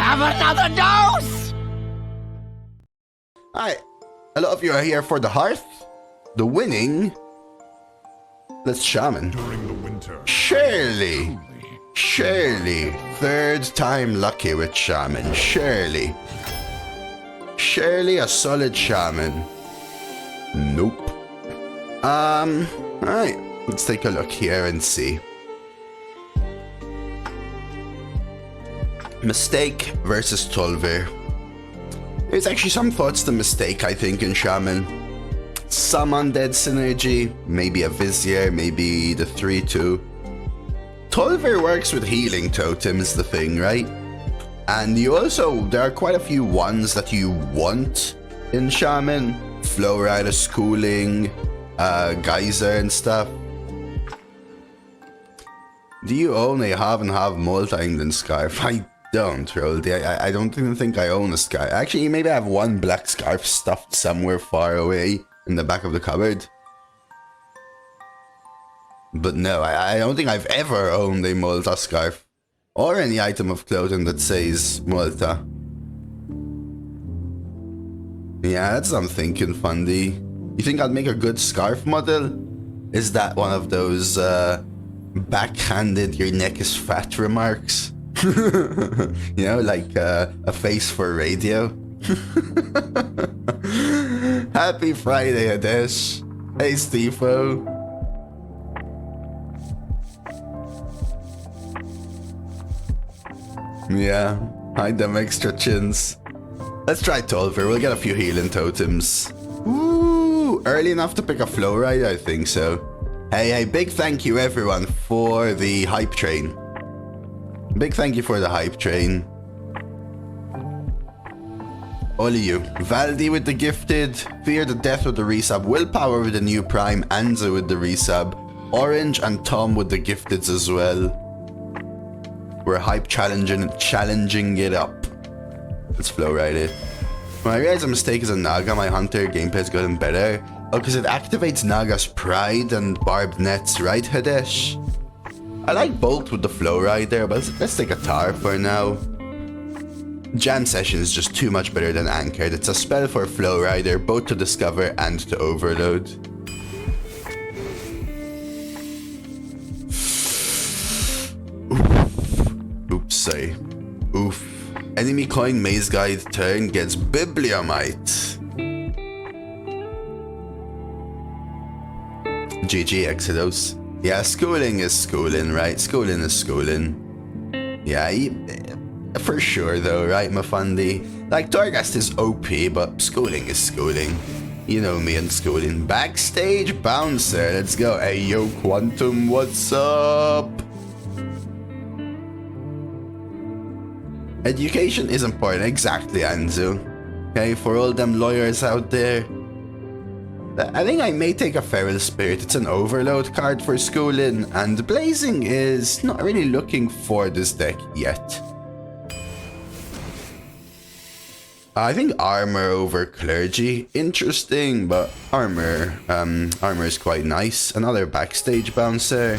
have another dose! Hi, a lot of you are here for the hearth. The winning. Let's shaman. During the winter. Surely. Third time lucky with shaman. Surely a solid shaman. Nope. Alright. Let's take a look here and see. Mistake versus Tolver. There's actually some thoughts to Mistake, I think, in Shaman. Some undead synergy, maybe a Vizier, maybe the 3-2. Tolver works with healing totems, the thing, right? And you also, there are quite a few ones that you want in Shaman. Flow Rider, Schooling, Geyser and stuff. Do you own a Have and Have multi-England Scarf? I don't, Roldy. I don't even think I own a scarf. Actually, maybe I have one black scarf stuffed somewhere far away in the back of the cupboard. But no, I don't think I've ever owned a Malta scarf. Or any item of clothing that says Malta. Yeah, that's what I'm thinking, Fundy. You think I'd make a good scarf model? Is that one of those backhanded your neck is fat remarks? You know, like a face for radio. Happy Friday, Adesh. Hey, Stefo. Yeah, hide them extra chins. Let's try Tolver. We'll get a few healing totems. Ooh, early enough to pick a flow rider, I think so. Hey, big thank you everyone for the hype train. Big thank you for the hype train. All of you. Valdi with the gifted, Fear the Death with the resub, Willpower with the new prime, Anza with the resub, Orange and Tom with the gifteds as well. We're hype challenging it up. Let's flow right it. When I realized a mistake as a Naga, my hunter gameplay's gotten better. Oh, because it activates Naga's pride and barbed nets, right, Hadesh? I like Bolt with the flow rider, but let's take a Tar for now. Jan Session is just too much better than Anchored. It's a spell for Flow Rider, both to discover and to overload. Oops, sorry. Oof. Enemy coin Maze Guide turn gets Bibliomite. GG Exodus. Yeah, schooling is schooling, right? Schooling is schooling. Yeah, for sure though, right, Mafundi? Like, Torghast is OP, but schooling is schooling. You know me and schooling. Backstage Bouncer, let's go. Hey, yo, Quantum, what's up? Education is important, exactly, Anzu. Okay, for all them lawyers out there. I think I may take a Feral Spirit. It's an overload card for schooling, and Blazing is not really looking for this deck yet. I think Armor over Clergy. Interesting, but Armor is quite nice. Another Backstage Bouncer.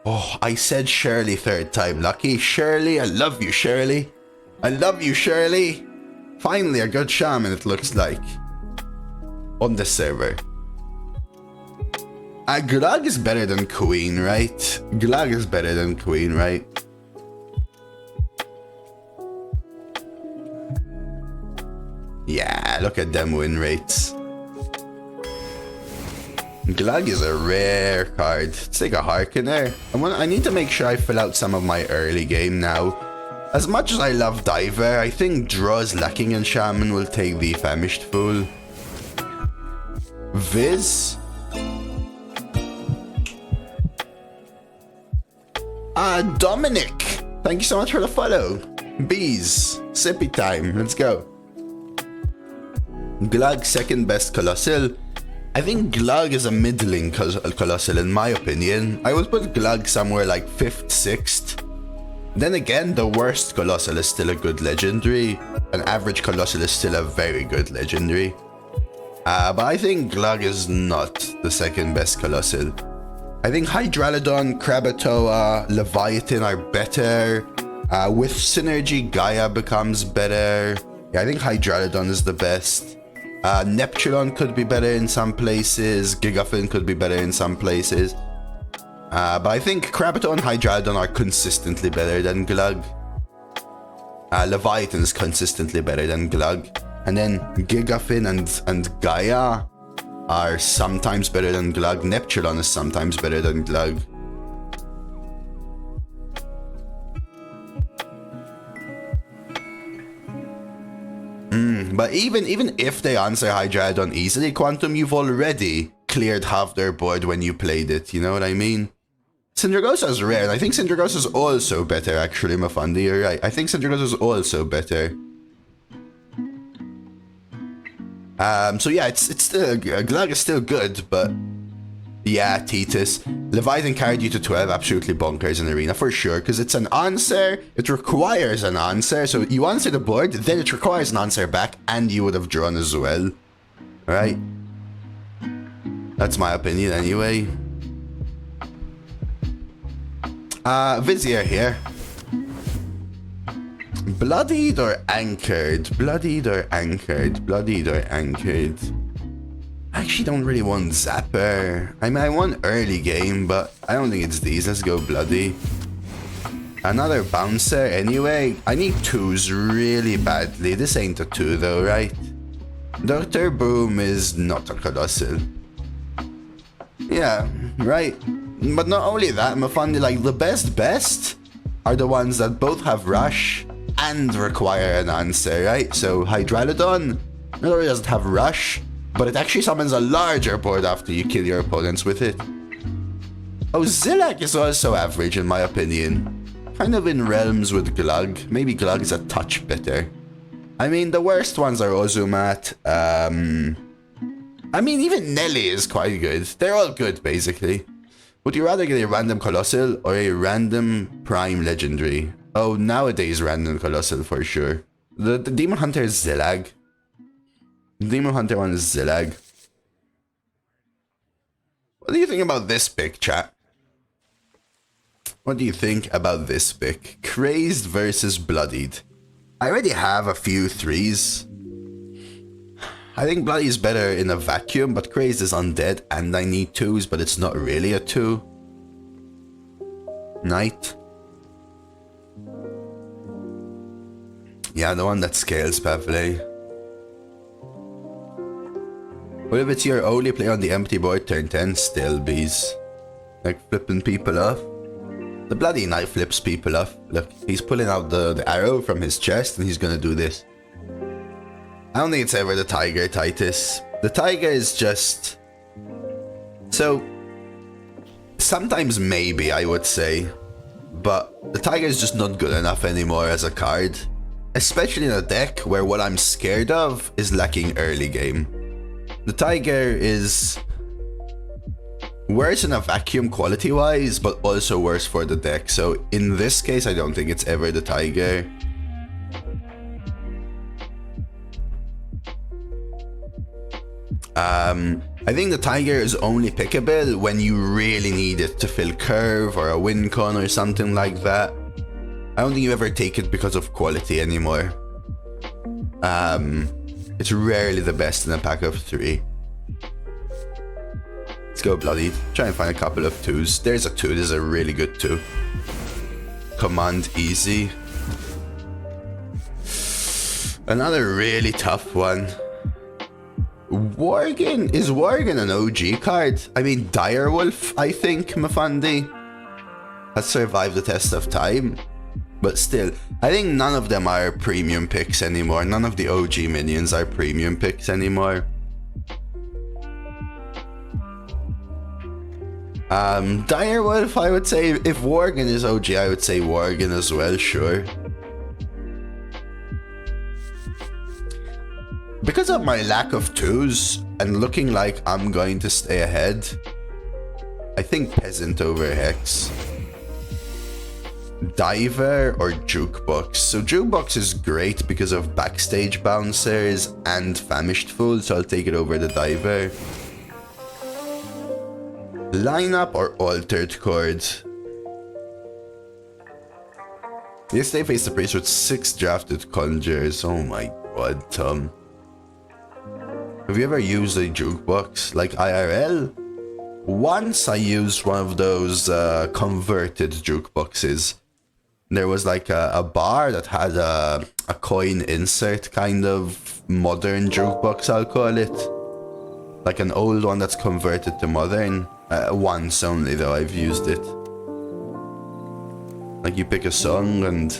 Oh, I said Shirley third time lucky. Shirley, I love you, Shirley. I love you, Shirley. Finally, a good shaman, it looks like. On the server. Glug is better than Queen, right? Glug is better than Queen, right? Yeah, look at them win rates. Glug is a rare card. Let's take a Harkener. I need to make sure I fill out some of my early game now. As much as I love Diver, I think draws lacking in Shaman will take the Famished Fool. Viz? Dominic! Thank you so much for the follow. Bees. Sippy time. Let's go. Glug second best Colossal. I think Glug is a middling Colossal in my opinion. I would put Glug somewhere like 5th, 6th. Then again, the worst Colossal is still a good legendary. An average Colossal is still a very good legendary. But I think Glug is not the second best Colossal. I think Hydralodon, Krakatoa, Leviathan are better. With Synergy, Gaia becomes better. Yeah, I think Hydralodon is the best. Neptulon could be better in some places. Gigafin could be better in some places. But I think Krakatoa and Hydralodon are consistently better than Glug. Leviathan is consistently better than Glug. And then Gigafin and Gaia are sometimes better than Glug. Neptulon is sometimes better than Glug. But even if they answer Hydralodon easily, Quantum, you've already cleared half their board when you played it, you know what I mean? Syndragosa is rare, and I think Syndragosa is also better, actually, Mafandi, you're right. I think Syndragosa is also better. So yeah, it's still, Glug is still good, but yeah, Titus. Leviathan carried you to 12, absolutely bonkers in Arena, for sure, because it's an answer, it requires an answer, so you answer the board, then it requires an answer back, and you would have drawn as well, right? That's my opinion anyway. Vizier here. Bloodied or anchored? Bloodied or anchored? Bloodied or anchored? I actually don't really want Zapper. I mean, I want early game, but I don't think it's these. Let's go Bloody. Another bouncer anyway. I need 2s really badly. This ain't a 2 though, right? Dr. Boom is not a Colossal. Yeah, right. But not only that, Mafandi, like the best are the ones that both have Rush and require an answer, right? So Hydralodon not only does it have Rush, but it actually summons a larger board after you kill your opponents with it. Oh, Zilak is also average in my opinion. Kind of in realms with Glug. Maybe Glug is a touch better. I mean, the worst ones are Ozumat. I mean, even Nelly is quite good. They're all good, basically. Would you rather get a random Colossal or a random Prime Legendary? Oh, nowadays random Colossal for sure. The Demon Hunter is Zillag. The Demon Hunter one is Zillag. What do you think about this pick, chat? What do you think about this pick? Crazed versus Bloodied. I already have a few 3s. I think Bloody is better in a vacuum, but Crazed is undead and I need 2s, but it's not really a 2. Knight. Yeah, the one that scales, Pavley. What if it's your only play on the empty board turn 10? Still bees. Like flipping people off. The Bloody Knight flips people off. Look, he's pulling out the arrow from his chest and he's gonna do this. I don't think it's ever the Tiger, Titus. The Tiger is just... So... Sometimes maybe, I would say. But the Tiger is just not good enough anymore as a card. Especially in a deck where what I'm scared of is lacking early game. The Tiger is... worse in a vacuum quality-wise, but also worse for the deck. So in this case, I don't think it's ever the Tiger. I think the Tiger is only pickable when you really need it to fill curve or a win con or something like that. I don't think you ever take it because of quality anymore. It's rarely the best in a pack of 3. Let's go Bloody. Try and find a couple of 2s. There's a 2. This is a really good 2. Command easy. Another really tough one. Worgen? Is Worgen an OG card? I mean, Direwolf, I think, Mafandi, has survived the test of time. But still, I think none of them are premium picks anymore. None of the OG minions are premium picks anymore. Direwolf, I would say, if Worgen is OG, I would say Worgen as well, sure. Because of my lack of 2s and looking like I'm going to stay ahead, I think Peasant over Hex. Diver or Jukebox. So Jukebox is great because of backstage bouncers and Famished Fool, so I'll take it over the Diver. Lineup or altered chord? Yesterday faced the priest with 6 drafted conjures. Oh my god, Tom. Have you ever used a jukebox like IRL? Once I used one of those converted jukeboxes. There was like a bar that had a coin insert, kind of modern jukebox, I'll call it. Like an old one that's converted to modern. Once only though I've used it. Like you pick a song and...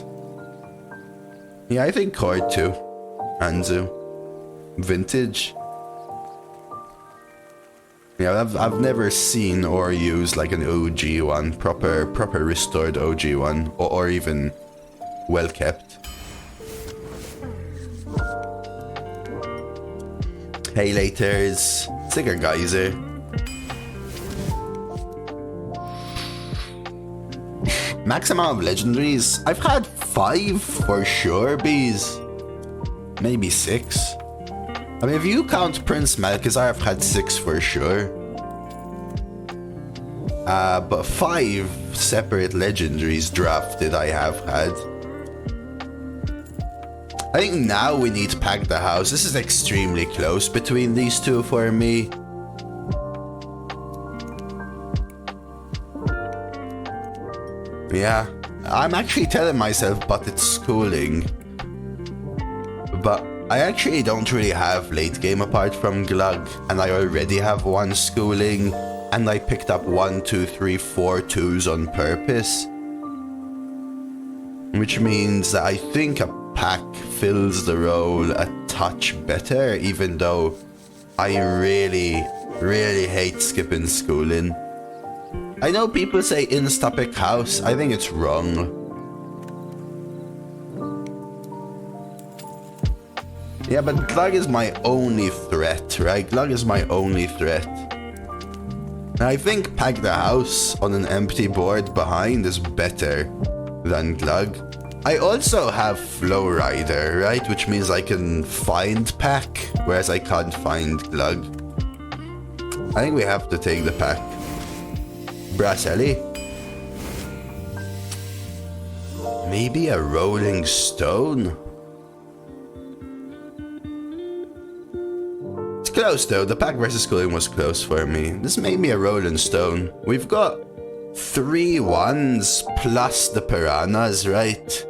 Yeah, I think chord too. Anzu. Vintage. Yeah, I've never seen or used like an OG one, proper restored OG one, or even well kept. Hey laters, Sticker Geyser. Max amount of legendaries. I've had 5 for sure, bees. Maybe 6. I mean, if you count Prince Malchazar, I've had 6 for sure. But 5 separate legendaries drafted I have had. I think now we need to pack the house. This is extremely close between these two for me. Yeah, I'm actually telling myself, but it's schooling. But I actually don't really have late game apart from Glug, and I already have 1 schooling, and I picked up 1, 2, 3, 4 twos on purpose. Which means that I think a pack fills the role a touch better, even though I really hate skipping schooling. I know people say insta-pick house, I think it's wrong. Yeah, but Glug is my only threat, right? Glug is my only threat. And I think pack the house on an empty board behind is better than Glug. I also have Flow Rider, right? Which means I can find pack, whereas I can't find Glug. I think we have to take the pack. Brasselli. Maybe a Rolling Stone? It's close though, the pack versus schooling was close for me. This made me a Rolling Stone. We've got 3 1s plus the piranhas, right?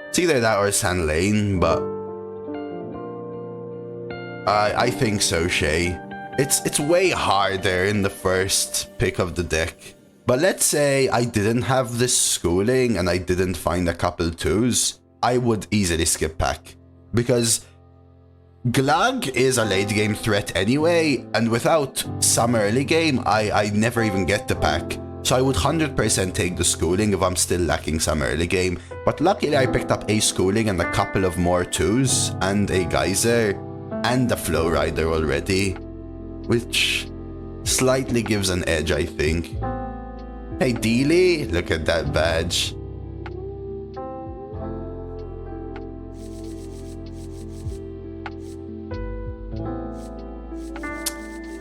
It's either that or Sand Lane, but I think so, Shay. It's way harder in the first pick of the deck. But let's say I didn't have this schooling and I didn't find a couple twos, I would easily skip pack. Because Glug is a late game threat anyway, and without some early game, I never even get the pack. So I would 100% take the schooling if I'm still lacking some early game. But luckily I picked up a schooling and a couple of more twos, and a geyser, and a Flow Rider already. Which slightly gives an edge, I think. Hey Dealey, look at that badge.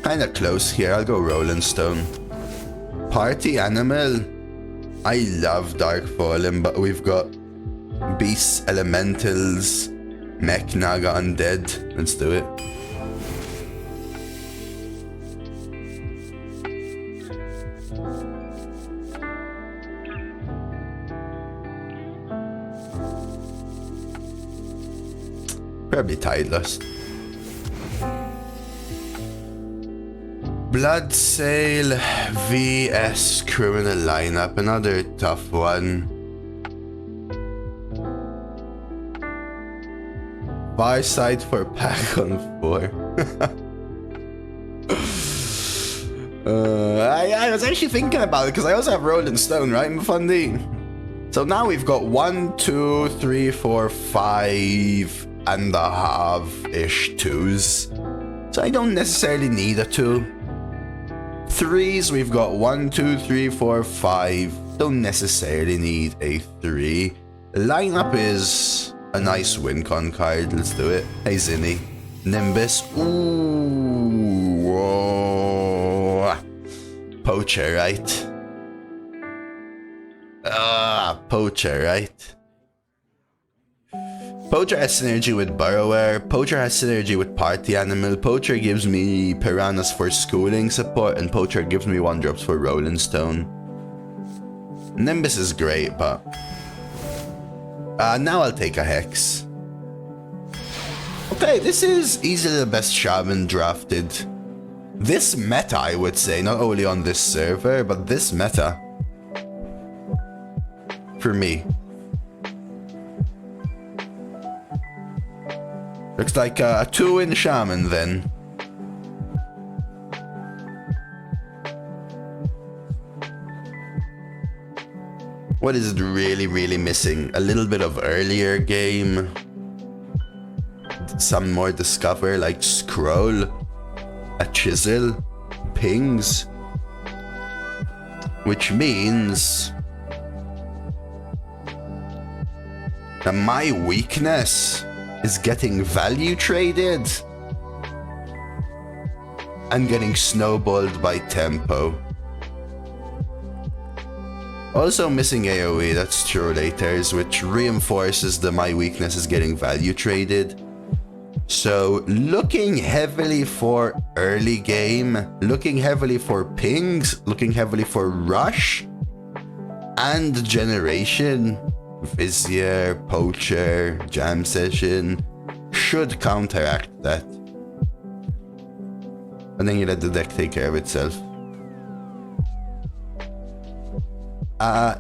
Kinda close here, I'll go Rolling Stone. Party Animal. I love Dark Fallen, but we've got Beasts, Elementals, Mech Naga Undead. Let's do it. Probably Tideless. Bloodsail vs Criminal Lineup, another tough one. Fireside for pack on 4. I was actually thinking about it because I also have Rolling Stone, right, Mufandi? So now we've got 1, 2, 3, 4, 5 and a half-ish twos. So I don't necessarily need a 2. Threes, we've got 1, 2, 3, 4, 5. Don't necessarily need a 3. Lineup is a nice win con card. Let's do it. Hey Zinni. Nimbus. Ooh. Whoa. Poacher, right? Poacher, right? Poacher has synergy with Burrower, Poacher has synergy with Party Animal, Poacher gives me Piranhas for schooling support, and Poacher gives me 1-drops for Rolling Stone. Nimbus is great, but... now I'll take a Hex. Okay, this is easily the best Shaman drafted. This meta, I would say, not only on this server, but this meta. For me. Looks like a 2-win Shaman then. What is it really missing? A little bit of earlier game. Some more discover, like scroll, a chisel, pings. Which means that my weakness is getting value traded and getting snowballed by tempo. Also missing AoE, that's true laters, which reinforces that my weakness is getting value traded. So looking heavily for early game, looking heavily for pings, looking heavily for rush and generation. Vizier, Poacher, Jam Session should counteract that. And then you let the deck take care of itself.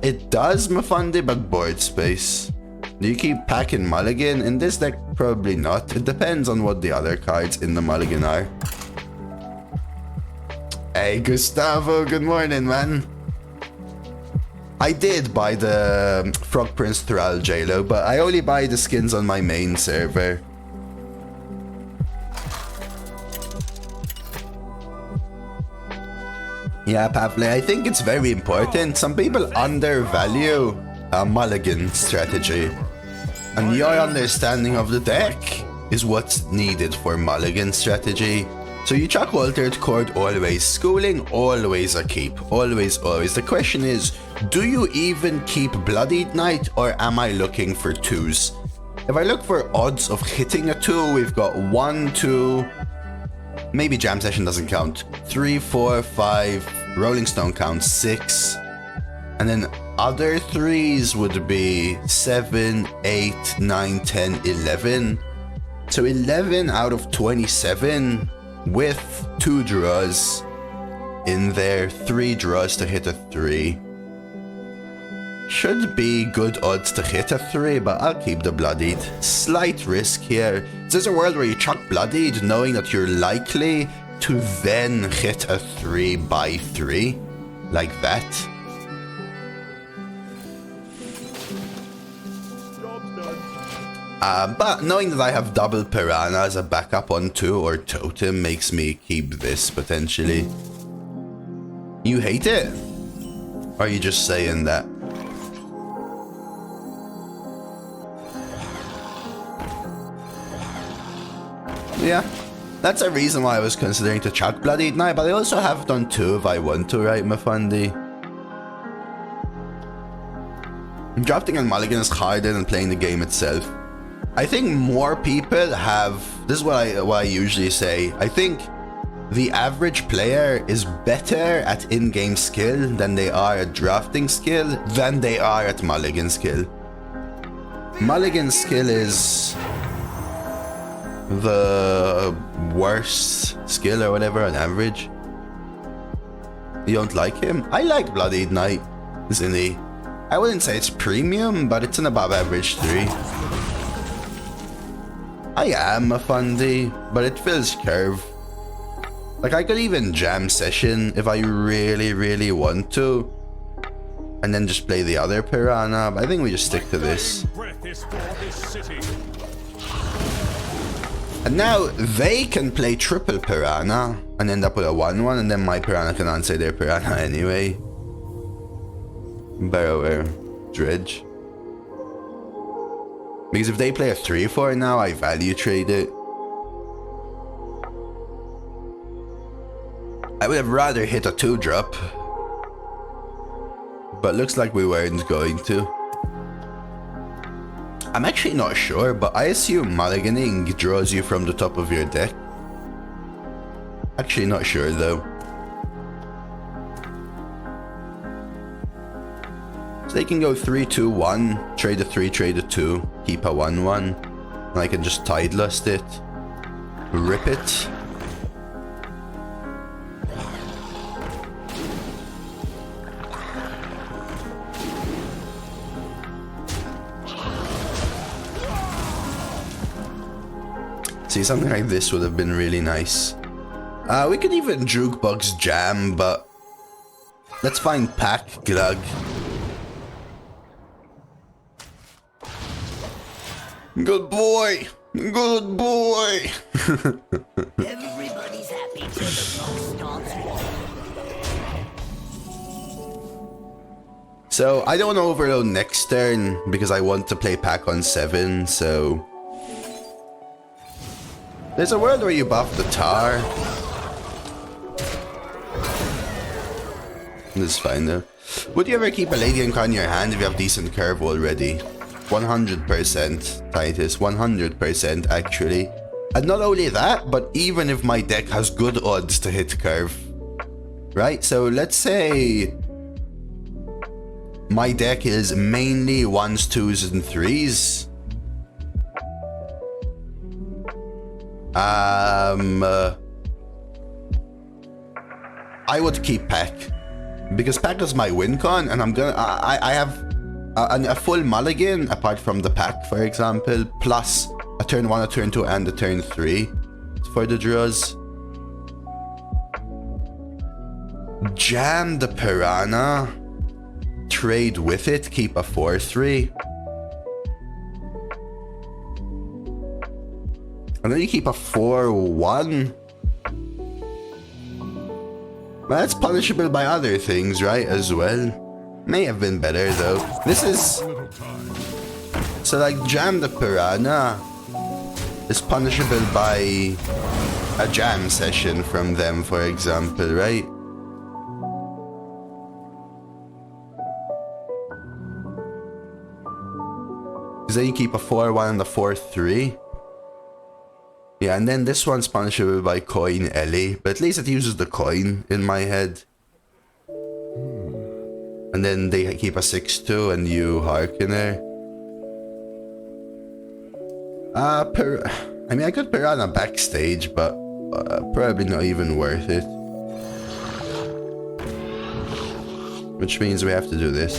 It does, Mafandi, but board space. Do you keep packing mulligan? In this deck, probably not. It depends on what the other cards in the mulligan are. Hey, Gustavo, good morning, man. I did buy the Frog Prince Thrall JLo, but I only buy the skins on my main server. Yeah, Pavle, I think it's very important. Some people undervalue a mulligan strategy. And your understanding of the deck is what's needed for mulligan strategy. So you chuck Altered Chord always, schooling always a keep, always. The question is, do you even keep Bloodied Knight or am I looking for 2s? If I look for odds of hitting a 2, we've got 1, 2, maybe Jam Session doesn't count, 3, 4, 5, Rolling Stone counts 6, and then other 3s would be 7, 8, 9, 10, 11. So 11 out of 27 with 2 draws in there, 3 draws to hit a 3. Should be good odds to hit a 3, but I'll keep the Bloodied. Slight risk here. Is this a world where you chuck Bloodied knowing that you're likely to then hit a 3 by 3? Like that? But knowing that I have double Piranha as a backup on 2 or Totem makes me keep this potentially. You hate it? Or are you just saying that? Yeah, that's a reason why I was considering to chuck Bloodied Knight, but I also have done 2 if I want to, right, Mafandi? Drafting on mulligan is harder than playing the game itself. I think more people have... This is what I usually say. I think the average player is better at in-game skill than they are at drafting skill than they are at mulligan skill. Mulligan skill is the worst skill or whatever on average. You don't like him? I like Bloodied Knight, Zinni. I wouldn't say it's premium, but it's an above average 3. I am a fundy, but it feels curve. Like I could even Jam Session if I really want to. And then just play the other Piranha, but I think we just stick to this. And now they can play triple Piranha and end up with a 1-1, and then my Piranha can answer their Piranha anyway. Burrower, Dredge. Because if they play a 3-4 now, I value trade it. I would have rather hit a 2-drop But looks like we weren't going to. I'm actually not sure, but I assume mulliganing draws you from the top of your deck. Actually not sure though. So they can go 3-2-1, trade a 3, trade a 2, keep a 1-1. And I can just Tidelust it. Rip it. See, something like this would have been really nice. We could even jukebox jam, but let's find Pack Glug. Good boy! Good boy! Everybody's happy till the ghost starts walking. So, I don't want to overload next turn because I want to play Pack on 7, so... There's a world where you buff the tar. This is fine though. Would you ever keep a Lady Ink in your hand if you have decent curve already? 100%, Titus. 100% actually. And not only that, but even if my deck has good odds to hit curve. Right? So let's say my deck is mainly 1s, 2s, and 3s. I would keep Pack because Pack is my win con, and I have a full mulligan apart from the Pack, for example, plus a turn 1, a turn 2, and a turn 3 for the draws. Jam the Piranha, trade with it, keep a 4-3. And then you keep a 4-1. Well, that's punishable by other things, right, as well. May have been better, though. This is... So, like, Jam the Piranha is punishable by a jam session from them, for example, right? Because then you keep a 4-1 and a 4-3. Yeah, and then this one's punishable by coin Ellie, but at least it uses the coin in my head. And then they keep a 6-2 and you Harkener. I mean, I could Piranha backstage, but probably not even worth it. Which means we have to do this.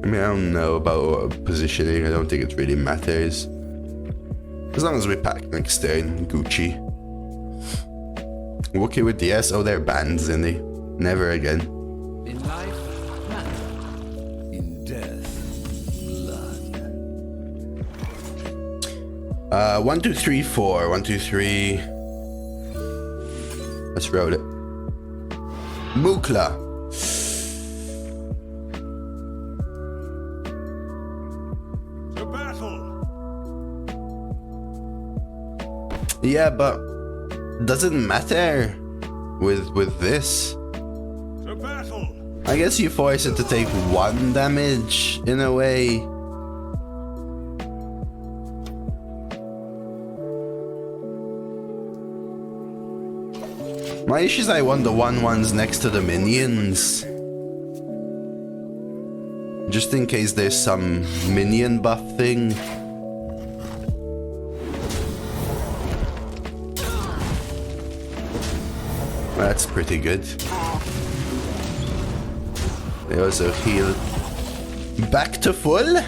I mean, I don't know about positioning. I don't think it really matters. As long as we pack next turn, Gucci. Wookie with the S. Oh, they're banned, Zinni. Never again. In life, matter. In death, blood. 1, 2, 3, 4. 1, 2, 3. Let's roll it. Mukla. Yeah, but doesn't matter with this. To battle. I guess you force it to take 1 damage in a way. My issue is I want the 1/1s next to the minions. Just in case there's some minion buff thing. That's pretty good. They also heal back to full.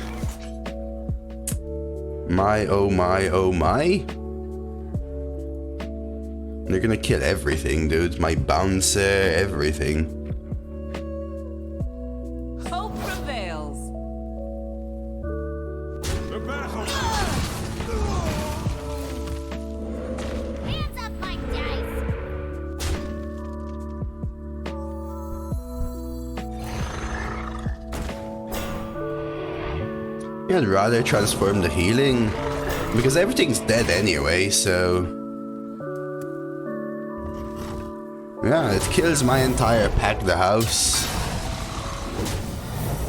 My, oh my, oh my. They're gonna kill everything, dude. My bouncer, everything. Hope prevails. To battle. Hands up, my dice! I'd rather transform the healing, because everything's dead anyway, so... Yeah, it kills my entire pack the house.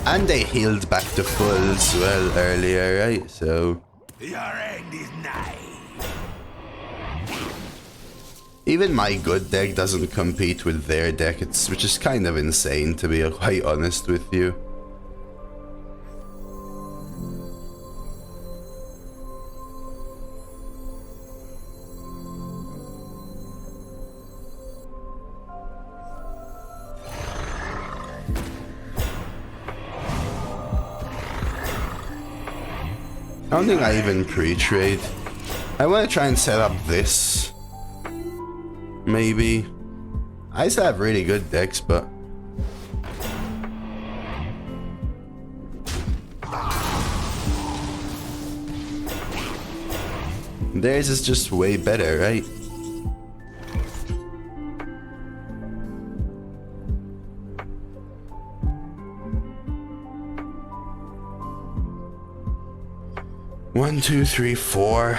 And they healed back to full as well earlier, right? So... Your end is nigh. Even my good deck doesn't compete with their deck, which is kind of insane, to be quite honest with you. I don't think I even pre-trade. I want to try and set up this. Maybe. I still have really good decks, but... theirs is just way better, right? One, two, three, four,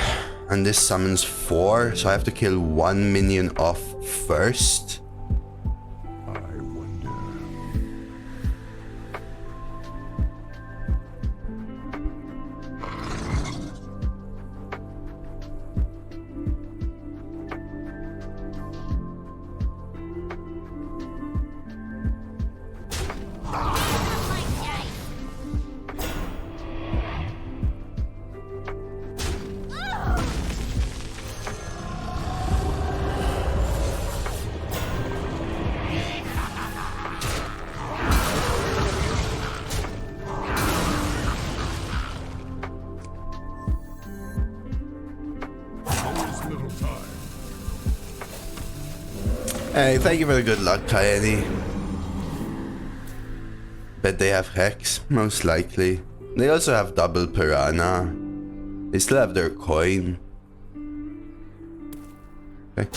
and this summons 4, so I have to kill 1 minion off first. I wonder. Hey, thank you for the good luck, Kayeni. Bet they have Hex, most likely. They also have double Piranha. They still have their coin. Okay.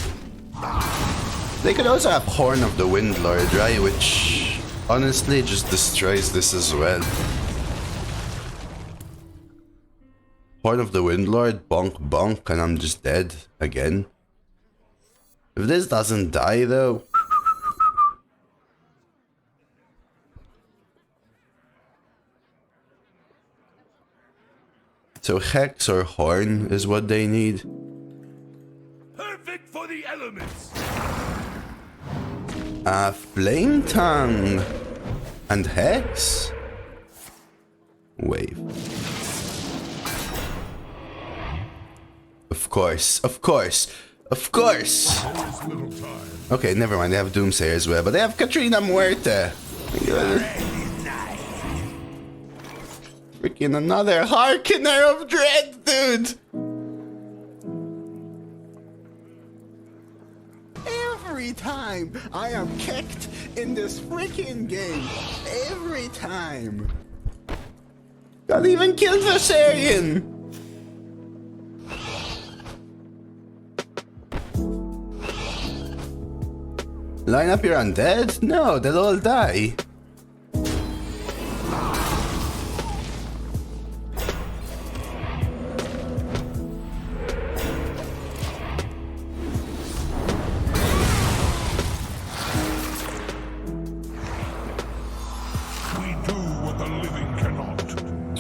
They could also have Horn of the Windlord, right? Which honestly just destroys this as well. Horn of the Windlord, bonk bonk, and I'm just dead again. If this doesn't die though... So Hex or Horn is what they need. Perfect for the elements. Flame Tongue and Hex? Wave. Of course, of course, of course! Okay, never mind, they have Doomsayer as well, but they have Katrina Muerte! Freaking another Harkener of Dread, dude! Every time I am kicked in this freaking game, every time. Got even killed Versarian! Line up your undead? No, they'll all die.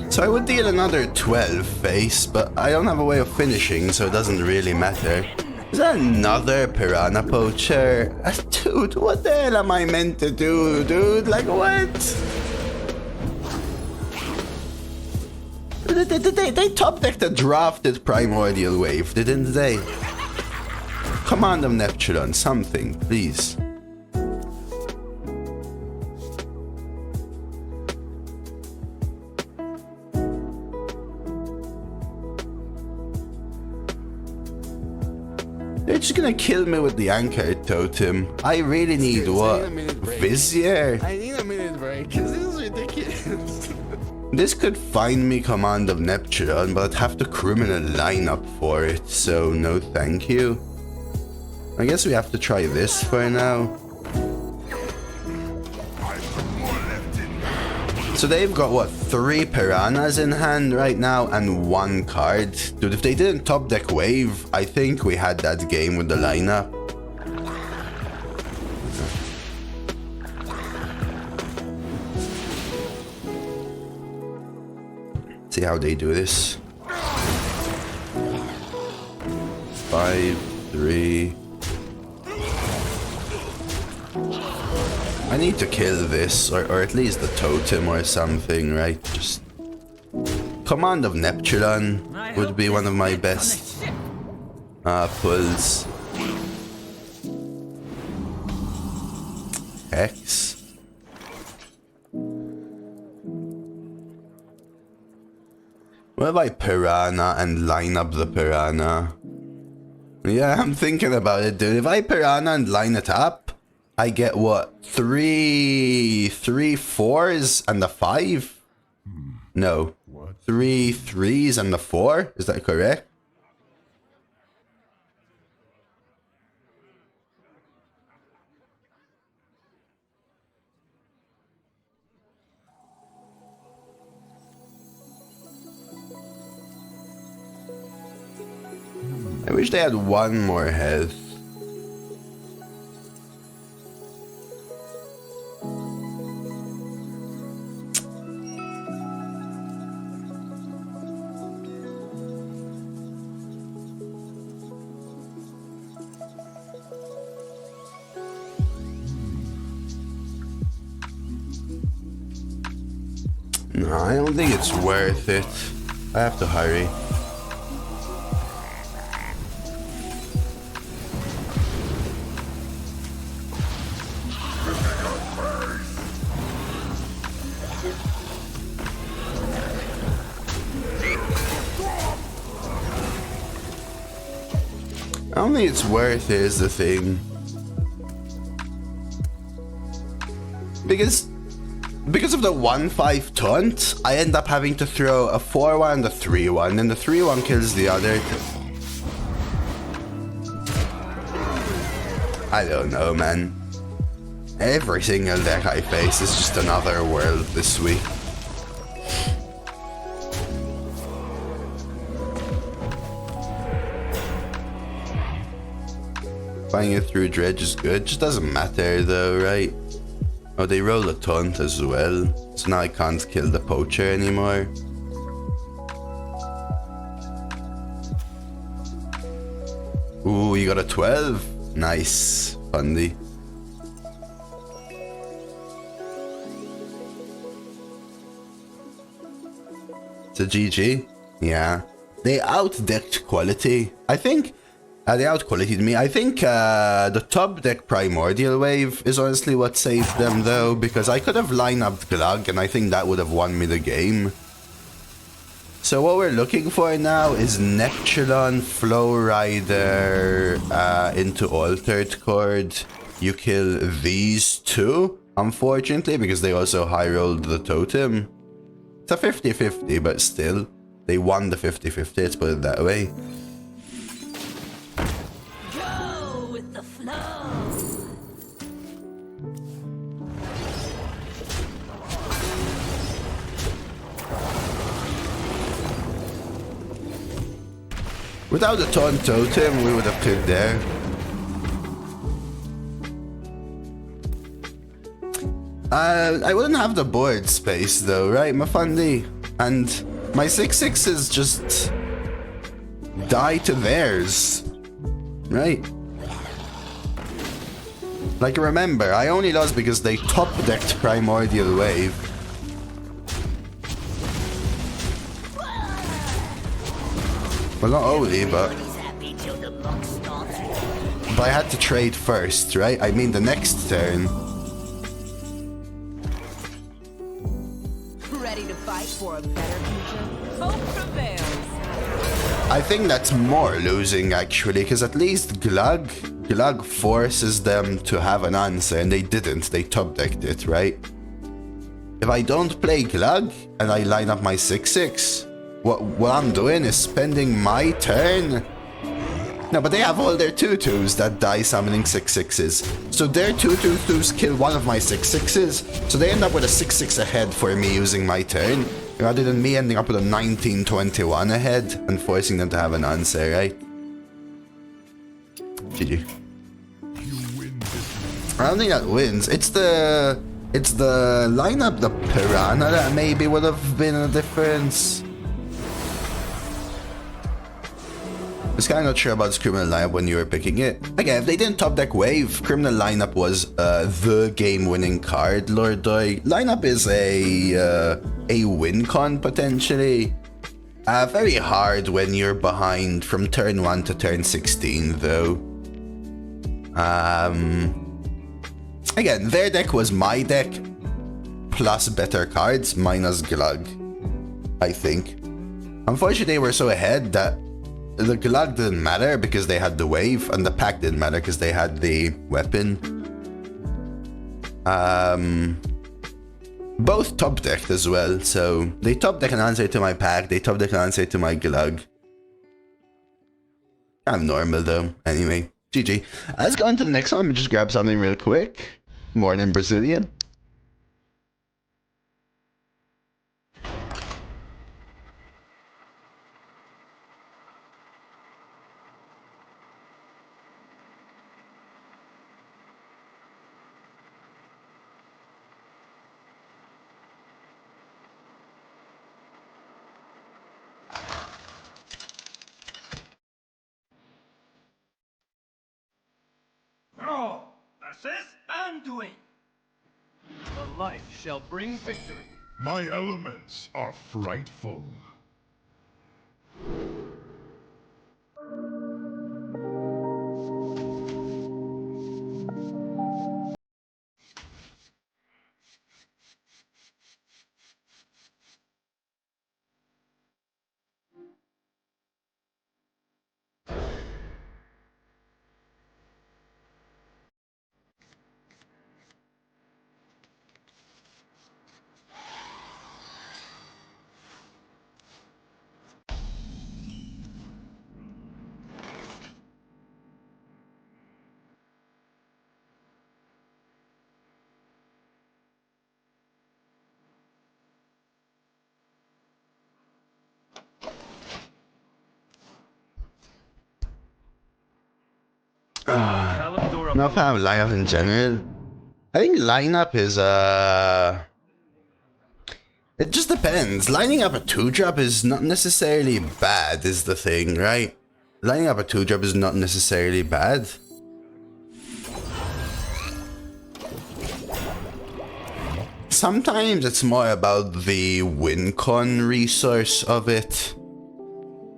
So I would deal another 12 face, but I don't have a way of finishing, so it doesn't really matter. Is that another Piranha Poacher? Dude, what the hell am I meant to do, dude? Like, what? They top-decked a drafted Primordial Wave, didn't they? Command of Neptune, something, please. They're just gonna kill me with the Anchor Totem. I really need what? Vizier? I need a minute break, because this is ridiculous. This could find me Command of Neptune, but I'd have to criminal line up for it, so no thank you. I guess we have to try this for now. So they've got, what, 3 piranhas in hand right now and 1 card. Dude, if they didn't top deck wave, I think we had that game with the lineup. See how they do this. 5, 3. I need to kill this, or at least the totem or something, right? Just Command of Neptulon would be one of my best pulls. Hex. What if I Piranha and line up the Piranha? Yeah, I'm thinking about it, dude. If I Piranha and line it up, I get what? 3 4s and a 5? No. 3 3s and a 4? Is that correct? I wish they had 1 more health. No, I don't think it's worth it. I have to hurry. I don't think it's worth it is the thing. Because of the 1-5 taunt, I end up having to throw a 4-1 and a 3-1, and the 3-1 kills the other. I don't know, man. Every single deck I face is just another world this week. Flying it through Dredge is good, just doesn't matter though, right? Oh, they roll a taunt as well, so now I can't kill the poacher anymore. Ooh, you got a 12? Nice, Fundy. It's a GG? Yeah. They outdecked quality. I think... they out-quality'd me. I think the top deck Primordial Wave is honestly what saved them though, because I could have lined up Glug and I think that would have won me the game. So what we're looking for now is Neptulon, Flow Rider into Altered Chord. You kill these 2, unfortunately, because they also high-rolled the totem. It's a 50-50, but still, they won the 50-50, let's put it that way. Without the taunt totem, we would have killed there. I wouldn't have the board space though, right, Mafundi? And my 6/6s just die to theirs, right? Like, remember, I only lost because they top-decked Primordial Wave. Well, not only, but I had to trade first, right? I mean, the next turn. Ready to fight for a better future? Hope prevails. I think that's more losing, actually, because at least Glug forces them to have an answer, and they didn't. They top-decked it, right? If I don't play Glug, and I line up my 6/6, what I'm doing is spending my turn. No, but they have all their 2/2s that die summoning 6/6s. So their 2/2/2s kill one of my 6/6s. So they end up with a 6/6 ahead for me using my turn, rather than me ending up with a 19-21 ahead and forcing them to have an answer, right? GG. I don't think that wins. It's the lineup, the Piranha, that maybe would have been a difference. I was kind of not sure about this criminal lineup when you were picking it. Again, if they didn't top deck wave, criminal lineup was the game-winning card. Lordoy lineup is a win con potentially. Very hard when you're behind from turn 1 to turn 16 though. Again, their deck was my deck plus better cards minus Glug, I think. Unfortunately, they were so ahead that the Glug didn't matter because they had the wave, and the pack didn't matter because they had the weapon. Both top decked as well, so they top deck an answer to my pack, they top deck an answer to my Glug. Kind of normal though, anyway. GG. Let's go on to the next one. Just grab something real quick. Morning Brazilian. Oh, assist and doing. The light shall bring victory. My elements are frightful. Not a fan of lineup in general. I think lineup is it just depends. Lining up a 2-drop is not necessarily bad, is the thing, right? Lining up a 2-drop is not necessarily bad. Sometimes it's more about the win con resource of it.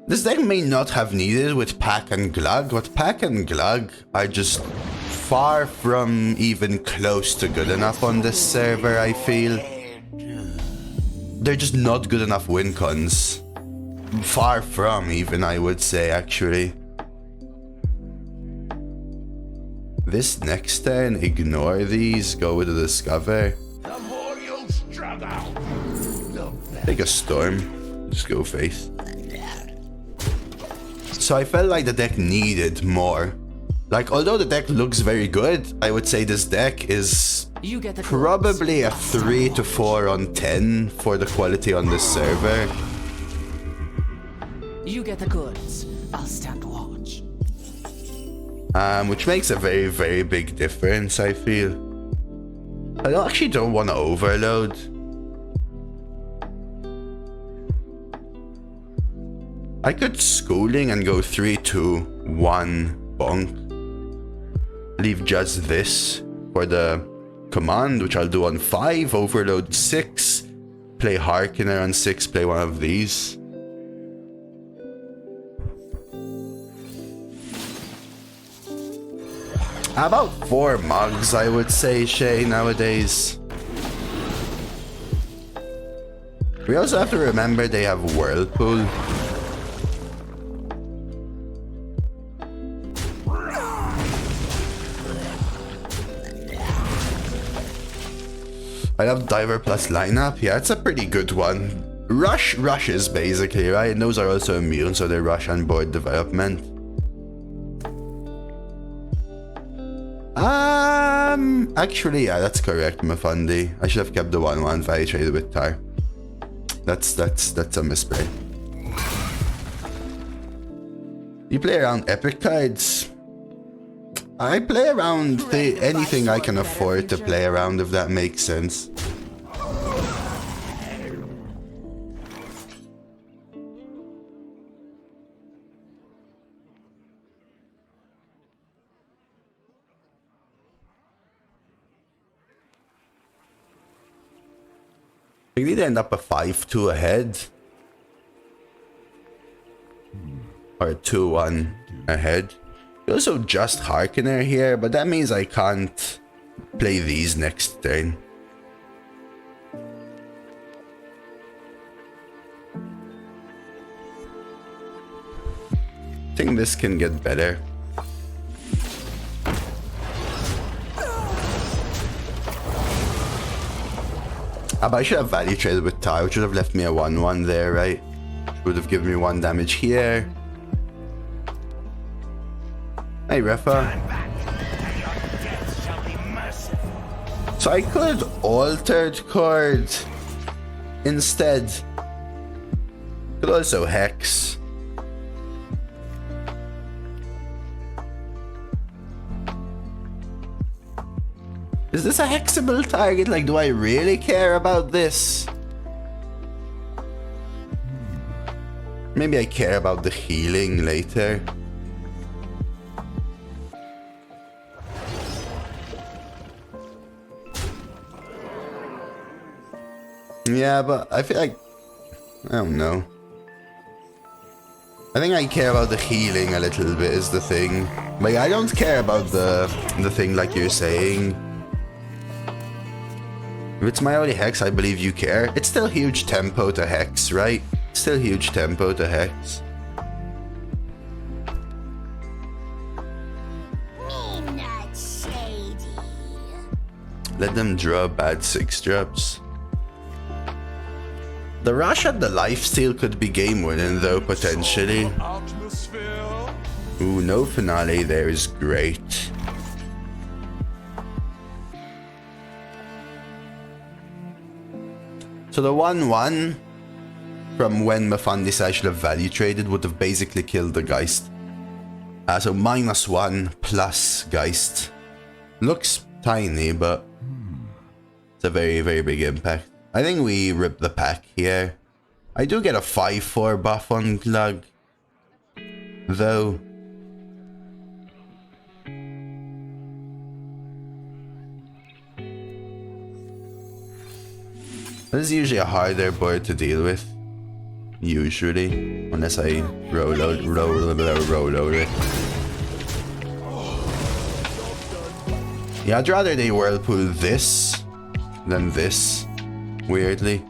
This deck may not have needed with Pack and Glug, but Pack and Glug are just far from even close to good enough on this server, I feel. They're just not good enough win cons. Far from even, I would say, actually. This next turn, ignore these, go with the Discover. The more you'll struggle, the better. Take a Storm, just go face. So I felt like the deck needed more. Like, although the deck looks very good, I would say this deck is probably a 3 to 4 on 10 for the quality on this server. You get the goods. I'll stand watch. Which makes a very, very big difference, I feel. I actually don't want to overload. I could Schooling and go 3, 2, 1, bonk. Leave just this for the command, which I'll do on 5, overload 6, play Harkener on 6, play one of these. About 4 mugs, I would say, Shay, nowadays. We also have to remember they have Whirlpool. I love Diver plus lineup. Yeah, it's a pretty good one. Rushes basically, right? And those are also immune, so they rush on board development. Actually, yeah, that's correct, Mafandi. I should have kept the 1/1 value traded with Tar. That's a misplay. You play around epic cards. I play around anything I can afford to play around, if that makes sense. We did end up a 5-2 ahead. Or 2-1 ahead. Also just Harkener here, but that means I can't play these next turn. I think this can get better. But I should have value traded with Tar, which would have left me a 1-1 there, right? Would have given me 1 damage here. Hey, Refa. So I could altered chord instead. Could also hex. Is this a hexable target? Like, do I really care about this? Maybe I care about the healing later. Yeah, but I feel like... I don't know. I think I care about the healing a little bit is the thing. Like, I don't care about the thing like you're saying. If it's my only hex, I believe you care. It's still huge tempo to hex, right? Still huge tempo to hex. Not shady. Let them draw bad 6-drops. The rush at the lifesteal could be game winning though, potentially. Ooh, no finale there is great. So the 1-1 from when Mafandi said I should have value traded would have basically killed the Geist. So -1 plus Geist. Looks tiny, but it's a very, very big impact. I think we rip the pack here. I do get a 5-4 buff on Glug, though. This is usually a harder board to deal with. Usually. Unless I roll over it. Yeah, I'd rather they whirlpool this than this. Weirdly.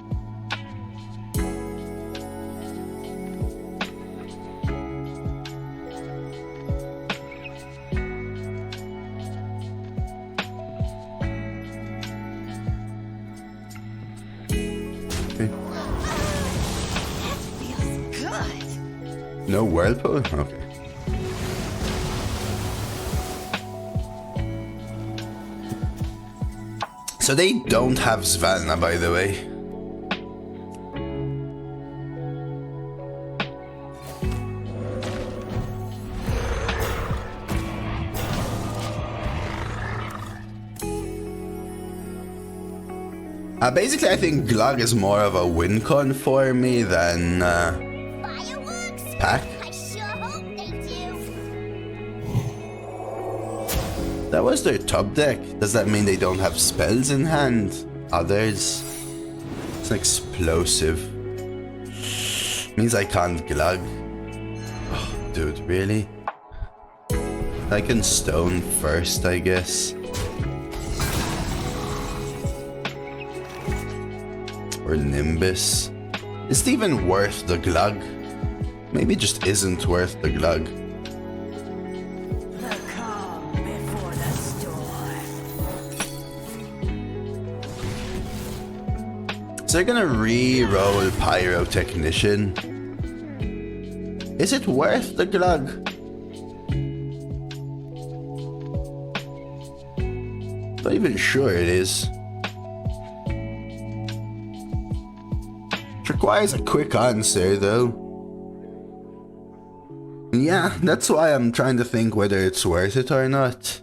No whirlpool? Okay. So they don't have Svalna, by the way. Basically, I think Glug is more of a win con for me than Pack. I sure hope they do. That was their top deck. Does that mean they don't have spells in hand? Others? It's an explosive. Means I can't Glug. Oh, dude, really? I can stone first, I guess. Or Nimbus. Is it even worth the Glug? Maybe it just isn't worth the Glug. The calm before the storm. So they're gonna re-roll Pyrotechnician. Is it worth the Glug? Not even sure it is. It requires a quick answer though. Yeah, that's why I'm trying to think whether it's worth it or not.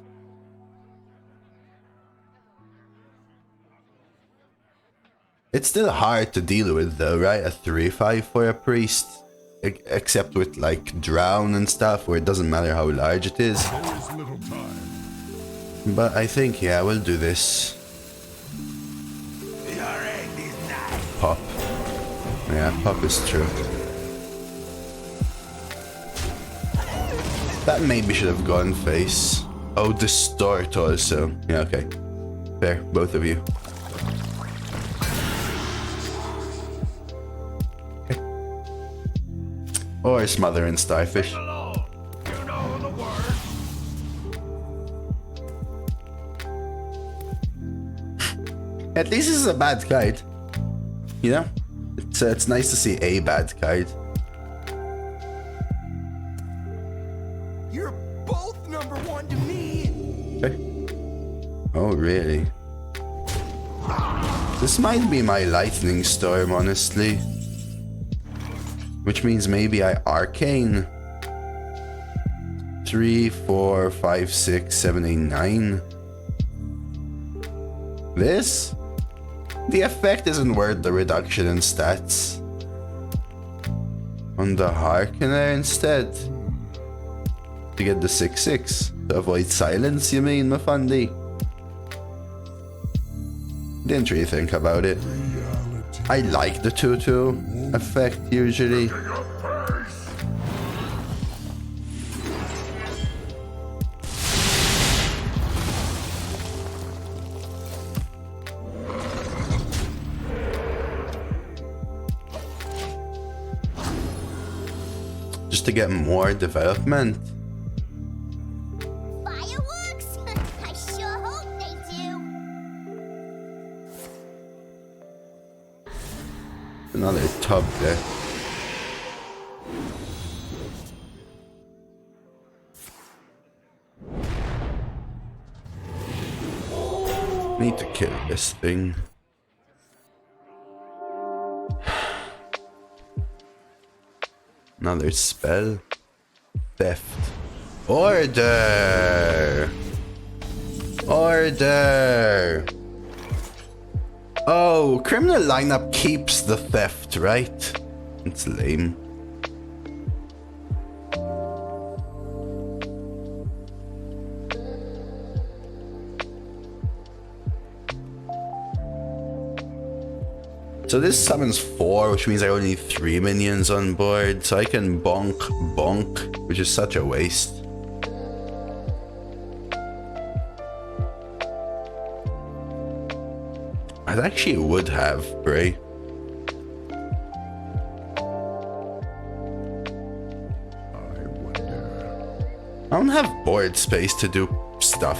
It's still hard to deal with though, right? A 3/5 for a priest. Except with like drown and stuff where it doesn't matter how large it is. But I think, yeah, we'll do this. Pop. Yeah, pop is true. That maybe should have gone face. Oh, distort also. Yeah, okay. Fair, both of you. Okay. Or smother and starfish. At least this is a bad guide. You know? It's nice to see a bad guide. You're both number one to me. Okay. Oh, really? This might be my lightning storm, honestly. Which means maybe I arcane. 3, 4, 5, 6, 7, 8, 9. This? The effect isn't worth the reduction in stats. On the Harkener instead. To get the 6/6. To avoid silence, you mean, Mafandi? Didn't really think about it. I like the 2/2 effect usually. To get more development. Fireworks? I sure hope they do. Another tub there. Need to kill this thing. Another spell. Theft. Order! Order! Oh, criminal lineup keeps the theft, right? It's lame. So this summons 4, which means I only need 3 minions on board, so I can bonk, which is such a waste. I actually would have Bray. I don't have board space to do stuff.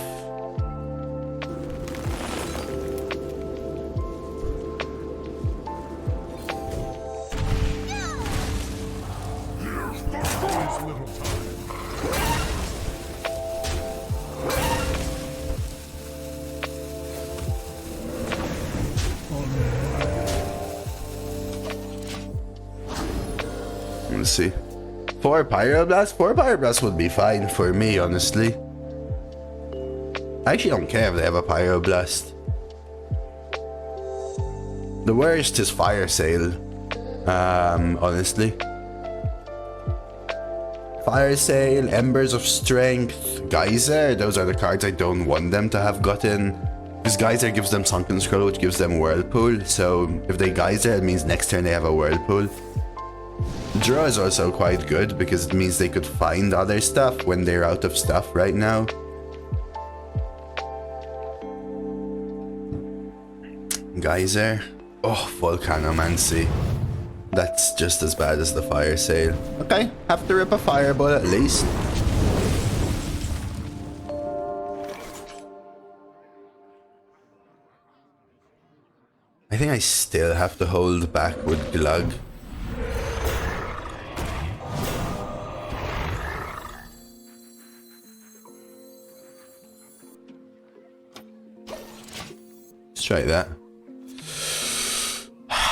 Let's see. 4 Pyroblast? 4 Pyroblast would be fine for me, honestly. I actually don't care if they have a Pyroblast. The worst is Fire Sail. Honestly. Fire Sail, Embers of Strength, Geyser. Those are the cards I don't want them to have gotten. Because Geyser gives them Sunken Scroll, which gives them Whirlpool. So if they Geyser, it means next turn they have a Whirlpool. Draw is also quite good because it means they could find other stuff when they're out of stuff right now. Geyser. Oh, Volcanomancy. That's just as bad as the Fire Sail. Okay, have to rip a Fireball at least. I think I still have to hold back with Glug. try that.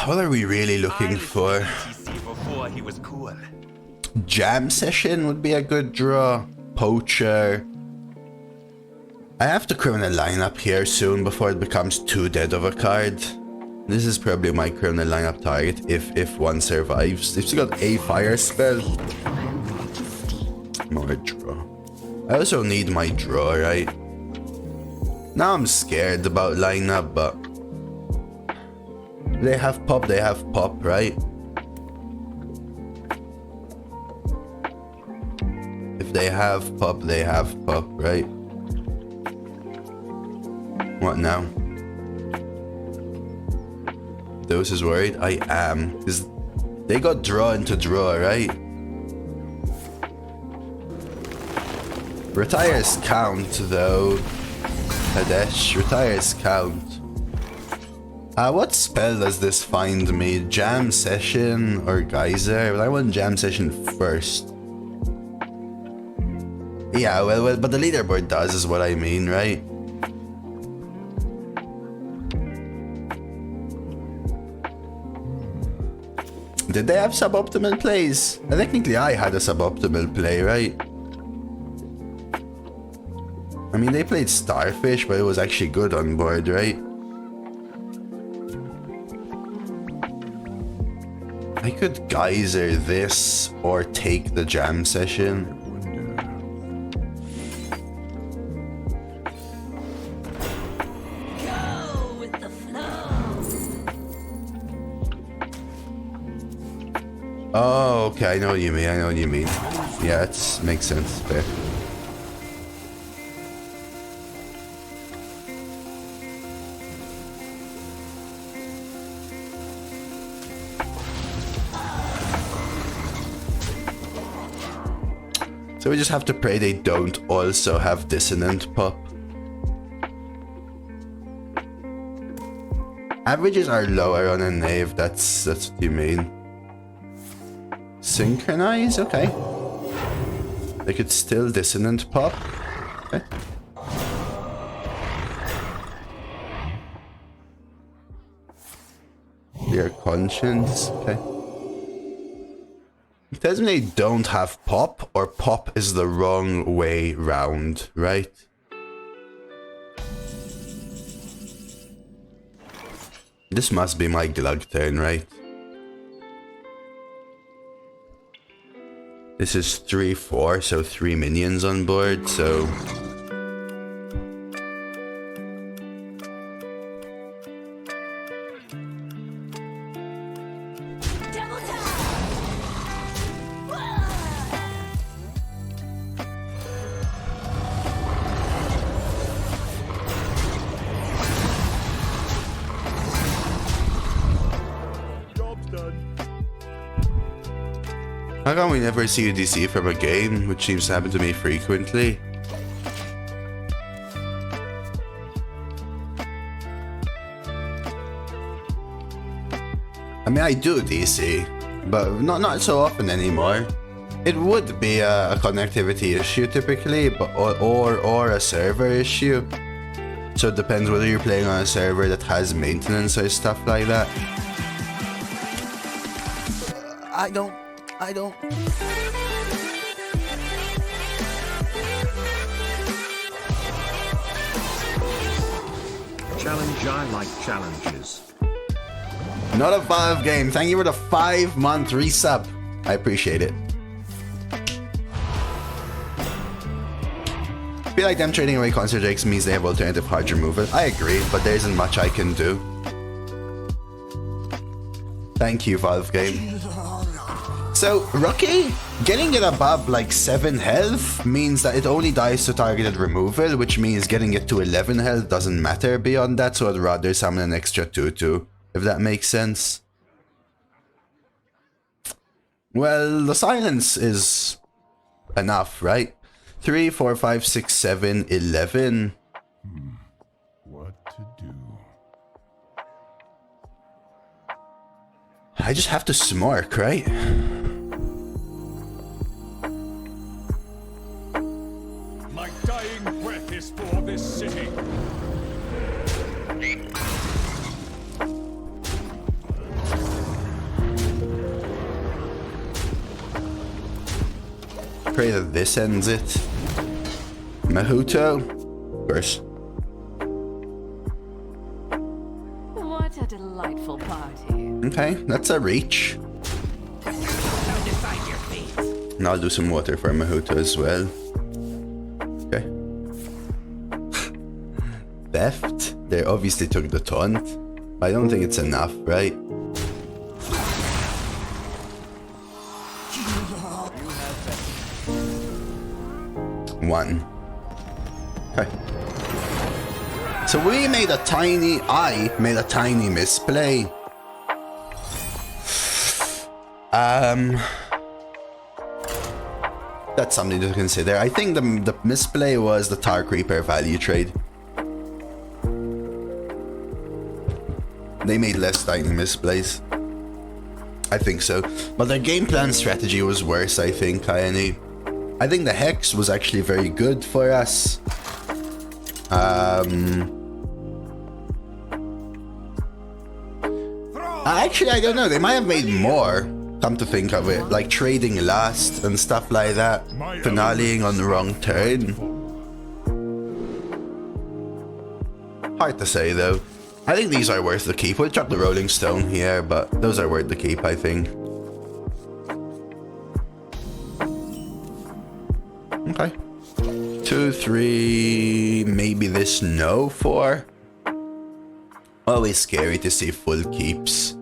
What are we really looking for? Before he was cool. Jam session would be a good draw. Poacher. I have to criminal lineup here soon before it becomes too dead of a card. This is probably my criminal lineup target if one survives. If she got a fire spell. More draw. I also need my draw, right? Now I'm scared about lineup, but they have pop, right? If they have pop, right? What now? Dose is worried? I am. Because they got draw into draw, right? Retires count, though. Hadesh, retires count. What spell does this find me? Jam Session or Geyser? Well, I want Jam Session first. Yeah, well, but the leaderboard does is what I mean, right? Did they have suboptimal plays? Technically, I had a suboptimal play, right? I mean, they played Starfish, but it was actually good on board, right? I could Geyser this or take the Jam Session. Go with the flow. Oh, okay, I know what you mean, Yeah, it makes sense, fair. So we just have to pray they don't also have dissonant pop. Averages are lower on a knave, that's what you mean. Synchronize? Okay. They could still dissonant pop. Okay. Clear conscience. Okay. It tells me they don't have pop, or pop is the wrong way round, right? This must be my Glug turn, right? This is 3-4, so 3 minions on board, so... How come we never see a DC from a game, which seems to happen to me frequently? I mean, I do DC, but not so often anymore. It would be a connectivity issue typically, but or a server issue. So it depends whether you're playing on a server that has maintenance or stuff like that. I don't. Challenge, I like challenges. Not a Valve game. Thank you for the 5-month resub. I appreciate it. I feel like them trading away Concert Drakes means they have alternative hard removal. I agree, but there isn't much I can do. Thank you, Valve game. So, Rookie, getting it above like 7 health means that it only dies to targeted removal, which means getting it to 11 health doesn't matter beyond that, so I'd rather summon an extra 2/2, if that makes sense. Well, the silence is enough, right? 3, 4, 5, 6, 7, 11. What to do? I just have to smork, right? My dying breath is for this city. pray that this ends it. Mahuto? Of course. What a delightful party. Okay, that's a reach. And I'll do some water for Mahuto as well. Okay. Theft? They obviously took the taunt. I don't think it's enough, right? One. Okay. So I made a tiny misplay. That's something to consider. I think the misplay was the Tar Creeper value trade. They made less tiny misplays. I think so. But their game plan strategy was worse, I think, I think the Hex was actually very good for us. Actually, I don't know. They might have made more, come to think of it. Like trading last and stuff like that. Finaleing on the wrong turn. Hard to say, though. I think these are worth the keep. We'll drop the Rolling Stone here, but those are worth the keep, I think. Okay. 2, 3, maybe this no 4. Always scary to see full keeps.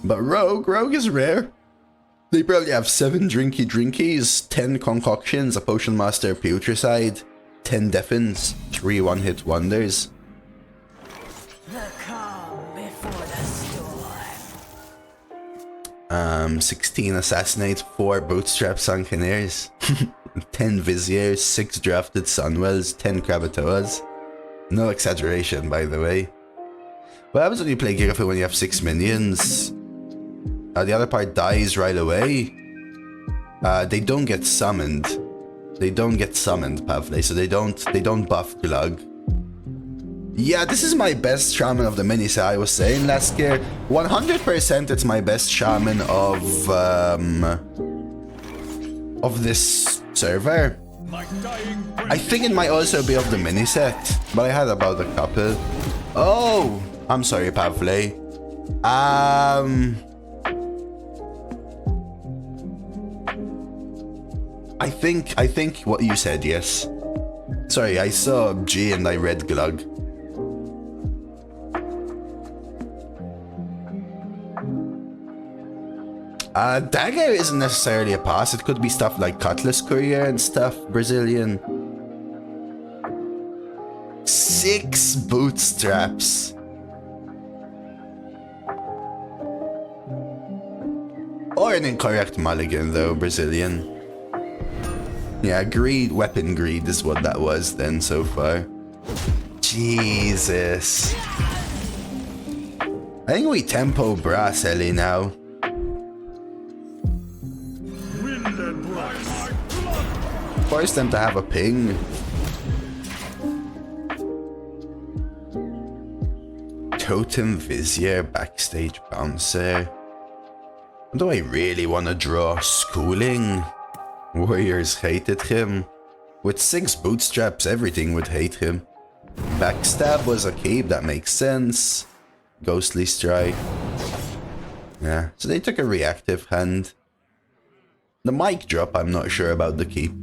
But Rogue is rare. They probably have 7 drinkies, 10 concoctions, a Potion Master Putricide, 10 Deafens, 3 one-hit wonders. The calm before the storm. 16 Assassinate, 4 Bootstrap Sunkeneers, 10 Viziers, 6 Drafted Sunwells, 10 Krakatoas. No exaggeration, by the way. What happens when you play Gigafu when you have 6 minions? The other part dies right away. They don't get summoned. Pavle, so they don't buff Glug. Yeah, this is my best Shaman of the minis, I was saying last year. 100% it's my best Shaman of this server. I think it might also be of the mini set, but I had about a couple. Oh, I'm sorry, Pavle. I think what you said, yes. Sorry, I saw G and I read Glug. Dagger isn't necessarily a pass. It could be stuff like Cutlass Courier and stuff, Brazilian. 6 Bootstraps. Or an incorrect mulligan though, Brazilian. Yeah, greed, weapon greed is what that was then so far. Jesus. I think we tempo Brass Ellie now. Force them to have a ping. Totem Vizier, Backstage Bouncer. Do I really want to draw Schooling? Warriors hated him. With 6 Bootstraps, everything would hate him. Backstab was a keep, that makes sense. Ghostly Strike. Yeah, so they took a reactive hand. The mic drop, I'm not sure about the keep.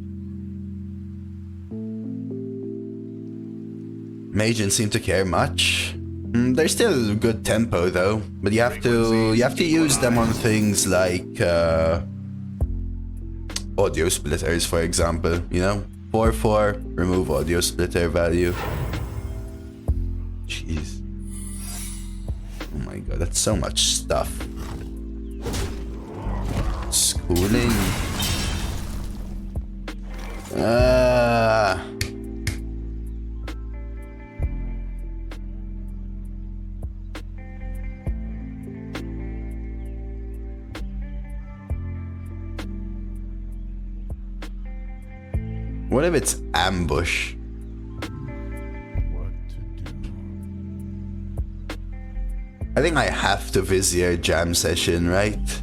Mage didn't seem to care much. They're still good tempo though, but you have to use them on things like audio splitters, for example. You know, 4/4, remove audio splitter value. Jeez. Oh my god, that's so much stuff. Schooling. What if it's ambush? What to do? I think I have to Vizier jam session, right?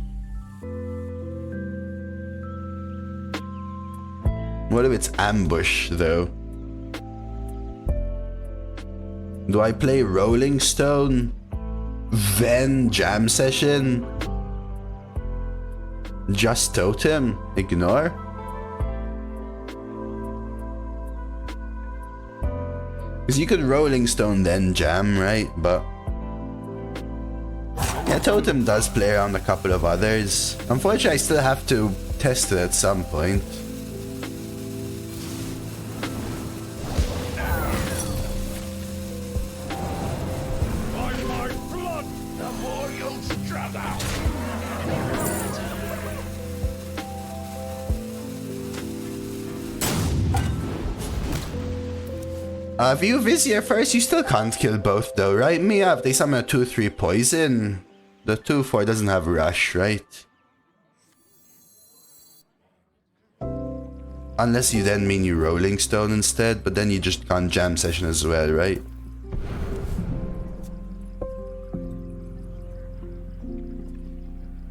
What if it's ambush, though? Do I play Rolling Stone, then Jam Session, just Totem, ignore? Because you could Rolling Stone then Jam, right? But yeah, Totem does play around a couple of others. Unfortunately, I still have to test it at some point. If you Vizier first, you still can't kill both though, right? Mia, if they summon a 2-3 poison, the 2-4 doesn't have rush, right? Unless you then mean you Rolling Stone instead, but then you just can't Jam Session as well, right?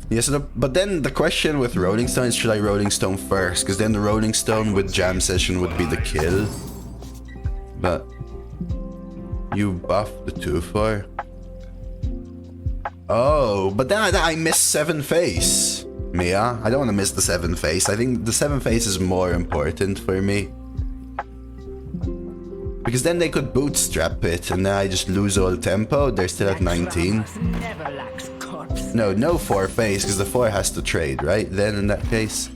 Yes, but then the question with Rolling Stone is, should I Rolling Stone first? Because then the Rolling Stone with Jam Session would be the kill. But you buff the 2-4. Oh, but then I miss 7 face. Mia, I don't want to miss the 7 face. I think the 7 face is more important for me. Because then they could bootstrap it and then I just lose all tempo. They're still at 19. No 4 face because the 4 has to trade, right? Then in that case.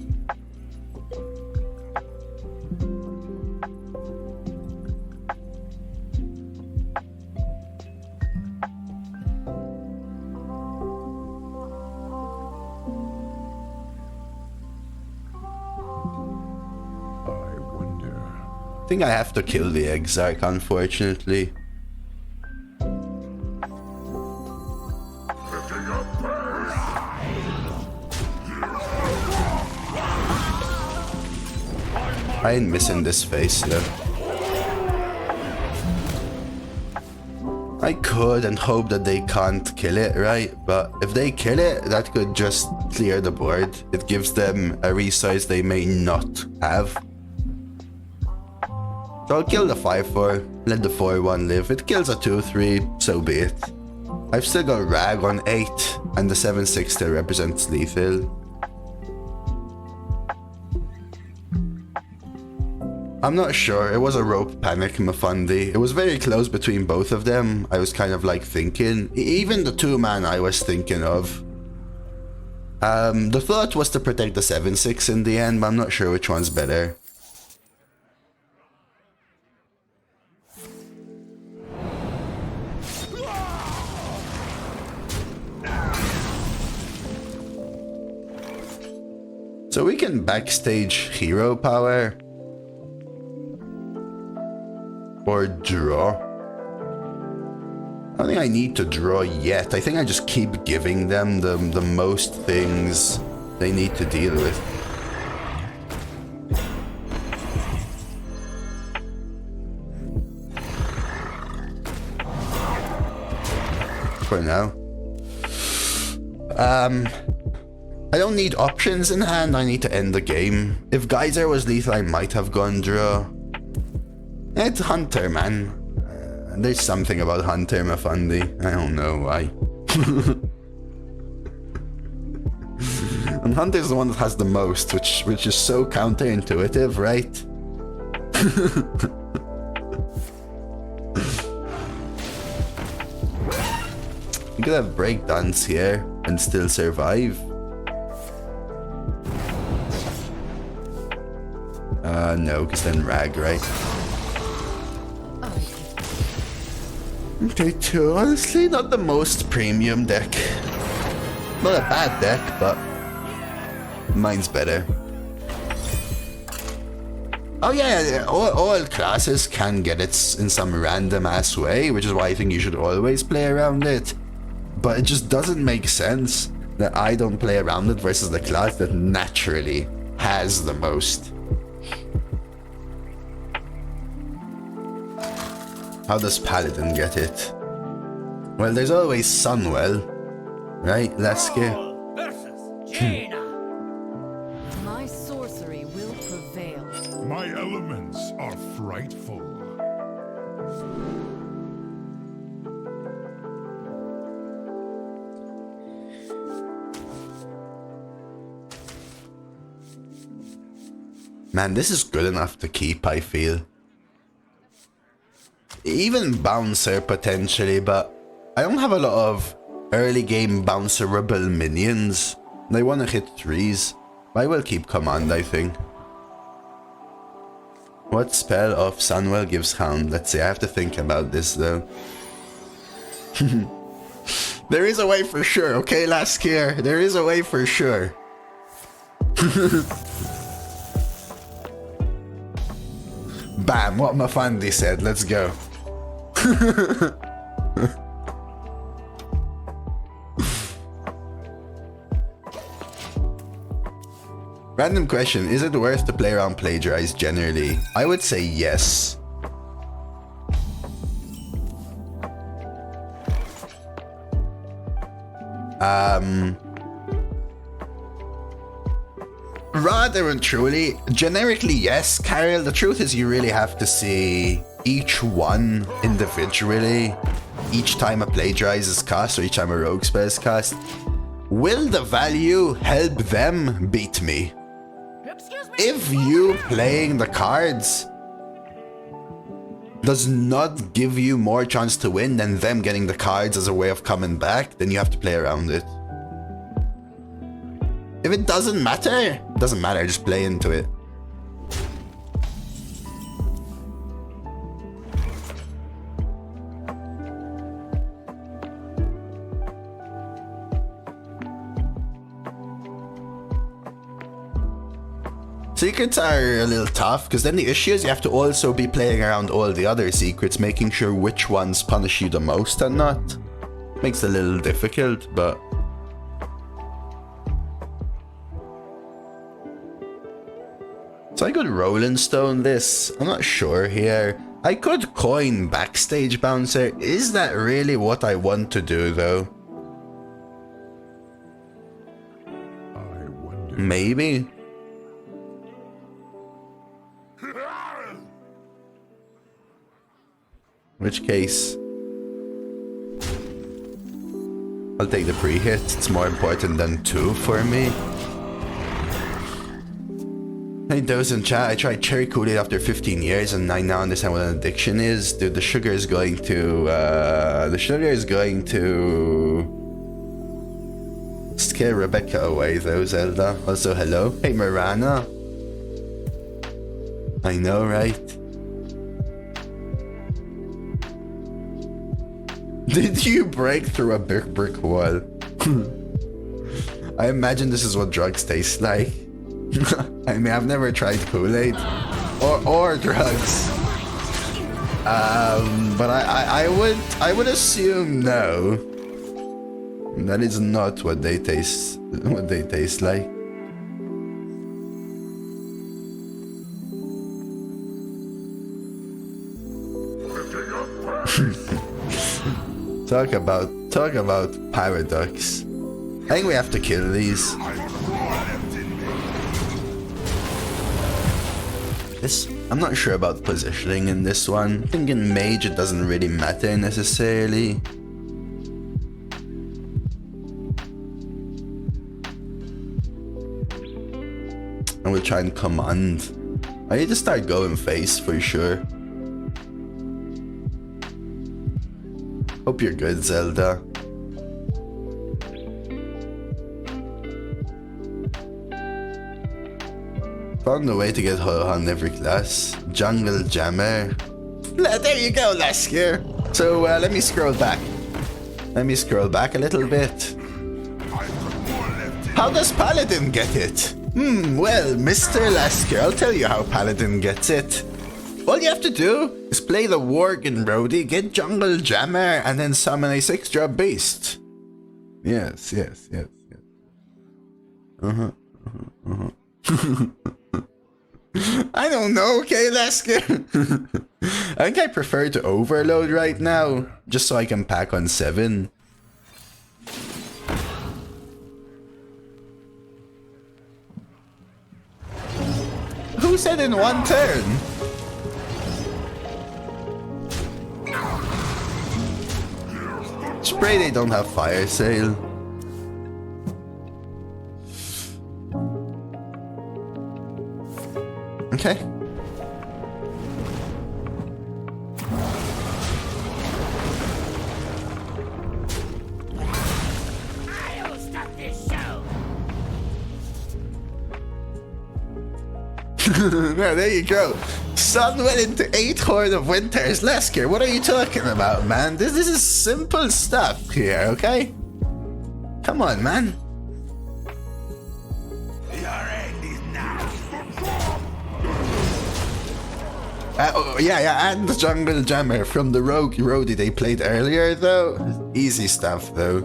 I think I have to kill the Exarch, unfortunately. I ain't missing this face though. I could and hope that they can't kill it, right? But if they kill it, that could just clear the board. It gives them a resize they may not have. So I'll kill the 5-4, let the 4-1 live. It kills a 2-3, so be it. I've still got Rag on 8, and the 7-6 still represents lethal. I'm not sure, it was a rope panic, Mafundi. It was very close between both of them. I was kind of like thinking, even the 2-man I was thinking of. The thought was to protect the 7-6 in the end, but I'm not sure which one's better. So we can backstage hero power. Or draw. I don't think I need to draw yet. I think I just keep giving them the most things they need to deal with. For now. I don't need options in hand, I need to end the game. If Geyser was lethal, I might have gone draw. It's Hunter, man. There's something about Hunter, Mafundi. I don't know why. And Hunter's the one that has the most, which is so counterintuitive, right? You could have breakdance here and still survive. No, because then Rag, right? Okay, 2. Honestly, not the most premium deck. Not a bad deck, but mine's better. Oh yeah, all classes can get it in some random ass way, which is why I think you should always play around it. But it just doesn't make sense that I don't play around it versus the class that naturally has the most. How does Paladin get it? Well, there's always Sunwell, right, Leske? My sorcery will prevail. My Man, this is good enough to keep, I feel. Even Bouncer potentially, but I don't have a lot of early game bouncerable minions. They want to hit 3s. I will keep Command, I think. What spell of Sunwell gives Hound? Let's see, I have to think about this though. There is a way for sure, okay, Laskier? There is a way for sure. Bam, what Mafandi said, let's go. Random question, is it worth to play around plagiarize generally? I would say yes. Rather and truly, generically yes, Carol. The truth is you really have to see each one individually. Each time a plagiarize is cast or each time a rogue spell is cast. Will the value help them beat me? If you playing the cards does not give you more chance to win than them getting the cards as a way of coming back, then you have to play around it. If it doesn't matter, just play into it. Secrets are a little tough, because then the issue is you have to also be playing around all the other secrets, making sure which ones punish you the most and not. Makes it a little difficult, but... So I could Rolling Stone this. I'm not sure here. I could coin Backstage Bouncer. Is that really what I want to do, though? I wonder. Maybe. In which case, I'll take the pre-hit. It's more important than 2 for me. Hey, Dose in chat. I tried cherry Kool-Aid after 15 years and I now understand what an addiction is. Dude, the sugar is going to scare Rebecca away though, Zelda. Also, hello. Hey, Marana. I know, right? Did you break through a brick wall? I imagine this is what drugs taste like. I mean, I've never tried Kool-Aid or drugs. But I would assume no. That is not what they taste like. Talk about paradox. I think we have to kill these. I'm not sure about positioning in this one. I think in mage it doesn't really matter necessarily. And we'll try and command. I need to start going face for sure. Hope you're good, Zelda. Found a way to get Ho-Ha in every class. Jungle Jammer. There you go, Laskier. So let me scroll back. Let me scroll back a little bit. How does Paladin get it? Well, Mr. Laskier, I'll tell you how Paladin gets it. All you have to do is play the Worgen Roadie, get Jungle Jammer, and then summon a 6-drop beast. Yes. I don't know, okay, Lasker? I think I prefer to overload right now, just so I can pack on 7. Who said in 1 turn? Spray, they don't have fire sale. Okay. I'll stop this show. Yeah, there you go. Sun went into 8 Horde of Winters. Lesker, what are you talking about, man? This is simple stuff here, okay? Come on, man. Yeah, and the Jungle Jammer from the Rogue Roadie they played earlier, though. Easy stuff, though.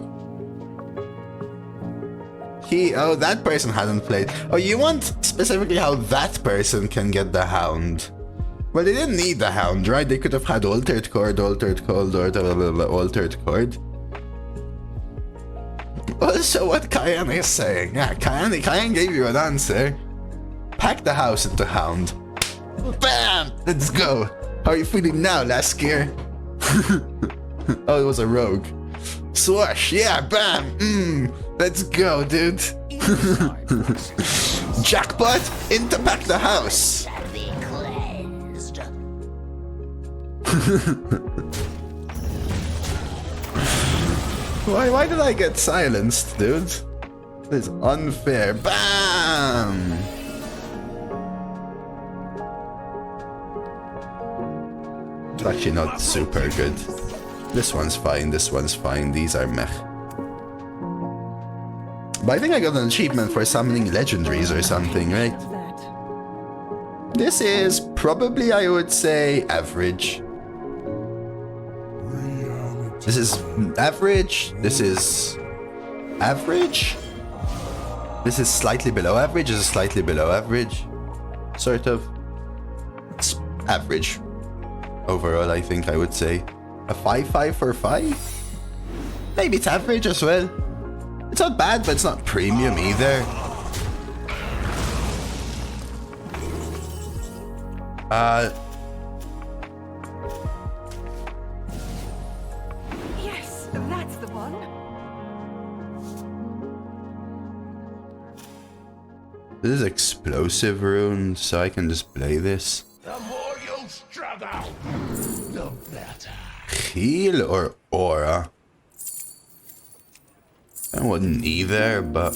That person hasn't played. Oh, you want specifically how that person can get the Hound? Well, they didn't need the Hound, right? They could have had Altered Chord, Altered Cold, or Altered Chord. Also, what Kyan is saying. Yeah, Kyan gave you an answer. Pack the house into Hound. Bam! Let's go. How are you feeling now, Lesker? Oh, it was a rogue. Swash, yeah, bam! Let's go, dude. Jackpot into Pack the House. Be cleansed. Why did I get silenced, dude? This is unfair. Bam! It's actually not super good. This one's fine, this one's fine. These are meh. But I think I got an achievement for summoning legendaries or something, right? This is probably, I would say, average. This is average. This is average. This is slightly below average. This is slightly below average. Sort of. It's average. Overall, I think I would say a 5/5 for 5. Maybe it's average as well. It's not bad, but it's not premium either. Yes, that's the one. This is explosive rune, so I can just play this. The more you struggle, the better. Heal or aura? I wouldn't either, but...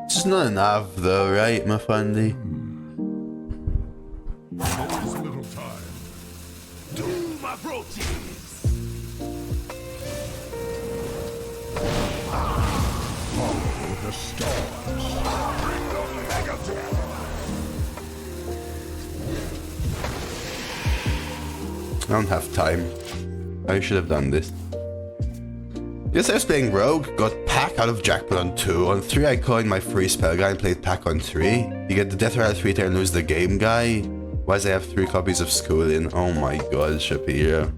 It's not enough though, right, my fundy? Always a little time. Do my proteins. Follow the stars. I don't have time. I should have done this. Yes, I was playing Rogue, got Pack out of Jackpot on 2. On 3 I coined my free spell guy and played Pack on 3. You get the Death Rattle 3 turn, lose the game guy. Why does I have 3 copies of School in? Oh my god, Shapiro.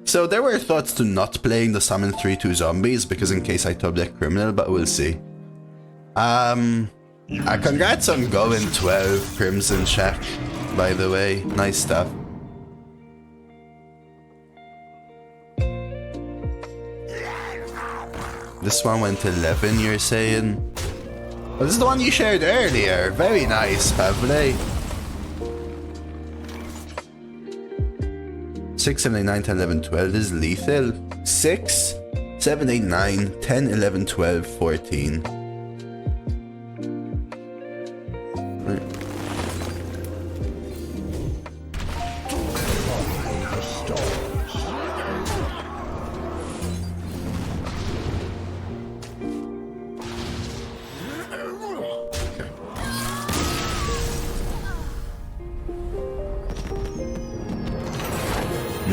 So there were thoughts to not playing the Summon 3/2 zombies because in case I top deck Criminal, but we'll see. Congrats on going 12 Crimson Shack, by the way. Nice stuff. This one went 11, you're saying? Oh, this is the one you shared earlier. Very nice, Pavle. 6, 7, 8, 9, 10, 11, 12 is lethal. 6, 7, 8, 9, 10, 11, 12, 14.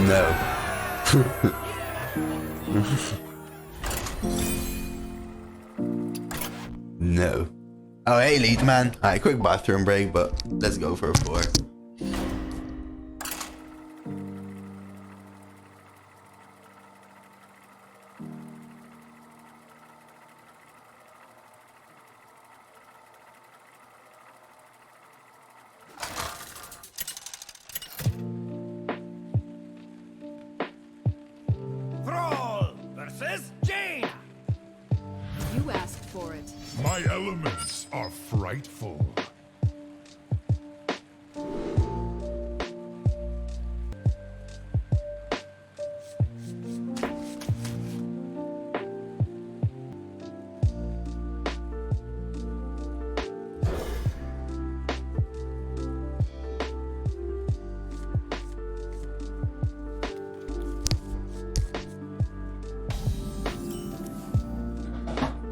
No. No. Oh, hey, lead man. Alright, quick bathroom break, but let's go for a 4. You asked for it. My elements are frightful.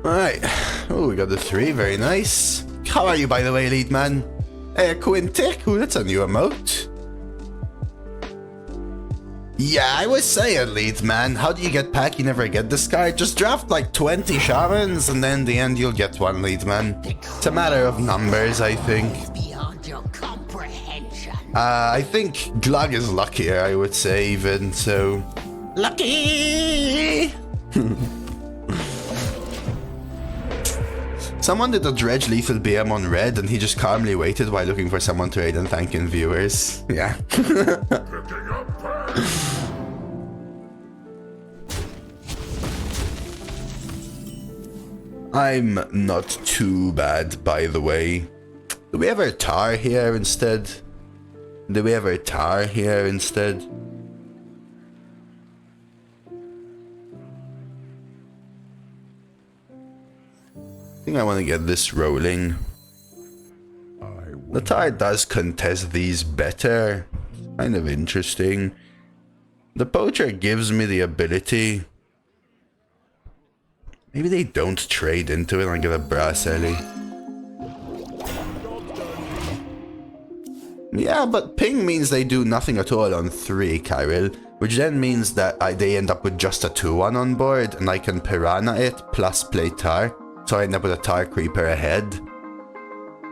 Alright. Oh, we got the 3. Very nice. How are you, by the way, lead man? Quintic? Ooh, that's a new emote. Yeah, I was saying, lead man. How do you get pack? You never get this guy. Just draft like 20 shamans, and then in the end you'll get one, lead man. It's a matter of numbers, I think. Beyond your comprehension. I think Glug is luckier, I would say, even, so... Lucky! Someone did a Dredge Lethal BM on red, and he just calmly waited while looking for someone to raid and thanking viewers. Yeah. I'm not too bad, by the way. Do we have our tar here instead? I think I want to get this rolling. The tar does contest these better. Kind of interesting. The poacher gives me the ability. Maybe they don't trade into it and I get a brass ellie. Yeah, but ping means they do nothing at all on 3, Kyril, which then means that they end up with just a 2-1 on board, and I can piranha it plus play tar, so I end up with a tar creeper ahead.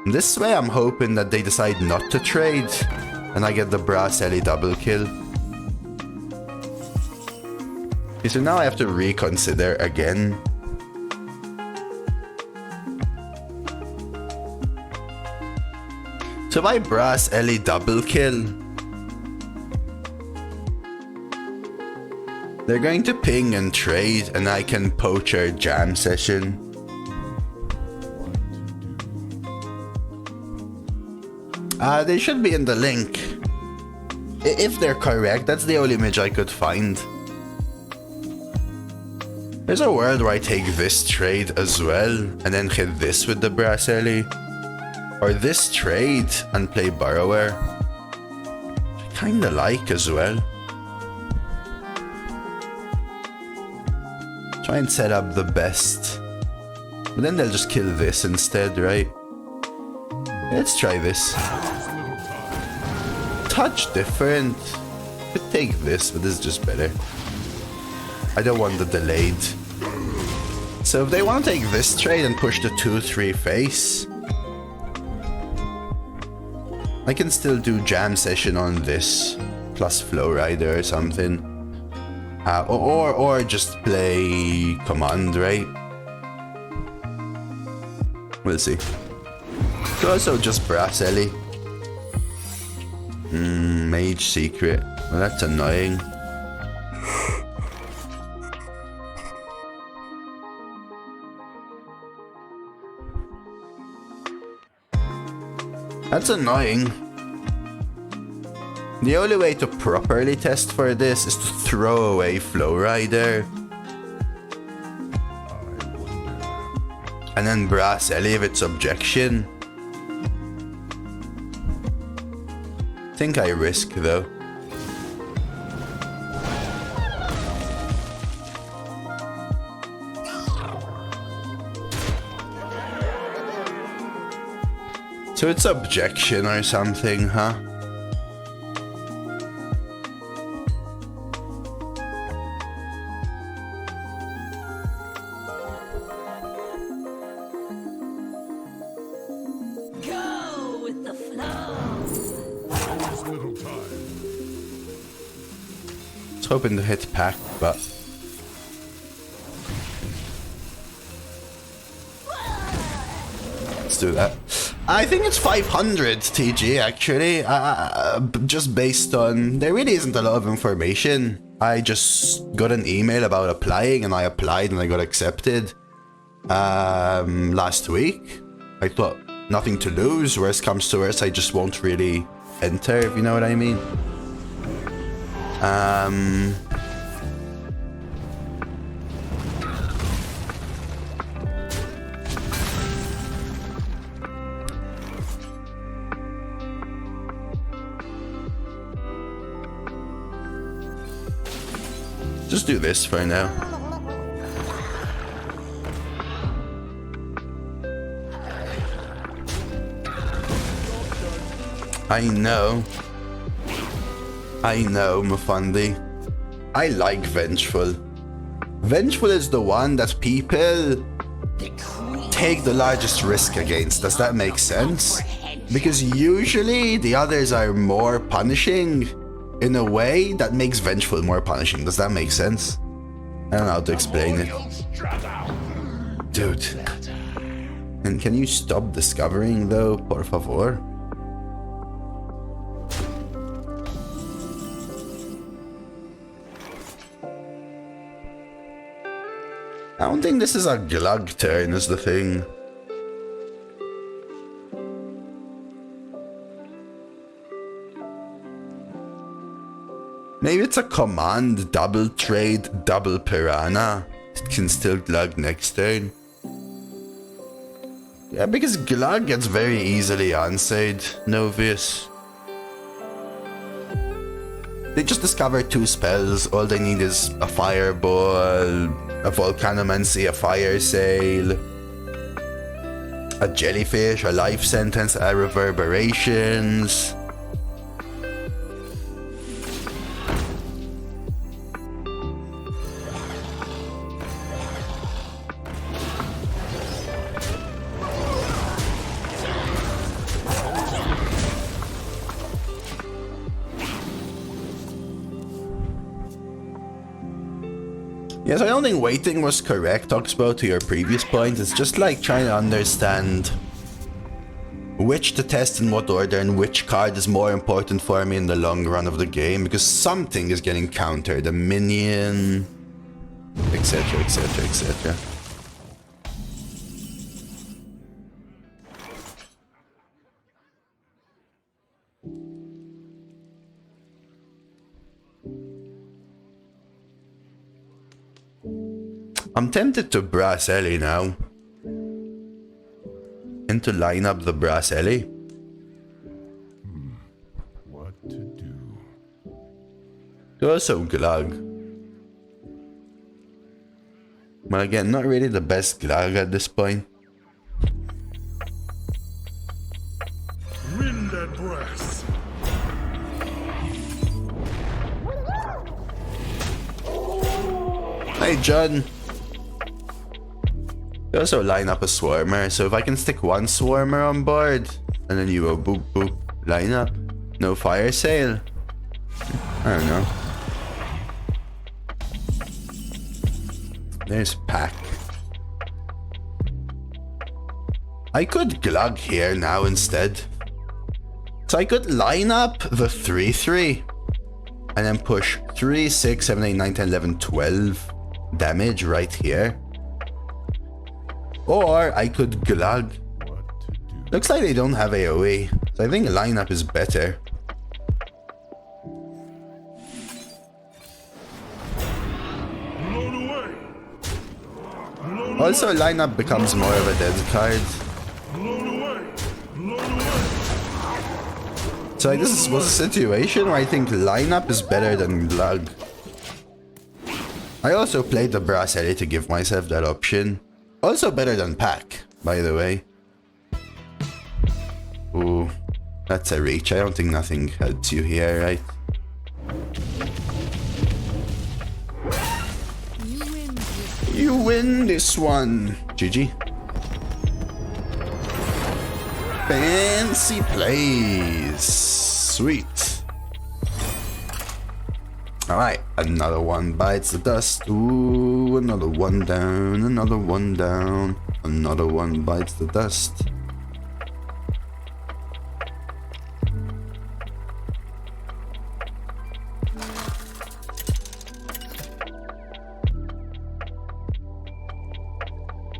This way I'm hoping that they decide not to trade, and I get the brass ellie double kill. Okay, so now I have to reconsider again. So if I brass ellie double kill, they're going to ping and trade, and I can poacher jam session. They should be in the link. If they're correct, that's the only image I could find. There's a world where I take this trade as well, and then hit this with the brass ellie. Or this trade and play Burrower. I kinda like as well. Try and set up the best. But then they'll just kill this instead, right? Let's try this. Touch different. Could take this, but this is just better. I don't want the delayed. So if they want to take this trade and push the 2-3 face, I can still do jam session on this, plus flow rider or something. Or just play command, right? We'll see. Could also just brass ellie. Mage secret. Well, that's annoying. That's annoying. The only way to properly test for this is to throw away Flow Rider. And then brass ellie if it's objection. I think I risk though. So it's objection or something, huh? Go with the flow. There's little time. I was hoping to hit pack, but let's do that. I think it's 500 TG actually, just based on, there really isn't a lot of information. I just got an email about applying and I applied and I got accepted. last week. I thought nothing to lose. Worst comes to worst, I just won't really enter, if you know what I mean. Just do this for now. I know, Mufandi. I like Vengeful. Vengeful is the one that people take the largest risk against. Does that make sense? Because usually the others are more punishing in a way that makes Vengeful more punishing. Does that make sense? I don't know how to explain it. Dude. And can you stop discovering though, por favor? I don't think this is a Glug turn is the thing. Maybe it's a command, double trade, double piranha. It can still Glug next turn. Yeah, because Glug gets very easily answered, Novius. They just discover 2 spells. All they need is a fireball, a volcanomancy, a fire sail, a jellyfish, a life sentence, a reverberations. Yes, I don't think waiting was correct, Oxbow, to your previous point. It's just like trying to understand which to test in what order and which card is more important for me in the long run of the game, because something is getting countered, a minion, etc, etc, etc. I'm tempted to Brass Ellie now. And to line up the Brass Ellie. What to do? Also Glug. But again, not really the best Glug at this point. Win that brass. Hey, John. They also line up a Swarmer, so if I can stick 1 Swarmer on board, and then you go boop boop, line up. No fire sale. I don't know. There's Pack. I could Glug here now instead. So I could line up the 3-3 and then push 3, 6, 7, 8, 9, 10, 11, 12 damage right here. Or I could Glug. Looks like they don't have AoE, so I think lineup is better. Also, lineup becomes more of a dead card. So like, this was a situation where I think lineup is better than Glug. I also played the Brass Ellie to give myself that option. Also better than Pack, by the way. Ooh, that's a reach. I don't think nothing helps you here, right? You win this one. GG. Fancy plays. Sweet. Alright, another one bites the dust. Ooh, another one down, another one down. Another one bites the dust.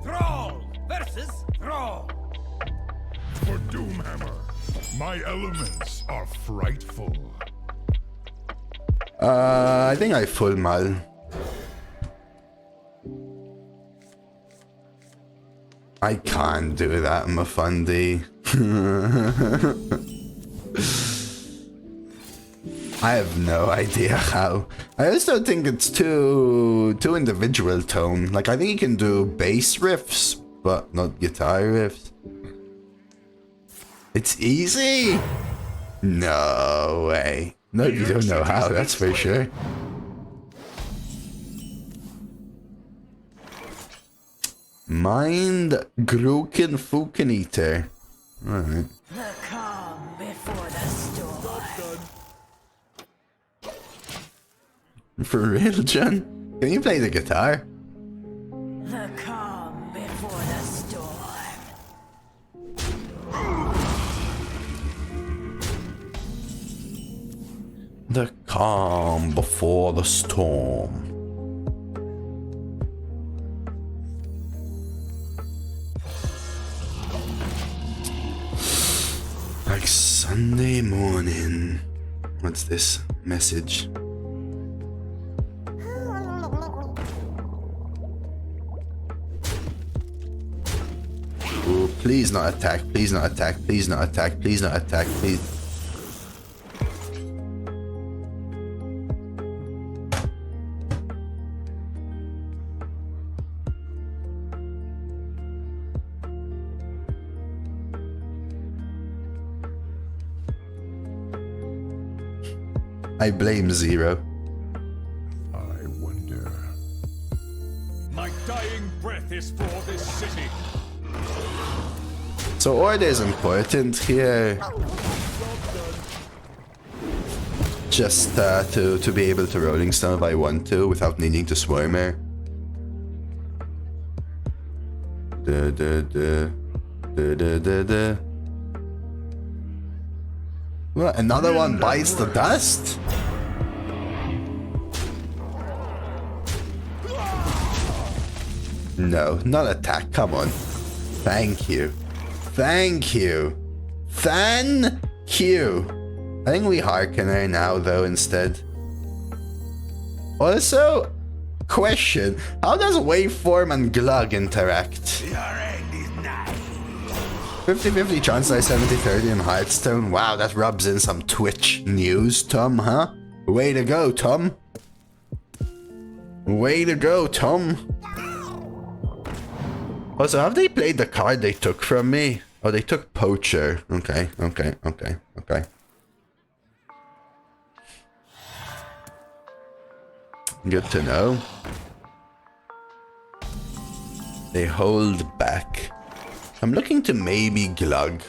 Throw! poses. Throw. For Doomhammer, my elements are frightful. I think I full mal. I can't do that, Mafundi. I have no idea how. I also think it's too individual tone. Like, I think you can do bass riffs, but not guitar riffs. It's easy? No way. No, you don't know how, that's for sure. Mind Gruken Fuken Eater. Alright. The calm before the storm. For real, John? Can you play the guitar? The calm before the storm. The calm before the storm. Like Sunday morning. What's this message? Ooh, please not attack, please not attack, please not attack, please not attack, please. I blame Zero. I wonder. My dying breath is for this city. So order is important here. Just to be able to Rolling Stone if I want to without needing to swarm her. What? Another one bites the dust? No, not attack. Come on. Thank you. Thank you. Thank you. I think we hearken her now, though, instead. Also, question. How does Waveform and Glug interact? Your end is nigh. 50-50 chance I 70-30 in Hearthstone. Wow, that rubs in some Twitch news, Tom, huh? Way to go, Tom. Way to go, Tom. Also, have they played the card they took from me? Oh, they took Poacher. Okay. Good to know. They hold back. I'm looking to maybe Glug.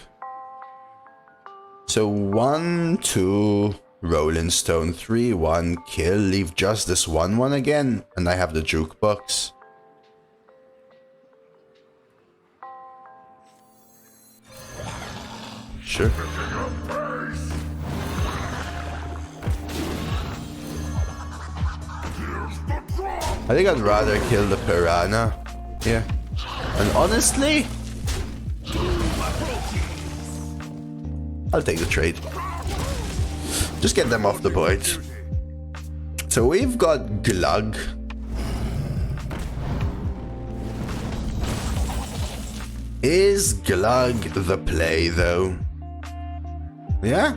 So 1, 2, Rolling Stone, 3, 1, kill, leave just this 1/1 again, and I have the jukebox. Sure. I think I'd rather kill the piranha. Yeah. And honestly, I'll take the trade. Just get them off the board. So we've got Glug. Is Glug the play, though? Yeah?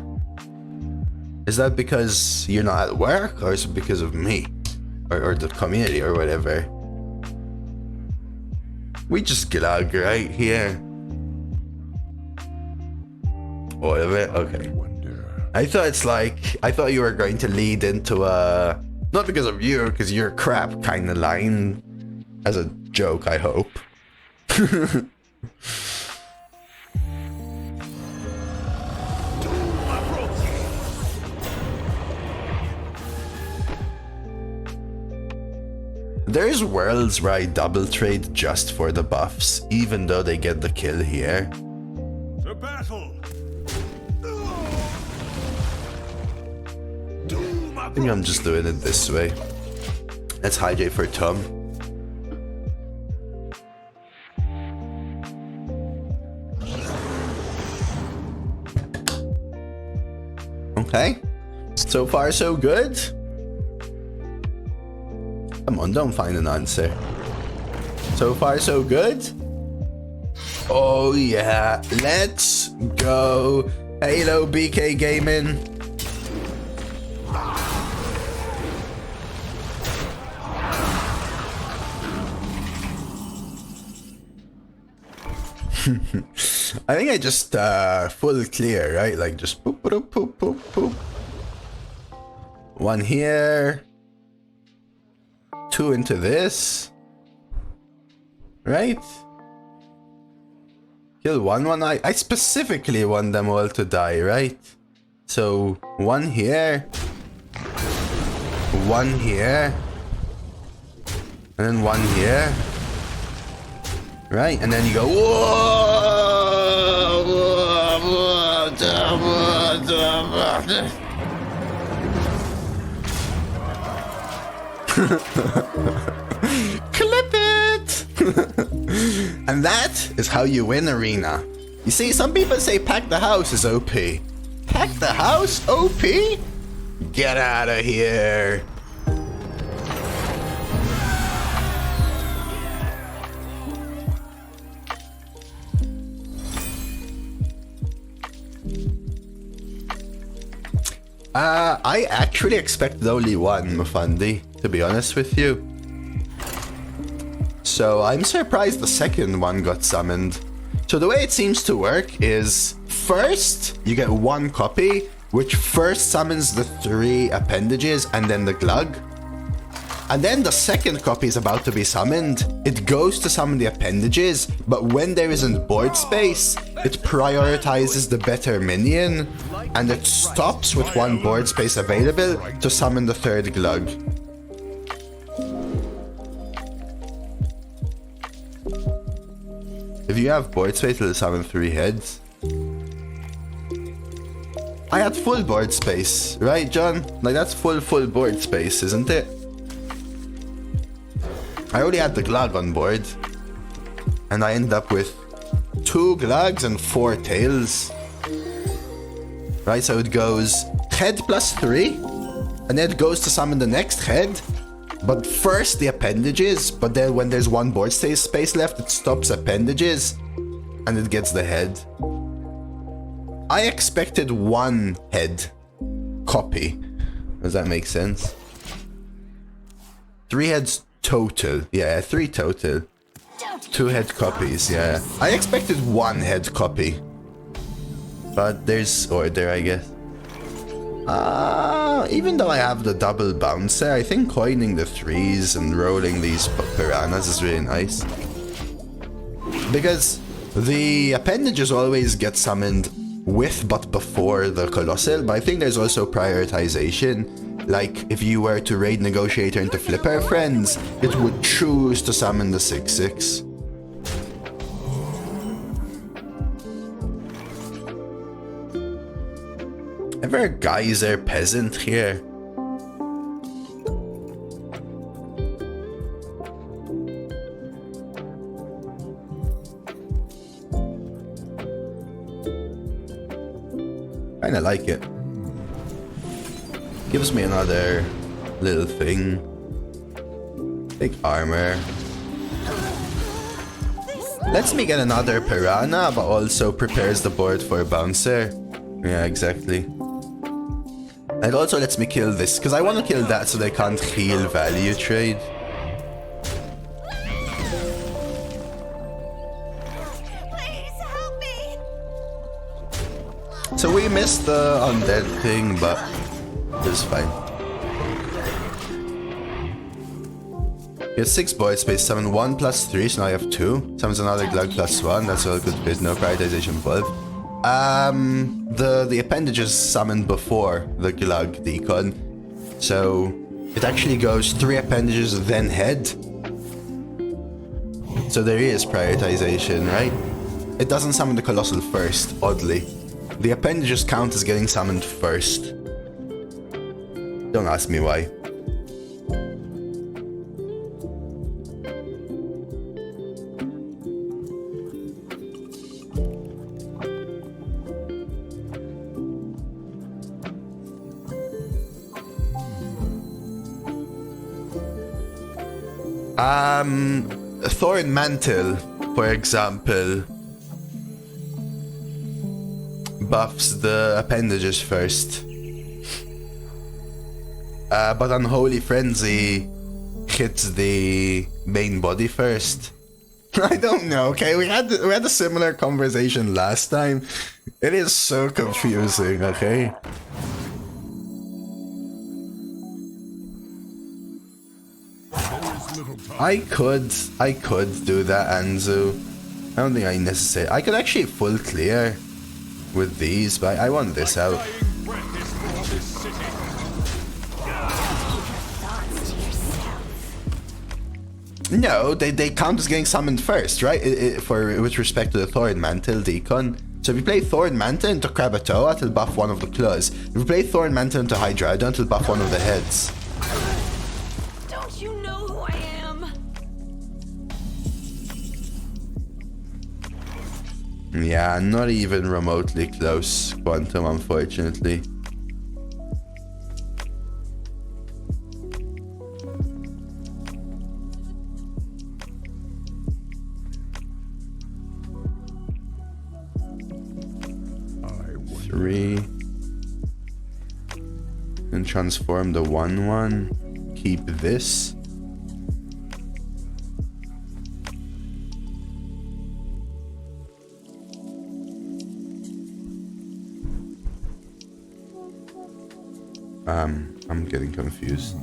Is that because you're not at work, or is it because of me? Or the community, or whatever? We just Glug right here. All of it? Okay. I thought you were going to lead into a... Not because of you, because you're crap kind of line. As a joke, I hope. There's worlds where I double trade just for the buffs, even though they get the kill here. To battle. I think I'm just doing it this way. Let's hijack for Tom. Hey, so far so good. Come on, don't find an answer. So far so good. Oh yeah, let's go. Halo BK Gaming. I think I just full clear, right? Like just poop, poop, poop, poop, poop. One here. Two into this. Right? Kill one. I specifically want them all to die, right? So one here. One here. And then one here. Right, and then you go, clip it! And that is how you win Arena. You see, some people say pack the house is OP. Pack the house? OP? Get out of here. I actually expected only one, Mufandi, to be honest with you. So I'm surprised the second one got summoned. So the way it seems to work is, first you get one copy, which first summons the 3 appendages and then the glug. And then the second copy is about to be summoned. It goes to summon the appendages, but when there isn't board space, it prioritizes the better minion, and it stops with 1 board space available to summon the 3rd glug. If you have board space, it'll summon 3 heads. I had full board space, right, John? Like, that's full board space, isn't it? I only had the glug on board, and I ended up with 2 glugs and 4 tails. Right, so it goes head plus 3, and then it goes to summon the next head, but first the appendages, but then when there's 1 board space left, it stops appendages, and it gets the head. I expected 1 head copy. Does that make sense? 3 heads total. Yeah, 3 total. 2 head copies, yeah. I expected 1 head copy. But there's order, I guess. Even though I have the double bouncer, I think coining the 3s and rolling these piranhas is really nice. Because the appendages always get summoned with but before the colossal, but I think there's also prioritization. Like, if you were to raid Negotiator into Flipper Friends, it would choose to summon the 6/6. Ever a geyser peasant here? Kinda like it. Gives me another little thing. Big armor. Lets me get another piranha, but also prepares the board for a bouncer. Yeah, exactly. And it also lets me kill this, because I want to kill that so they can't heal value trade. Please help me. So we missed the undead thing, but it's fine. You have 6 board space, summon 1 plus 3, so now I have 2. Summons another glug plus 1, that's all good bit, no prioritization involved. The appendages summoned before the glug decon. So it actually goes 3 appendages, then head. So there is prioritization, right? It doesn't summon the colossal first, oddly. The appendages count as getting summoned first. Don't ask me why. Thorn Mantle, for example, buffs the appendages first. But Unholy Frenzy hits the main body first. I don't know, okay? We had a similar conversation last time. It is so confusing, okay? I could do that, Anzu. I don't think I necessarily... I could actually full clear with these, but I want this out. No, they count as getting summoned first, right? With respect to the Thorn Mantle Deacon. So if you play Thorn Mantle into Krakatoa, it'll buff one of the claws. If you play Thorn Mantle into Hydreidon, it'll buff one of the heads. Don't you know who I am? Yeah, not even remotely close, Quantum, unfortunately. And transform the 1/1. Keep this. I'm getting confused.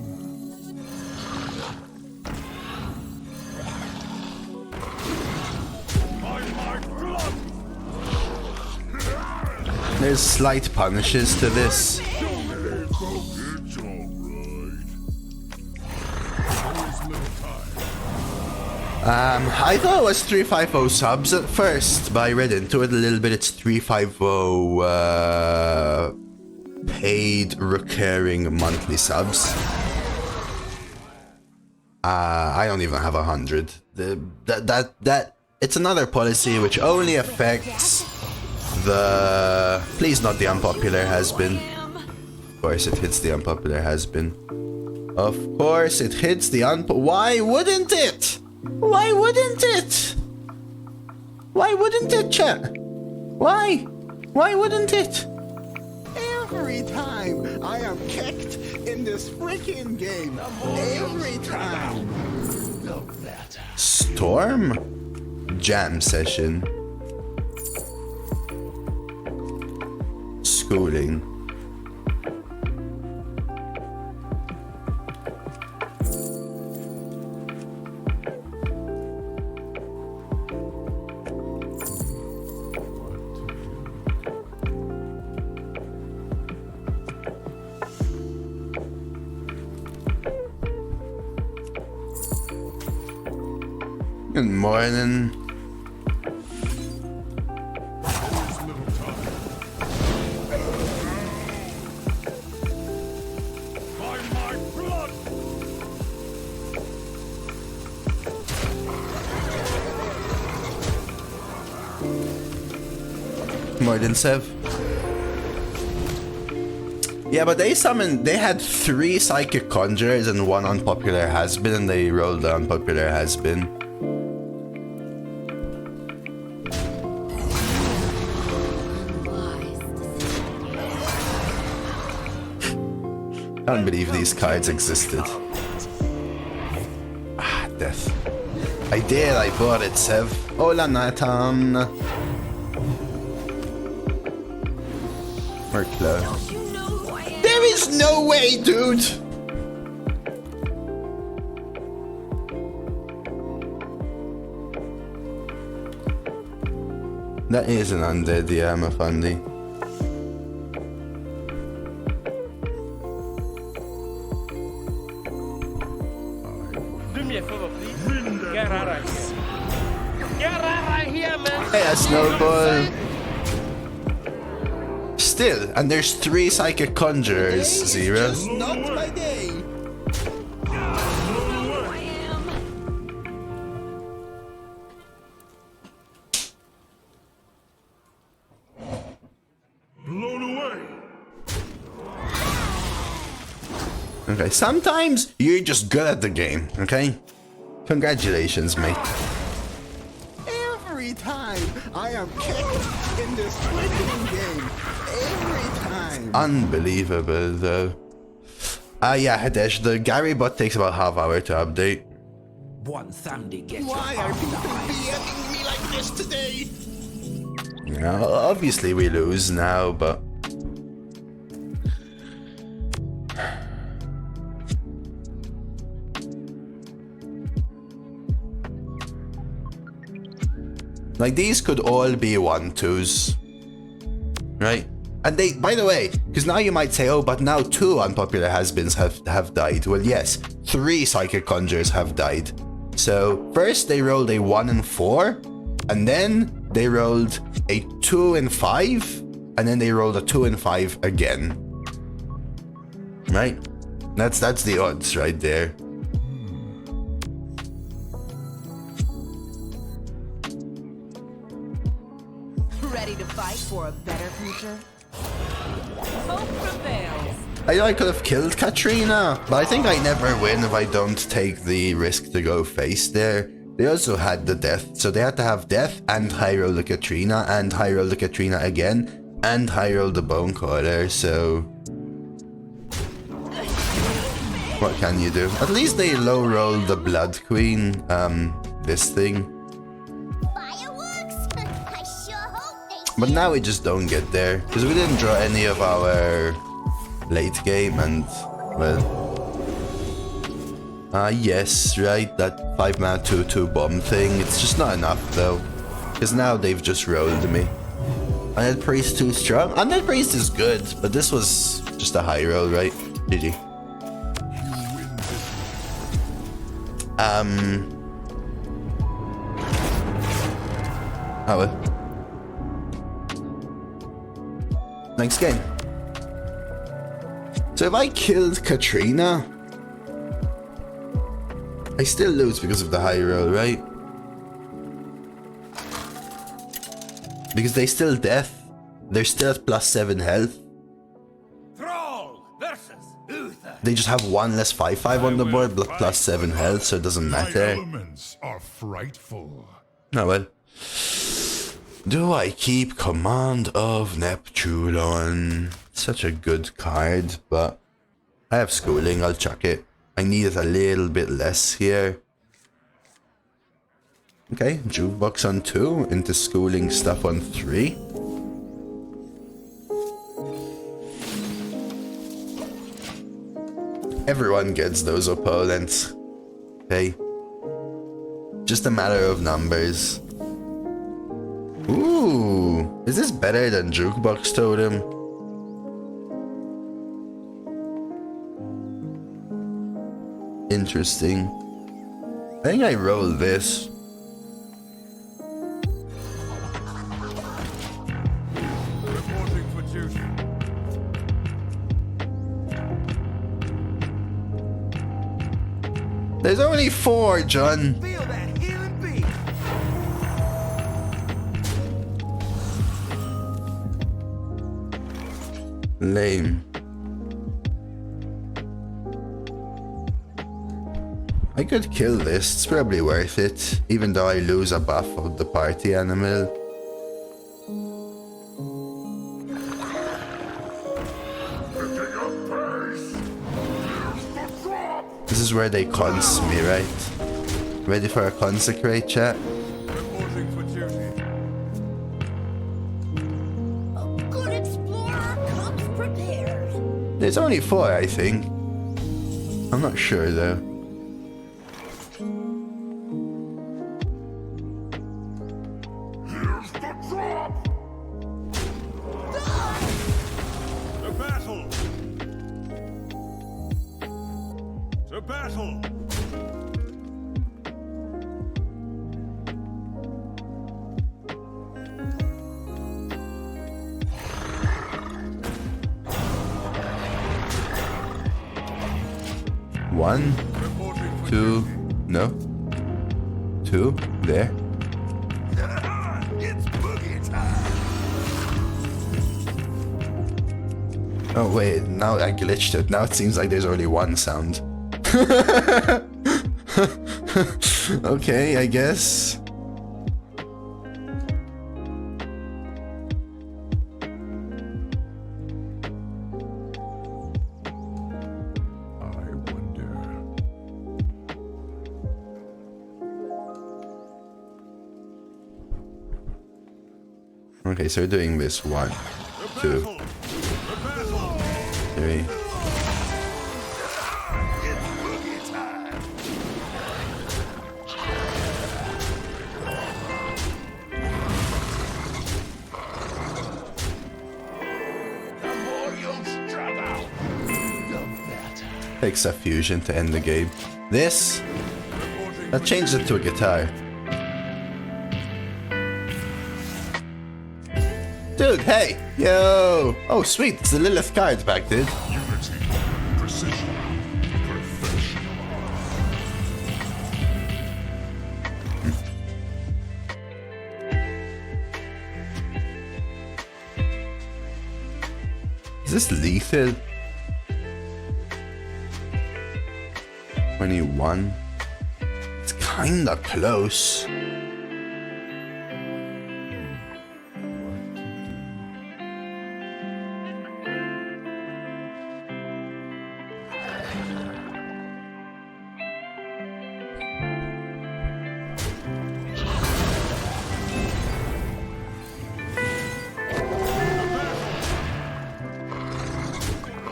There's slight punishes to this. I thought it was 350 subs at first, but I read into it a little bit. It's 350 paid recurring monthly subs. I don't even have 100. It's another policy which only affects the... Please not the unpopular has-been. Of course it hits the unpopular has-been. Of course it hits the Why wouldn't it? Why wouldn't it? Why wouldn't it, chat? Why? Why wouldn't it? Every time I am kicked in this freaking game. Every time. Storm? Jam session. Schooling. Good morning. More than Sev. Yeah, but they had 3 psychic conjurers and 1 unpopular has-been, and they rolled the unpopular has-been. I can't believe these cards existed. Ah, death. I did, I bought it, Sev. Hola, Nathan. We're close. There is no way, dude! That is an undead, yeah, Mafandi. Hey, a snowball. Still, and there's 3 psychic conjurers, Zero. Not my day. Blown away. Okay, sometimes you're just good at the game, okay? Congratulations, mate. Every time I am kicked in this freaking game. Every time. Unbelievable, though. Yeah, Hadesh, the Gary bot takes about half hour to update. One Sunday gets Why are people BMing me like this today? Yeah, obviously we lose now, but... like, these could all be 1-2s. Right? And they, by the way, because now you might say, oh, but now 2 unpopular has-beens have died. Well, yes, 3 psychic conjurers have died. So, first they rolled a 1 and 4, and then they rolled a 2 and 5, and then they rolled a 2 and 5 again. Right? That's the odds right there. Ready to fight for a better future? Hope prevails. I know I could have killed Katrina, but I think I never win if I don't take the risk to go face there. They also had the death, so they had to have death and high roll the Katrina, and high roll the Katrina again, and high roll the Bone Caller, so... what can you do? At least they low roll the Blood Queen, this thing. But now we just don't get there, because we didn't draw any of our late game, and, well... yes, right, that 5-mana 2/2 bomb thing, it's just not enough though, because now they've just rolled me. Undead Priest too strong? Undead Priest is good, but this was just a high roll, right? GG. Oh well. Next game. So if I killed Katrina, I still lose because of the high roll, right? Because they still death. They're still at +7 health. Thrall versus Uther. They just have 1 less 5/5 on the board, but +7 health, so it doesn't My matter. elements are frightful. Oh well. Do I keep Command of Neptulon? Such a good card, but I have Schooling, I'll chuck it. I need it a little bit less here. Okay, Jukebox on 2, into Schooling stuff on 3. Everyone gets those opponents. Okay. Just a matter of numbers. Ooh, is this better than Jukebox Totem? Interesting. I think I roll this. Reporting for duty. There's only 4, John. Feel that healing beat. Lame. I could kill this, it's probably worth it, even though I lose a buff of the party animal. This is where they cons me, right? Ready for a consecrate, chat? Reporting for duty. A good explorer comes prepared. There's only 4, I think. I'm not sure though. Here's the drop. To battle! To battle! One, Reporting for 2, no. 2, there. It's boogie time. Oh wait, now I glitched it. Now it seems like there's only 1 sound. Okay, I guess. I wonder. Okay, so we're doing this 1, 2, 3. Takes a fusion to end the game. This, that changes it to a guitar. Dude, hey! Yo! Oh, sweet, it's the Lilith card back, dude. Unity, precision, perfection. Is this lethal? 21. It's kinda close.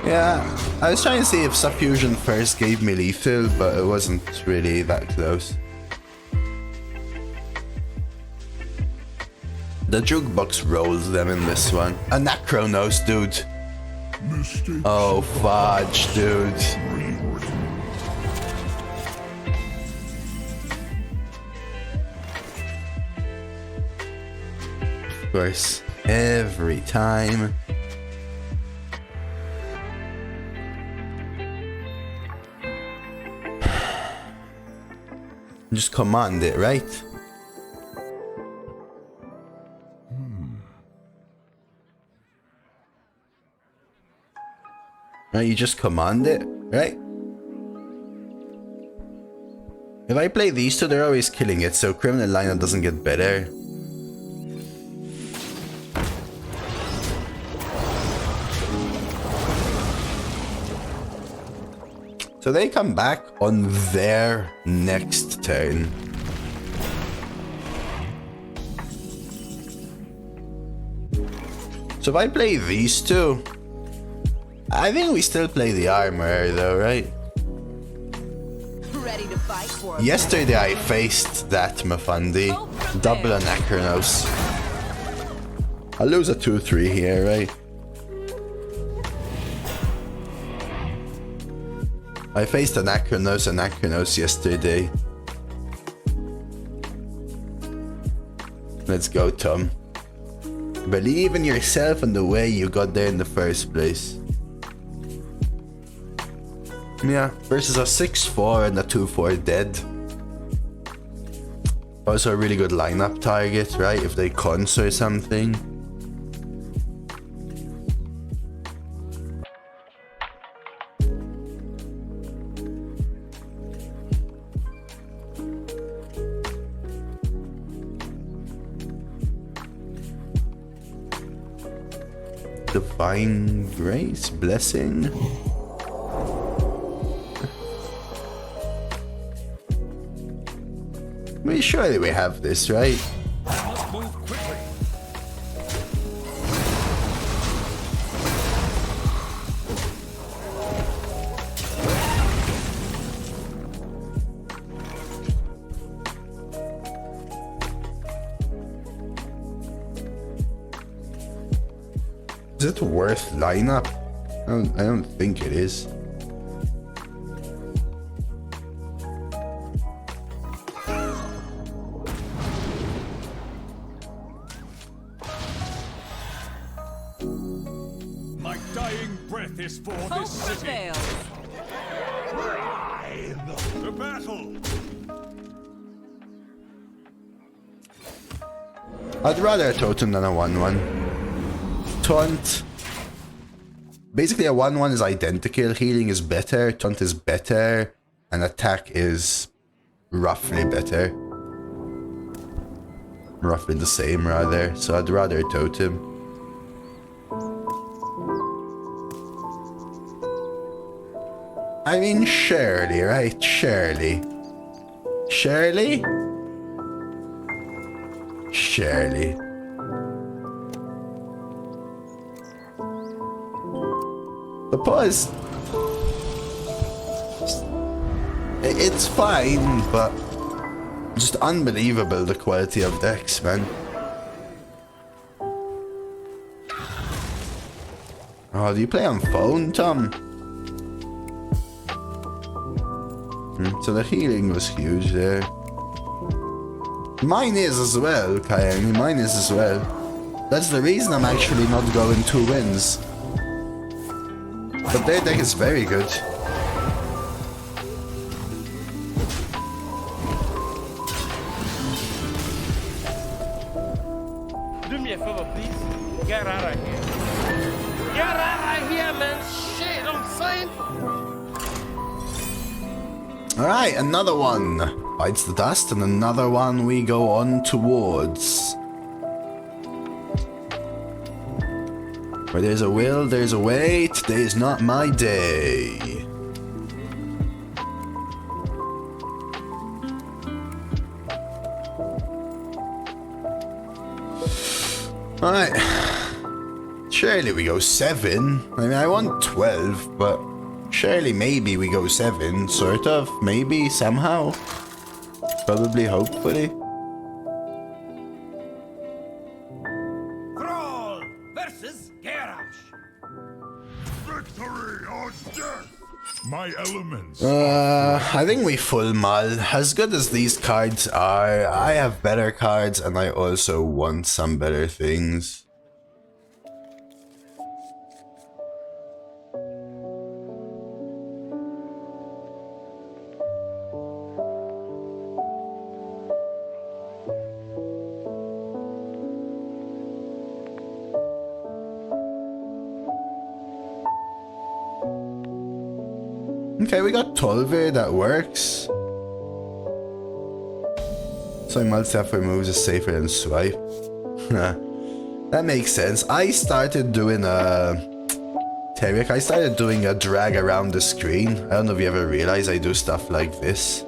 Yeah, I was trying to see if Subfusion first gave me lethal, but it wasn't really that close. The jukebox rolls them in this one. A Necronos, dude. Oh, fudge, dude. Of course, every time. Just command it, right? Right, you just command it, right? If I play these two, they're always killing it, so criminal lineup doesn't get better. So they come back on their next turn. So if I play these two, I think we still play the armor though, right? Ready to fight for a Yesterday I faced that Mafandi. Double Anachronos. I'll lose a 2-3 here, right? I faced Anachronos yesterday. Let's go, Tom. Believe in yourself and the way you got there in the first place. Yeah, versus a 6-4 and a 2-4 dead. Also a really good lineup target, right? If they cons or something. Divine Grace, Blessing. Surely we have this, right? Must move quickly. Is it worth lineup? I don't think it is. My dying breath is for this city. fails. To battle. I'd rather a totem than a 1-1. Taunt. Basically a 1-1 is identical. Healing is better. Taunt is better. And attack is roughly better. Roughly the same, rather. So I'd rather totem. I mean, surely, right? Surely. Surely? Surely. The pause. It's fine, but just unbelievable the quality of decks, man. Oh, do you play on phone, Tom? So the healing was huge there. Mine is as well, Kayani. Mine is as well. That's the reason I'm actually not going 2 wins. But their deck is very good. Do me a favor, please. Get out of here. Get out of here, man. Shit, I'm saying. Alright, another one. Bites the dust, and another one we go on towards. Where there's a will, there's a way. Today is not my day. Alright. Surely we go 7. I mean, I want 12, but surely maybe we go 7. Sort of. Maybe, somehow. Probably, hopefully. Thrall versus Garrosh. Victory or death. My elements. I think we full mull. As good as these cards are, I have better cards and I also want some better things. Okay, we got Tolver, that works. So multi-tap removes is safer than swipe. That makes sense. I started doing Tarek, I started doing a drag around the screen. I don't know if you ever realize I do stuff like this.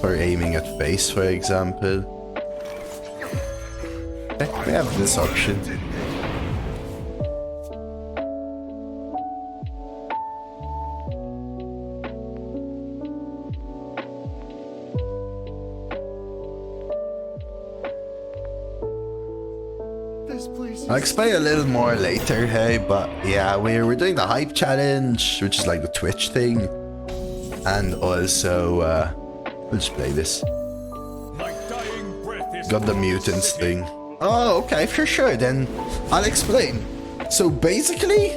For aiming at face, for example. Okay, we have this option. I'll explain a little more later, hey, but yeah, we're doing the hype challenge, which is like the Twitch thing, and also we'll just play this. Got the mutants thing. Oh, okay, for sure. Then I'll explain. So basically,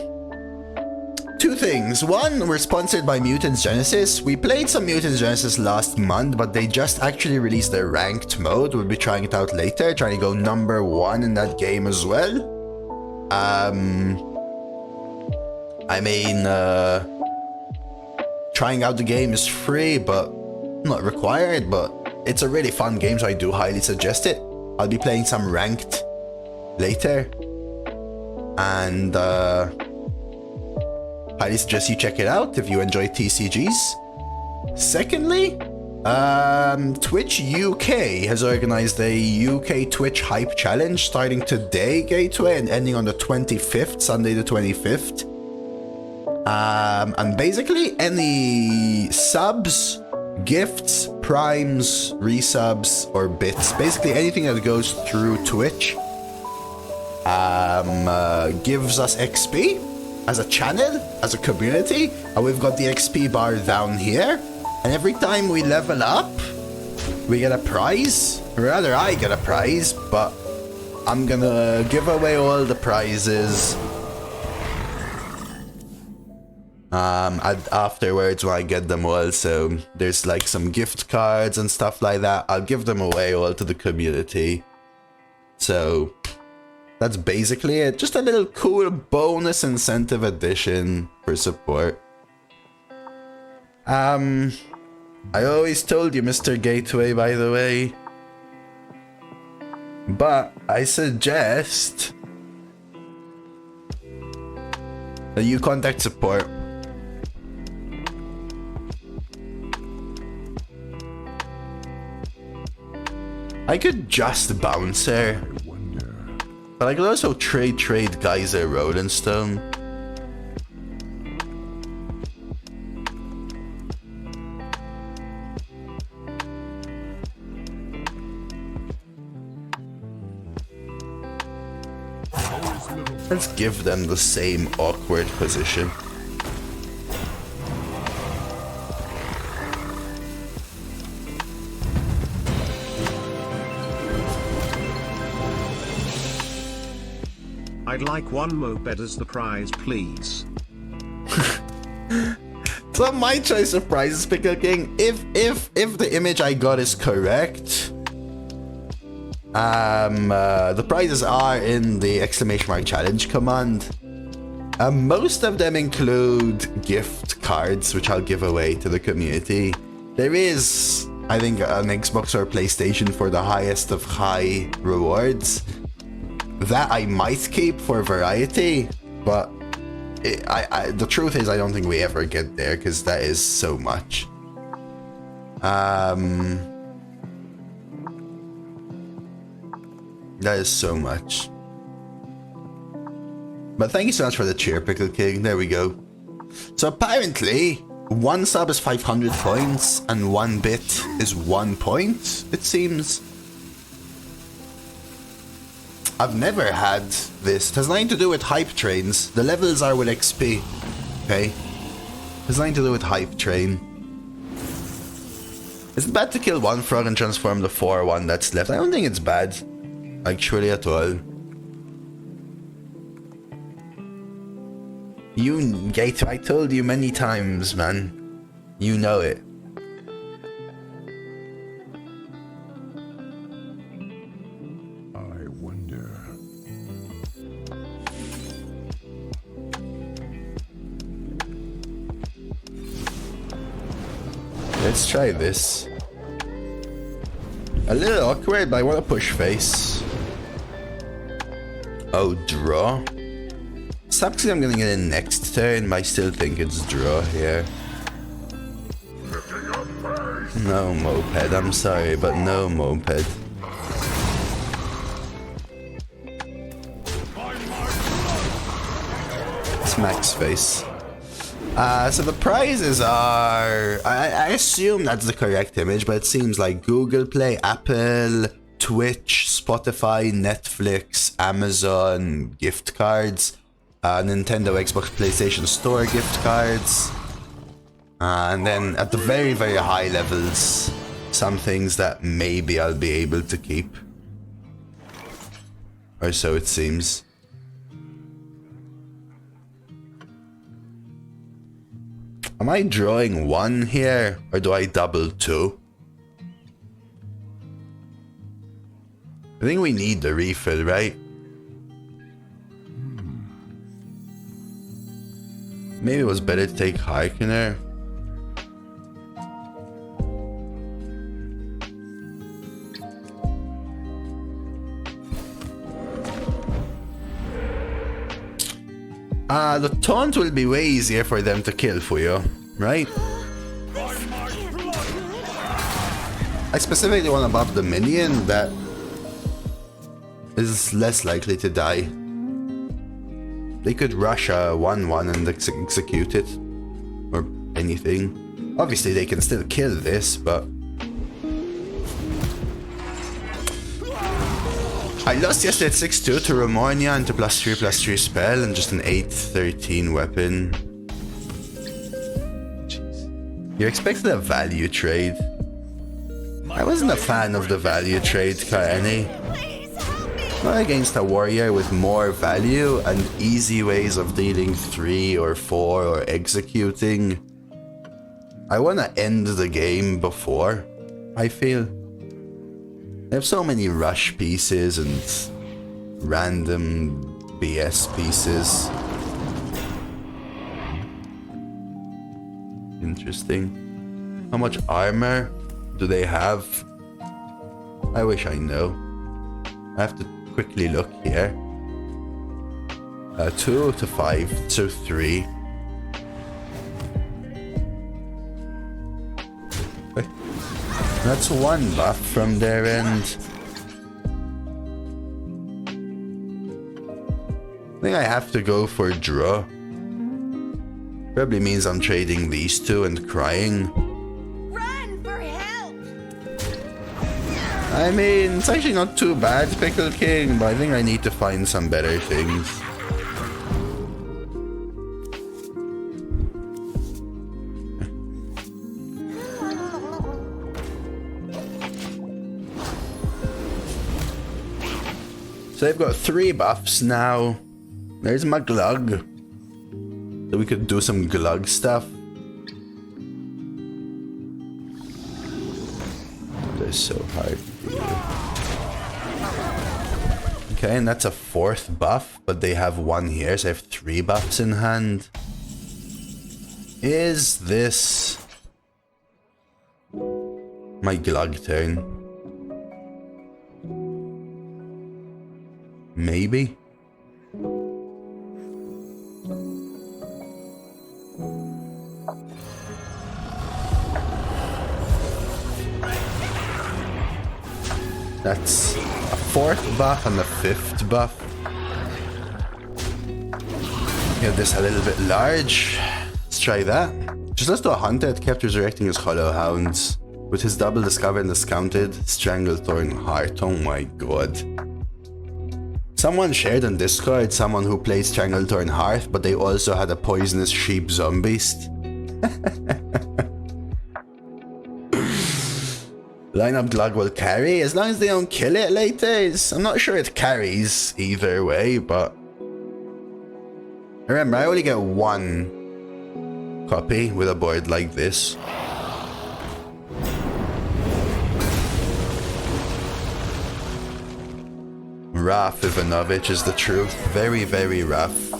2 things. One, we're sponsored by Mutants Genesis. We played some Mutants Genesis last month, but they just actually released their ranked mode. We'll be trying it out later, trying to go number 1 in that game as well. I mean, trying out the game is free, but not required, but it's a really fun game, so I do highly suggest it. I'll be playing some ranked later, and highly suggest you check it out if you enjoy TCGs. Secondly, Twitch UK has organized a UK Twitch Hype Challenge starting today, Gateway, and ending on the 25th, Sunday the 25th. And basically any subs, gifts, primes, resubs, or bits, basically anything that goes through Twitch, gives us XP as a channel, as a community, and we've got the XP bar down here. And every time we level up, we get a prize. Or rather, I get a prize, but I'm gonna give away all the prizes afterwards when I get them all. So there's like some gift cards and stuff like that. I'll give them away all to the community. So that's basically it. Just a little cool bonus incentive addition for support. I always told you, Mr. Gateway, by the way. But I suggest that you contact support. I could just bounce her. But I could also trade Geyser Rolling Stone. Let's give them the same awkward position. I'd like one moped as the prize, please. So my choice of prizes, Pickle King, if the image I got is correct, the prizes are in the ! challenge command. Most of them include gift cards, which I'll give away to the community. There is, I think, an Xbox or PlayStation for the highest of high rewards. That I might keep for variety, but the truth is I don't think we ever get there, because that is so much. That is so much. But thank you so much for the cheer, Pickle King. There we go. So apparently, 1 sub is 500 points, and 1 bit is 1 point, it seems. I've never had this. It has nothing to do with hype trains. The levels are with XP. Okay? It has nothing to do with hype train. Is it bad to kill 1 frog and transform the 4-1 that's left? I don't think it's bad. Actually, at all. You, Gator, I told you many times, man. You know it. I wonder. Let's try this. A little awkward, but I want to push face. Oh, draw. Sucks I'm gonna get it next turn, but I still think it's draw here. No moped, I'm sorry, but no moped. It's max face. So the prizes are... I assume that's the correct image, but it seems like Google Play, Apple, Twitch, Spotify, Netflix, Amazon, gift cards, Nintendo, Xbox, PlayStation Store gift cards, and then at the very, very high levels, some things that maybe I'll be able to keep. Or so it seems. Am I drawing 1 here, or do I double 2? I think we need the refill, right? Maybe it was better to take Harkener. The taunt will be way easier for them to kill for you, right? I specifically want to buff the minion that is less likely to die. They could rush a 1-1 and execute it. Or anything. Obviously they can still kill this, but... I lost yesterday at 6-2 to Romornia and to +3/+3 spell and just an 8-13 weapon. Jeez. You expected a value trade. I wasn't a fan of the value trade, Kaeni. Not against a warrior with more value and easy ways of dealing 3 or 4 or executing. I want to end the game before, I feel. I have so many rush pieces and random BS pieces. Interesting. How much armor do they have? I wish I know. I have to quickly look here. 2 to 5, so 3. Okay. That's 1 buff from their end. I think I have to go for draw. Probably means I'm trading these two and crying. Run for help! I mean, it's actually not too bad, Pickle King, but I think I need to find some better things. So they've got 3 buffs now. There's my glug. So we could do some glug stuff. They're so hard to do. Okay, and that's a 4th buff, but they have 1 here, so I have 3 buffs in hand. Is this my glug turn? Maybe? That's a 4th buff and a 5th buff. Get this a little bit large. Let's try that. Just let's do a hunter that kept resurrecting his hollow hounds. With his double discovered and discounted, Stranglethorn Heart. Oh my god. Someone shared on Discord someone who played Stranglethorn Heart, but they also had a poisonous sheep zombies. Lineup Glug will carry as long as they don't kill it later. I'm not sure it carries either way, but remember, I only get 1 copy with a board like this. Rough Ivanovich is the truth. Very, very rough.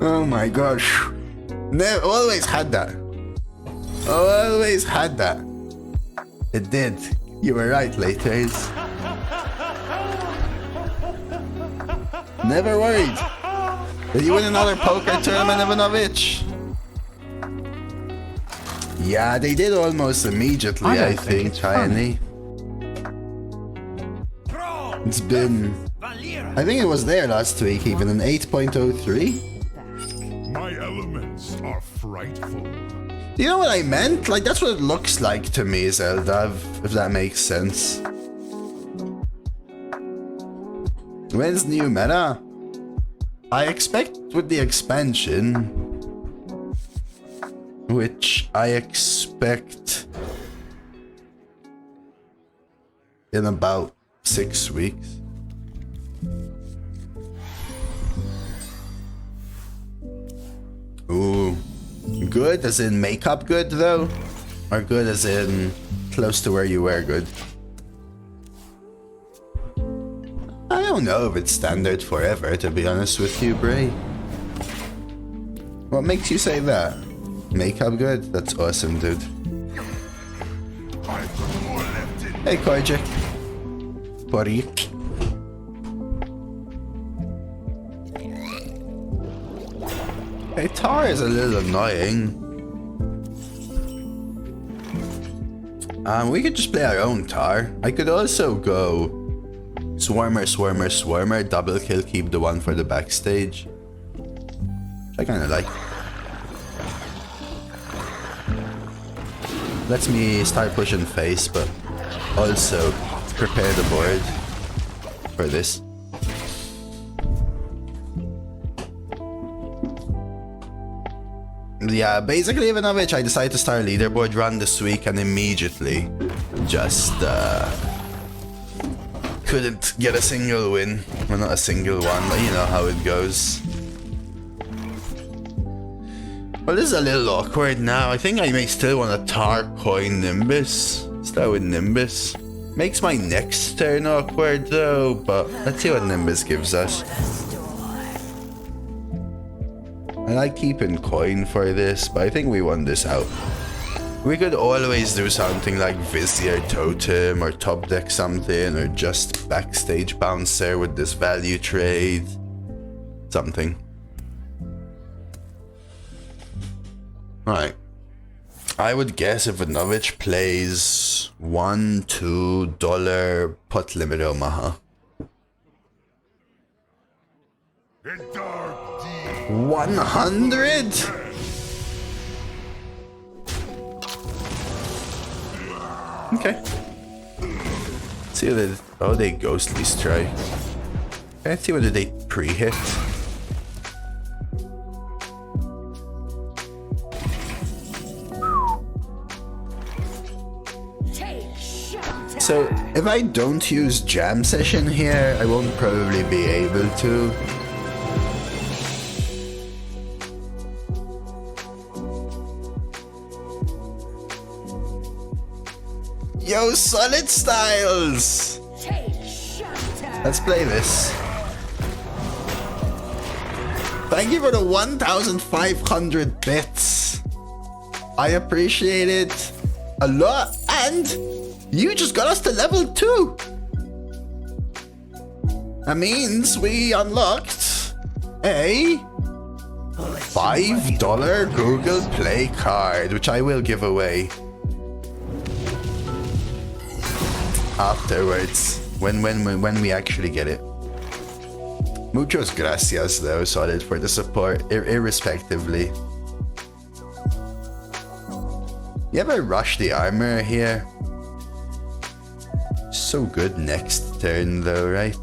Oh my gosh. Always had that. Always had that. It did. You were right, Laters. Never worried. Did you win another poker tournament, Ivanovich? Yeah, they did almost immediately, I think, Tiny. It's been... I think it was there last week, even an 8.03. My elements are frightful. You know what I meant? Like, that's what it looks like to me, Zelda, if that makes sense. When's new meta? I expect with the expansion, which I expect in about 6 weeks. Ooh. Good as in makeup good though? Or good as in close to where you were good? I don't know if it's standard forever, to be honest with you, Bray. What makes you say that? Makeup good? That's awesome, dude. Hey, Kojic. Kojic. Hey, Tar is a little annoying. We could just play our own Tar. I could also go Swarmer, Swarmer, Swarmer, double kill, keep the one for the backstage. I kinda like. Lets me start pushing face, but also prepare the board for this. Yeah, basically, Ivanovich, I decided to start a leaderboard run this week, and immediately just couldn't get a single win. Well, not a single one, but you know how it goes. Well, this is a little awkward now. I think I may still want a tar coin Nimbus. Start with Nimbus. Makes my next turn awkward though, but let's see what Nimbus gives us. I like keeping coin for this, but I think we won this out. We could always do something like Vizier Totem or top deck something, or just backstage bouncer with this value trade. Something. Alright. I would guess if Ivanovich plays $1-2 pot limit Omaha. 100? Okay. See what they... Oh, they ghostly strike. Let's see whether they pre-hit. So, if I don't use Jam Session here, I won't probably be able to. Yo, Solid Styles! Let's play this. Thank you for the 1,500 bits. I appreciate it a lot, and you just got us to level 2. That means we unlocked a $5 Google Play card, which I will give away afterwards when we actually get it. Muchos gracias though, Solid, for the support, irrespectively. You ever rush the armor here? So good next turn though, right?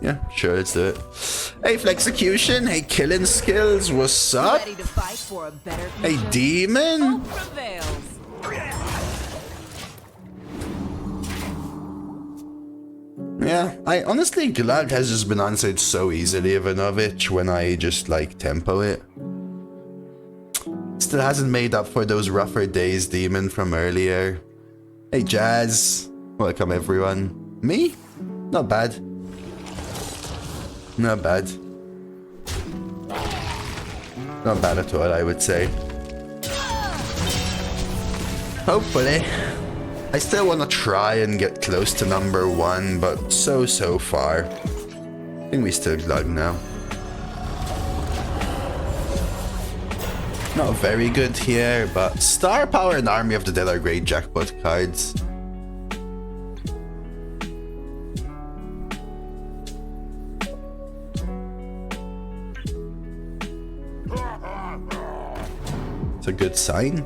Yeah, sure, let's do it. Hey, Flexecution. Hey, Killing Skills. What's up? Ready to fight for a better Hey, future? Demon. Hope prevails. Yeah, I honestly, Glag has just been answered so easily, Ivanovich, when I just like tempo it. Still hasn't made up for those rougher days, Demon, from earlier. Hey, Jazz. Welcome, everyone. Me? Not bad. Not bad. Not bad at all, I would say. Hopefully. I still want to try and get close to number 1, but so far. I think we still glug now. Not very good here, but Star Power and Army of the Dead are great jackpot cards. It's a good sign.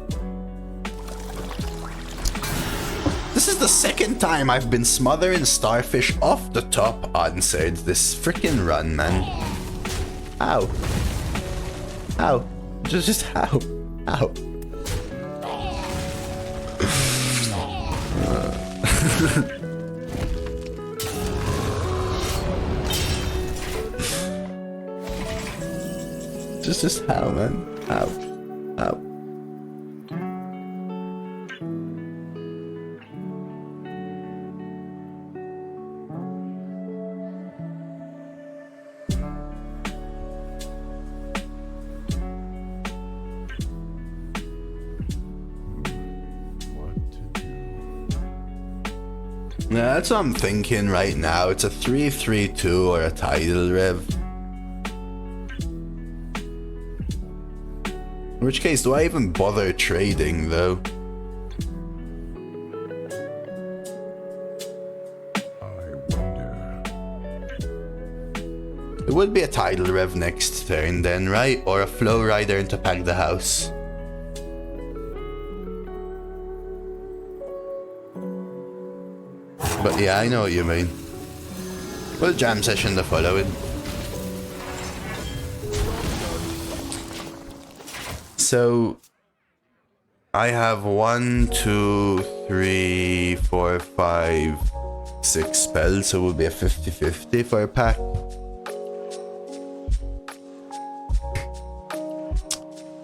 This is the second time I've been smothering Starfish off the top answered this freaking run, man. Ow. Ow. Just how? Ow. Just how, man? Ow. Ow. Yeah, that's what I'm thinking right now. It's a 3-3-2 or a tidal rev. In which case, do I even bother trading though? It would be a tidal rev next turn then, right? Or a flow rider into pack the house. But yeah, I know what you mean. We'll jam session the following. So I have 1, 2, 3, 4, 5, 6 spells, so it will be a 50-50 for a pack.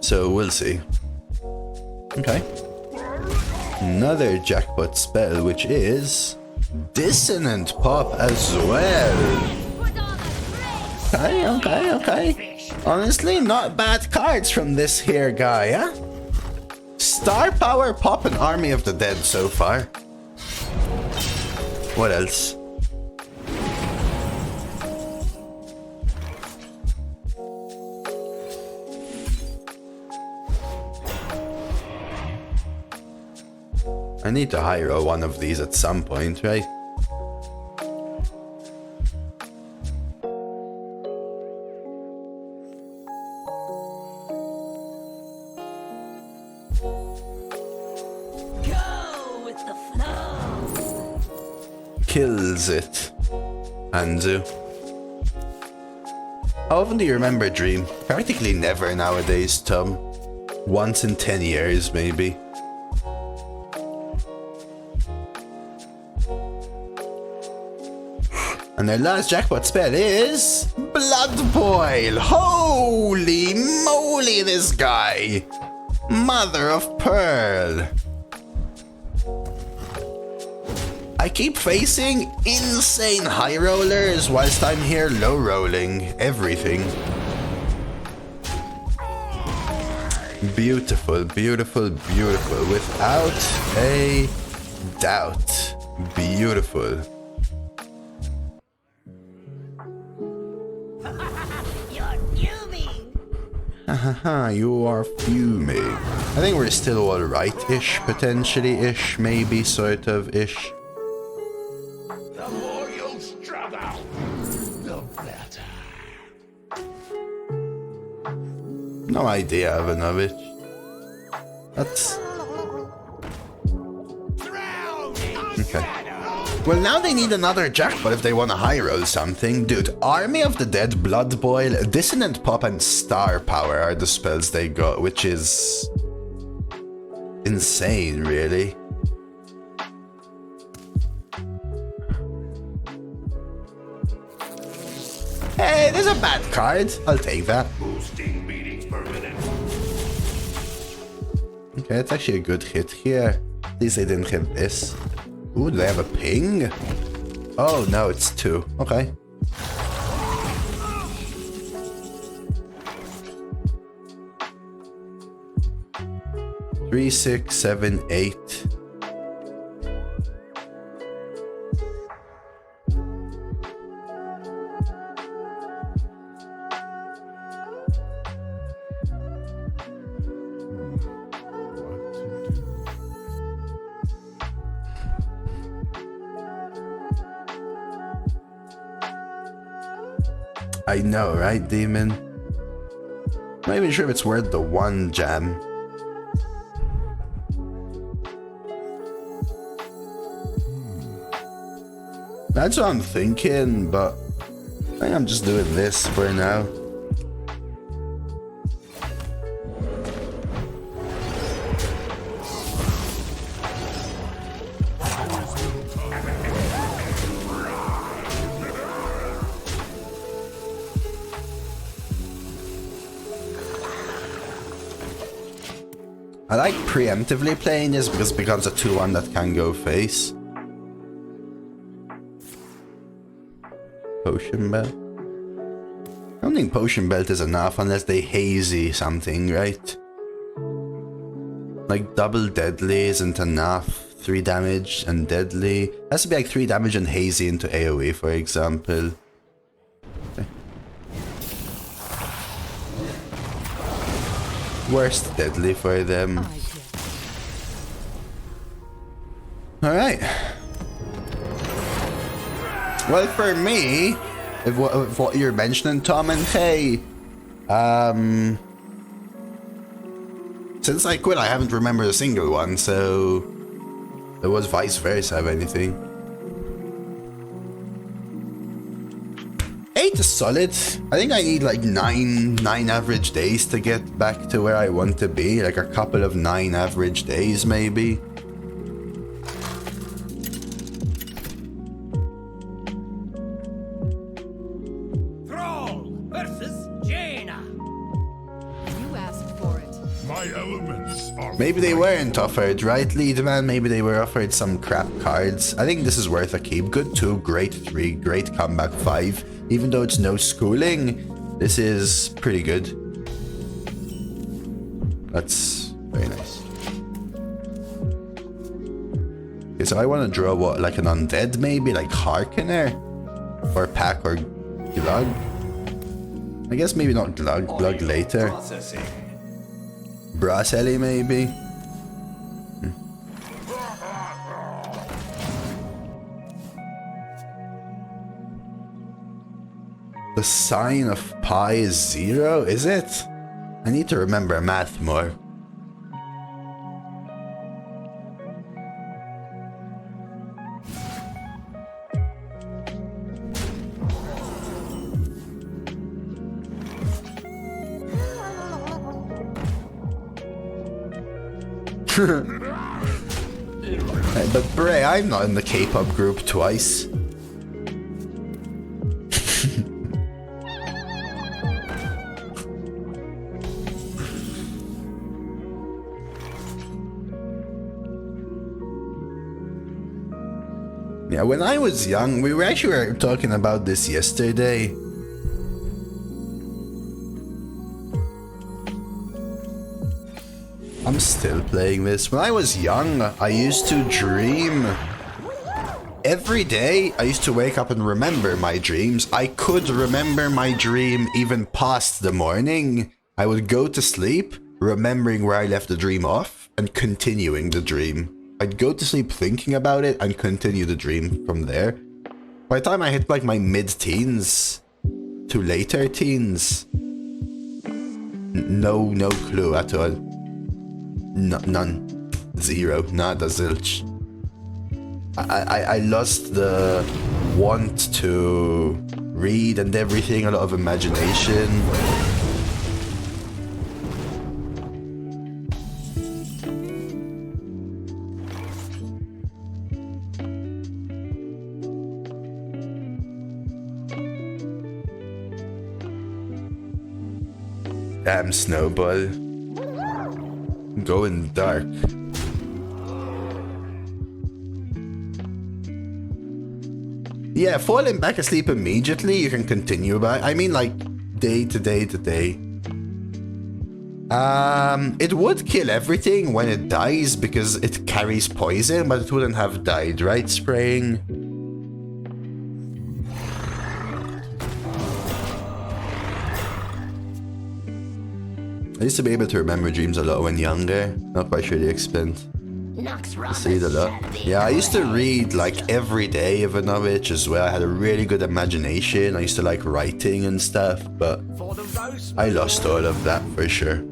So we'll see. Okay. Another jackpot spell, which is Dissonant Pop as well. Okay. Honestly, not bad cards from this here guy, huh? Star Power, Pop, and Army of the Dead so far. What else? I need to high roll one of these at some point, right? Go with the flow. Kills it. Anzu. How often do you remember Dream? Practically never nowadays, Tom. Once in 10 years, maybe. And their last jackpot spell is Blood Boil. Holy moly, this guy. Mother of Pearl. I keep facing insane high rollers whilst I'm here low rolling everything. Beautiful, beautiful, beautiful. Without a doubt. Beautiful. Haha, you are fuming. I think we're still alright-ish, potentially-ish, maybe, sort of-ish. The more you struggle, the better. No idea, Ivanovich. That's... Okay. Well, now they need another jackpot if they want to high roll something. Dude, Army of the Dead, Blood Boil, Dissonant Pop, and Star Power are the spells they got, which is... insane, really. Hey, there's a bad card. I'll take that. Boosting beatings per minute. Okay, it's actually a good hit here. At least they didn't hit this. Ooh, do they have a ping? Oh, no, it's 2. Okay. Three, 6, 7, 8. I know, right, Demon? Not even sure if it's worth the 1 jam. That's what I'm thinking, but I think I'm just doing this for now. I like preemptively playing this because it becomes a 2-1 that can go face. Potion Belt? I don't think Potion Belt is enough unless they hazy something, right? Like double deadly isn't enough. 3 damage and deadly. Has to be like 3 damage and hazy into AoE, for example. Okay. Worst deadly for them. Alright. Well, for me, if what you're mentioning, Tom, and hey, since I quit, I haven't remembered a single one, so it was vice versa, if anything. quite solid. I think I need like nine average days to get back to where I want to be. Like a couple of 9 average days, maybe. Thrall versus Jaina. You asked for it. My elements are Maybe they weren't offered, right, lead man? Maybe they were offered some crap cards. I think this is worth a keep. Good 2, great 3, great comeback 5. Even though it's no schooling, this is pretty good. That's very nice. Okay, so I want to draw what, like an undead maybe? Like Harkener? Or Pack or Glug? I guess maybe not Glug, Glug later. Bracelli maybe? The sign of pi is 0, is it? I need to remember math more. But Bray, I'm not in the K-pop group twice. Yeah, when I was young, we were talking about this yesterday. I'm still playing this. When I was young, I used to dream. Every day, I used to wake up and remember my dreams. I could remember my dream even past the morning. I would go to sleep, remembering where I left the dream off, and continuing the dream. I'd go to sleep thinking about it and continue the dream from there. By the time I hit like my mid-teens to later teens, no clue at all. None. 0. Nada, zilch. I lost the want to read and everything, a lot of imagination. Damn Snowball. Going dark. Yeah, falling back asleep immediately, you can continue, but I mean like day to day to day. It would kill everything when it dies because it carries poison, but it wouldn't have died, right, spraying? I used to be able to remember dreams a lot when younger. Not quite sure the extent. I used to read a lot. Yeah, I used to read like every day of Ivanovich as well. I had a really good imagination. I used to like writing and stuff, but I lost all of that for sure.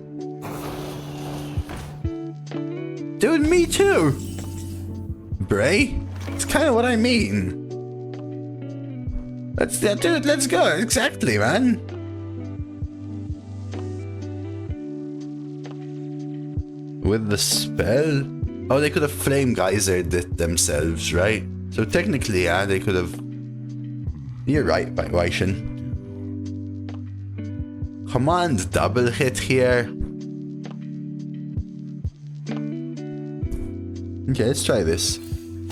Dude, me too! Bray? It's kind of what I mean. Dude, let's go. Exactly, man. With the spell? Oh, they could have flame geysered it themselves, right? So technically, yeah, they could have... You're right, Vaishan. Command double hit here. Okay, let's try this.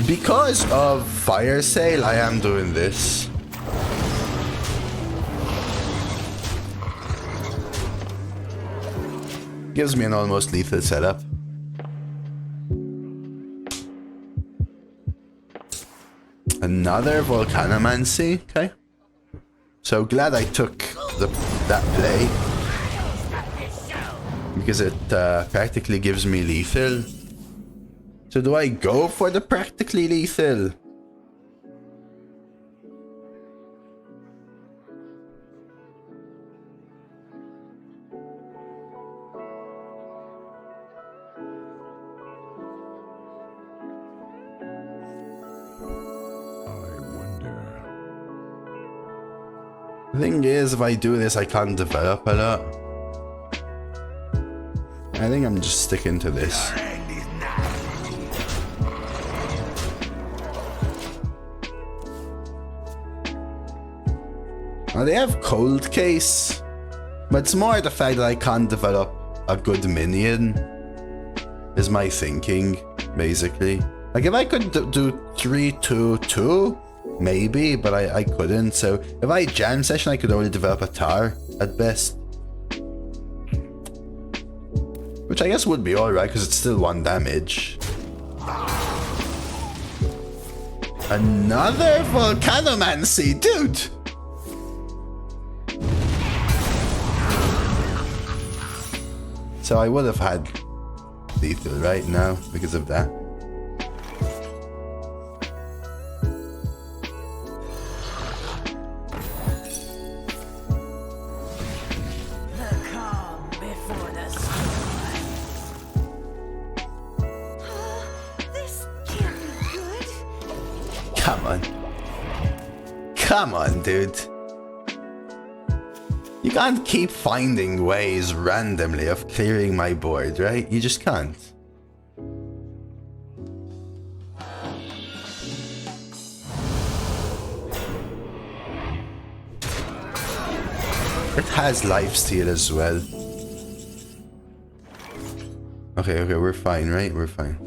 Because of Fire Sale, I am doing this. Gives me an almost lethal setup. Another Volcanomancy, okay. So glad I took that play. Because it practically gives me lethal. So do I go for the practically lethal? The thing is, if I do this, I can't develop a lot. I think I'm just sticking to this. Now they have cold case, but it's more the fact that I can't develop a good minion is my thinking, basically. Like if I could do 3-2-2, maybe, but I couldn't. So if I jam session, I could only develop a tar at best, which I guess would be alright because it's still 1 damage. Another volcanomancy, dude. So I would have had lethal right now because of that. The calm before the storm. This can't be good. Come on. Come on, dude. You can't keep finding ways randomly of clearing my board, right? You just can't. It has lifesteal as well. Okay, we're fine, right? We're fine.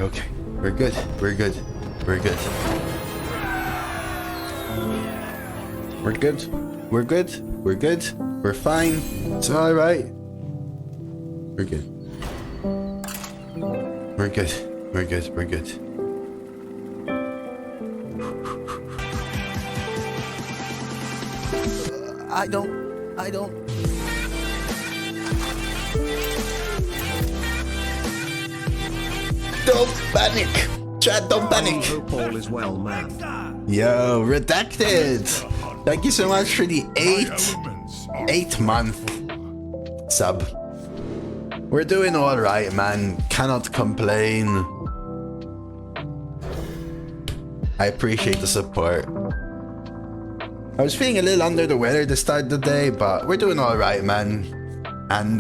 Okay, we're good. We're good. We're good. We're good. We're good. We're good. We're fine. It's all right. We're good. We're good. We're good. We're good. I don't. Don't panic! Chat, don't panic! Hope all is well, man. Yo, Redacted! Thank you so much for the 8-month sub. We're doing alright, man. Cannot complain. I appreciate the support. I was feeling a little under the weather to start the day, but we're doing alright, man. And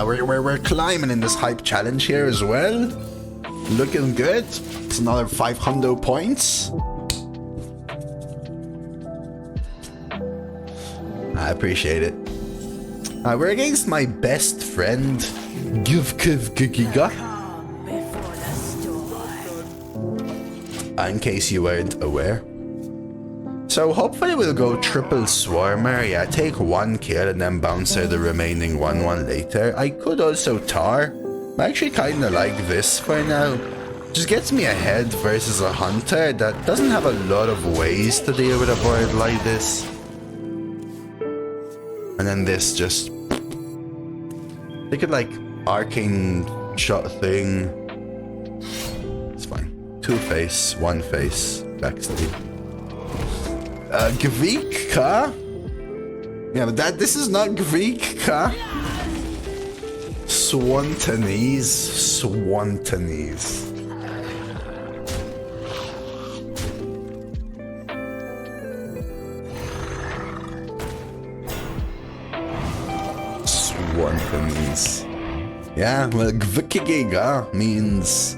we're climbing in this hype challenge here as well. Looking good. It's another 500 points. I appreciate it. We're against my best friend, Giga. Calm before the storm. In case you weren't aware. So hopefully we'll go triple Swarmer. Yeah, take 1 kill and then bounce out the remaining 1-1 later. I could also tar. I actually kinda like this for now. Just gets me ahead versus a hunter that doesn't have a lot of ways to deal with a board like this. And then this just... They could like arcane shot thing. It's fine. 2 face, 1 face, backstab. Gvika? Yeah, but this is not Gvika. Swantonese. Yeah, well, Gvikigiga means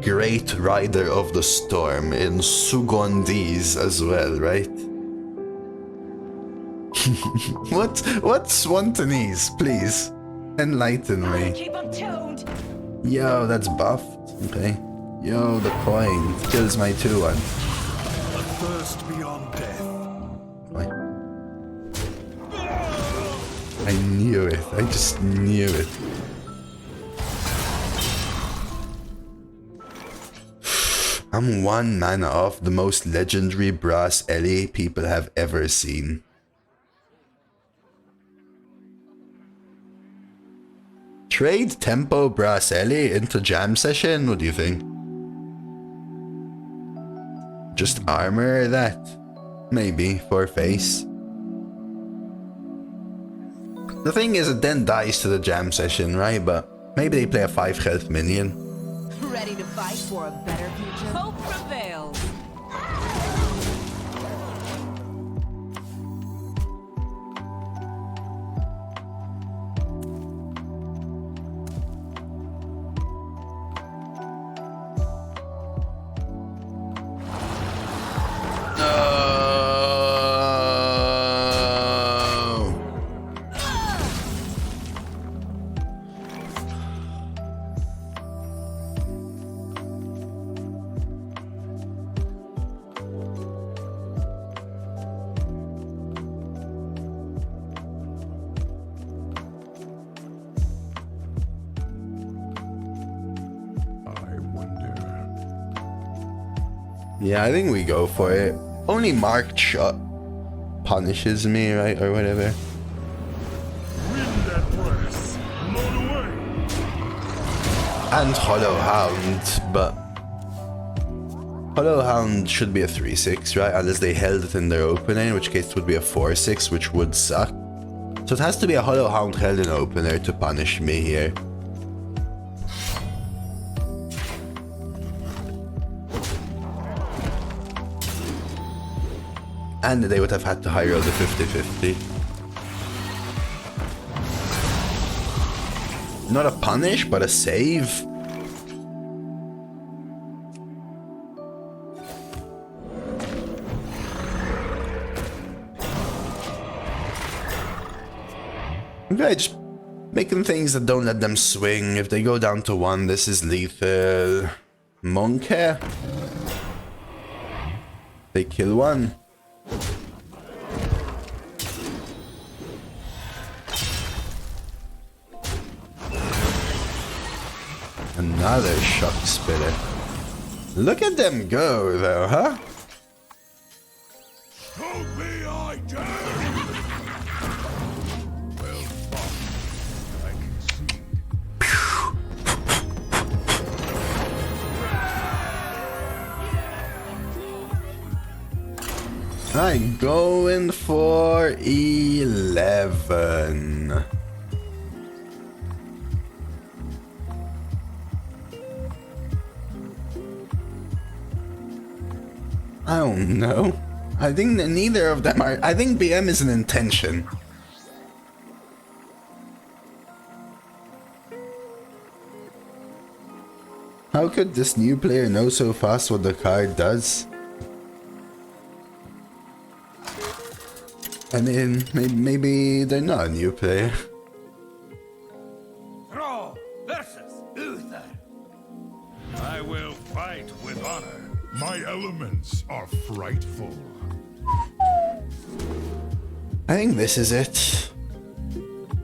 Great Rider of the Storm in Sugandese as well, right? What's Swantonese, please? Enlighten me. Keep them tuned. Yo, that's buffed. Okay. Yo, the coin kills my 2-1. A thirst beyond death. Why? I knew it. I just knew it. I'm 1 mana off the most legendary brass Ellie people have ever seen. Trade Tempo Brass Ellie into jam session? What do you think? Just armor that? Maybe, for face. The thing is, it then dies to the jam session, right? But maybe they play a 5 health minion. Ready to fight for a better future? Hope prevails. Yeah, I think we go for it. Only marked shot punishes me, right? Or whatever. And Hollow Hound, but Hollow Hound should be a 3-6, right? Unless they held it in their opener, in which case it would be a 4-6, which would suck. So it has to be a Hollow Hound held in opener to punish me here. And they would have had to high roll the 50-50. Not a punish, but a save. Okay, just making things that don't let them swing. If they go down to 1, this is lethal. Monk here. They kill 1. Another shock spitter. Look at them go, though, huh? Told me I dare. Well, I can see. I'm going for 11. I don't know. I think that neither of them are. I think BM is an intention. How could this new player know so fast what the card does? I mean, maybe they're not a new player. Thrall versus Uther. I will fight with honor. My elements are frightful. I think this is it.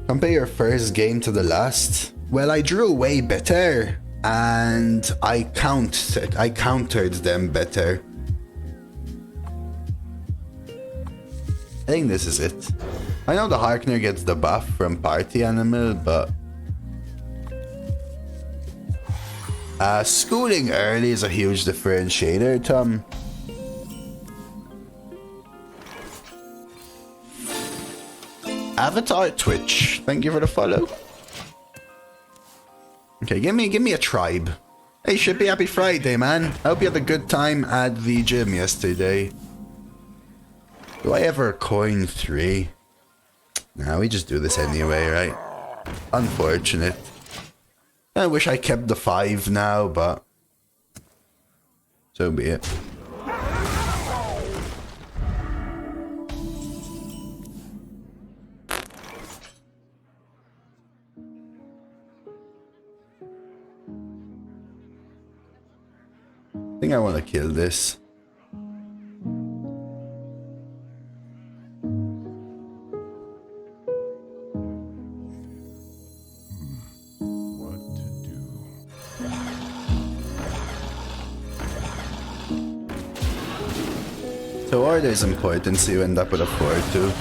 Compare your first game to the last. Well, I drew way better, and I countered them better. I think this is it. I know the Harkner gets the buff from Party Animal, but schooling early is a huge differentiator, Tom. Avatar Twitch, thank you for the follow. Okay, give me a tribe. Hey Shippy, happy Friday, man. I hope you had a good time at the gym yesterday. Do I ever coin 3? Nah, we just do this anyway, right? Unfortunate. I wish I kept the 5 now, but so be it. I think I want to kill this. So order is important, so you end up with a 4-2.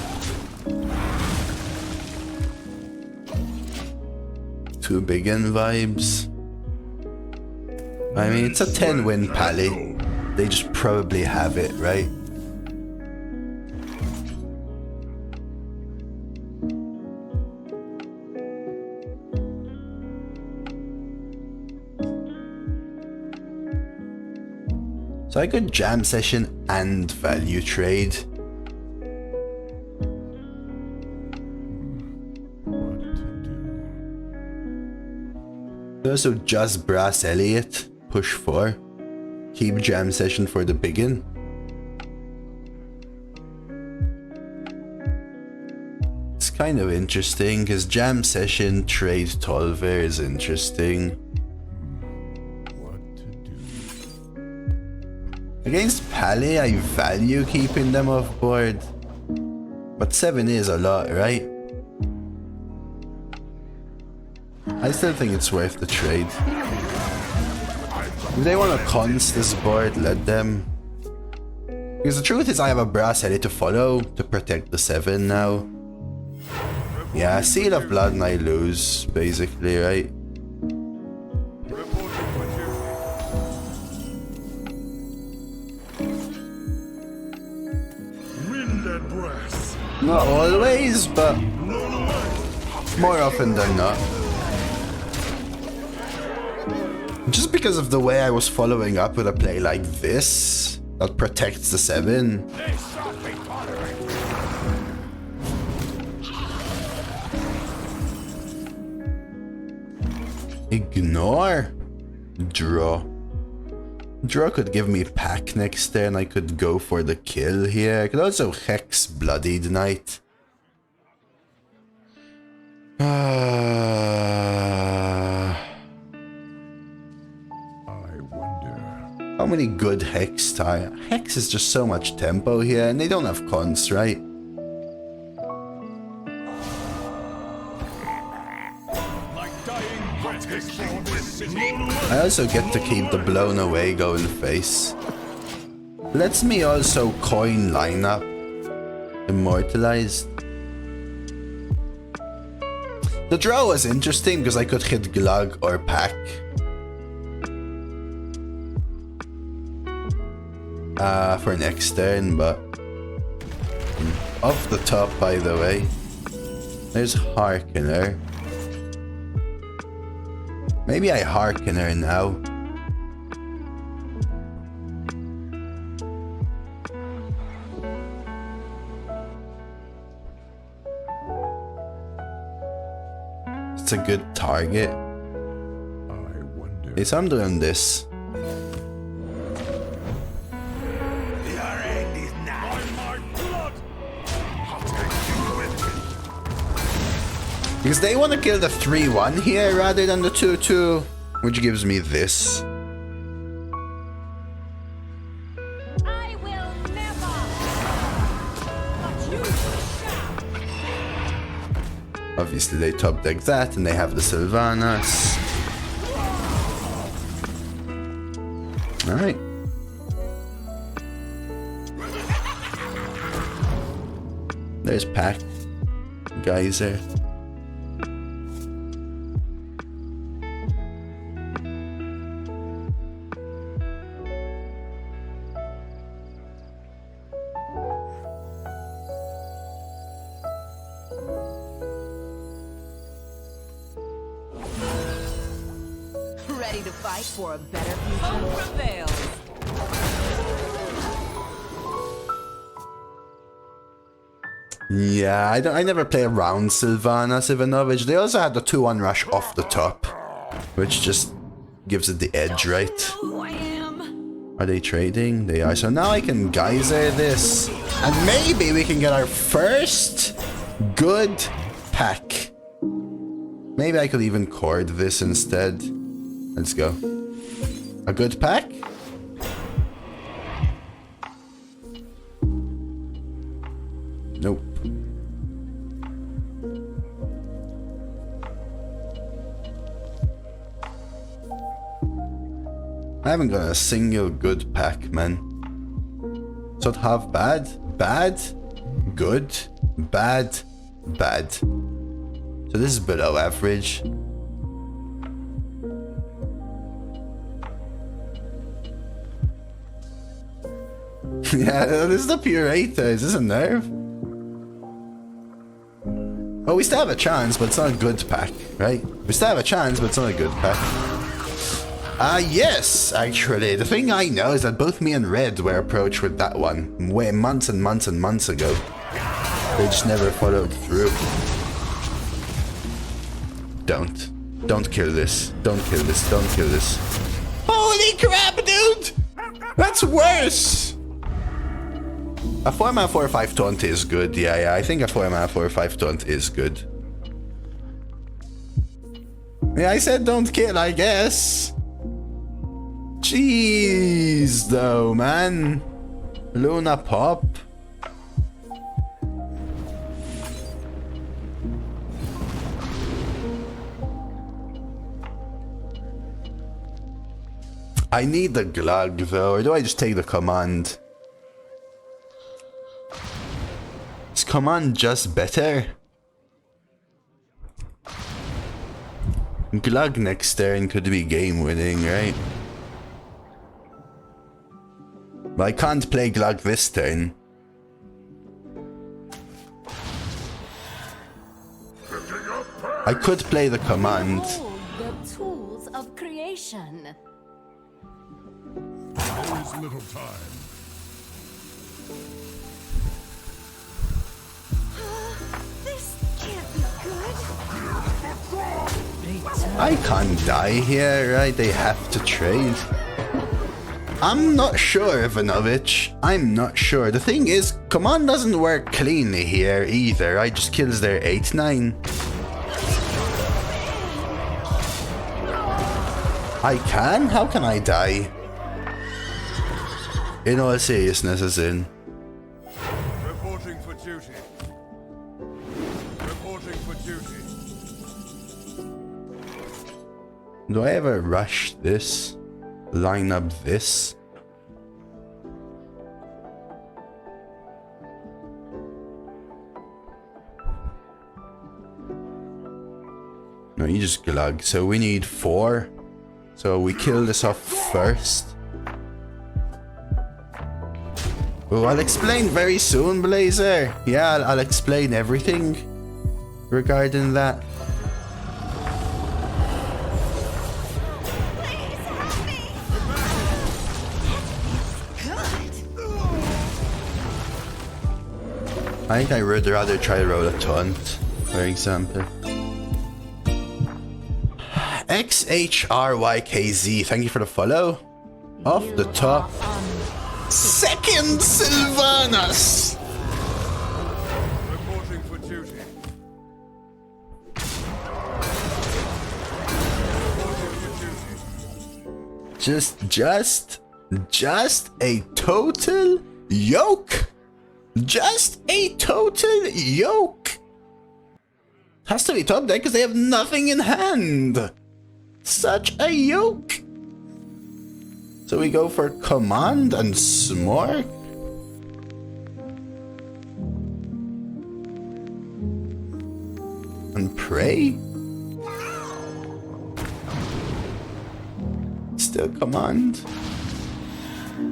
2 big in vibes. I mean, it's a 10-win pally. They just probably have it, right? So I could jam session and value trade. Also just Brass Elliot, push 4. Keep jam session for the begin. It's kind of interesting because jam session trade Tolver is interesting. Against Pally, I value keeping them off board. But 7 is a lot, right? I still think it's worth the trade. If they want to cons this board, let them. Because the truth is I have a Brass Elliot to follow to protect the 7 now. Yeah, Seal of Blood and I lose, basically, right? Not always, but more often than not. Just because of the way I was following up with a play like this, that protects the 7. Ignore. Draw. Draw could give me pack next turn. I could go for the kill here. I could also Hex Bloodied Knight. How many good Hex tie? Hex is just so much tempo here, and they don't have cons, right? I also get to keep the Blown Away going face. Lets me also coin lineup. Immortalized. The draw was interesting because I could hit Glug or Pack. For next turn, but off the top, by the way. There's Harkener. Maybe I Harkener now. It's a good target. Yes, I'm doing this. Because they want to kill the 3-1 here rather than the 2-2, which gives me this. I will never. But you shall. Obviously they top deck that and they have the Sylvanas. Alright. There's Pack. Geyser. Ready to fight for a better future? Hope prevails. Yeah, I never play around Sylvanas Ivanovic. They also had the 2-1 rush off the top, which just gives it the edge, right? Who I am? Are they trading? They are. So now I can Geyser this, and maybe we can get our first good pack. Maybe I could even cord this instead. Let's go. A good pack? Nope. I haven't got a single good pack, man. So to have bad, bad, good, bad, bad. So this is below average. Yeah, this is the Purator. Is this a nerve? Oh, we still have a chance, but it's not a good pack, right? We still have a chance, but it's not a good pack. Yes, actually. The thing I know is that both me and Red were approached with that one months and months and months ago. They just never followed through. Don't kill this. Don't kill this. Don't kill this. Holy crap, dude! That's worse! A 4-mana 4/5 taunt is good. Yeah, I think a 4-mana 4/5 taunt is good. Yeah, I said don't kill, I guess. Jeez, though, man. Luna Pop. I need the Glug, though, or do I just take the command? Is command just better? Glug next turn could be game winning, right? But I can't play Glug this turn. I could play the command. The tools of creation. There is little time. This can't be good. I can't die here, right? They have to trade. I'm not sure, Ivanovich. I'm not sure. The thing is, command doesn't work cleanly here either. I just kills their 8/9. I can? How can I die? In all seriousness, as in. Reporting for duty. Reporting for duty. Do I ever rush this? Line up this? No, you just glug. So we need 4. So we kill this off first. Oh, I'll explain very soon, Blazer. Yeah, I'll explain everything regarding that. I think I would rather try to roll a taunt, for example. XHRYKZ, thank you for the follow. Off the top. Second Sylvanas! Reporting for duty. Just a total yoke. Just a total yoke. Has to be top deck because they have nothing in hand. Such a yoke. So we go for command and smork. And pray. Still command.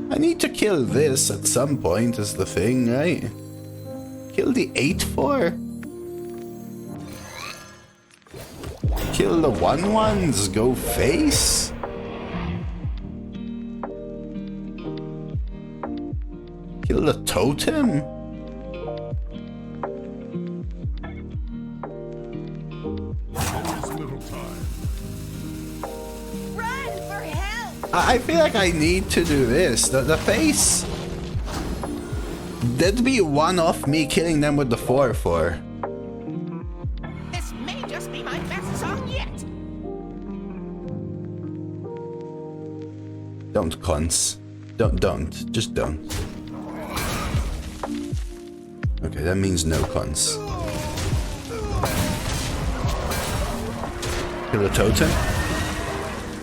I need to kill this at some point is the thing, right? Kill the 8/4. Kill the 1/1s, go face. Kill the totem. I feel like I need to do this. The face. That'd be one off me killing them with the 4/4. This may just be my best song yet. Don't, cons. Don't. Just don't. Okay, that means no cons. Kill the totem.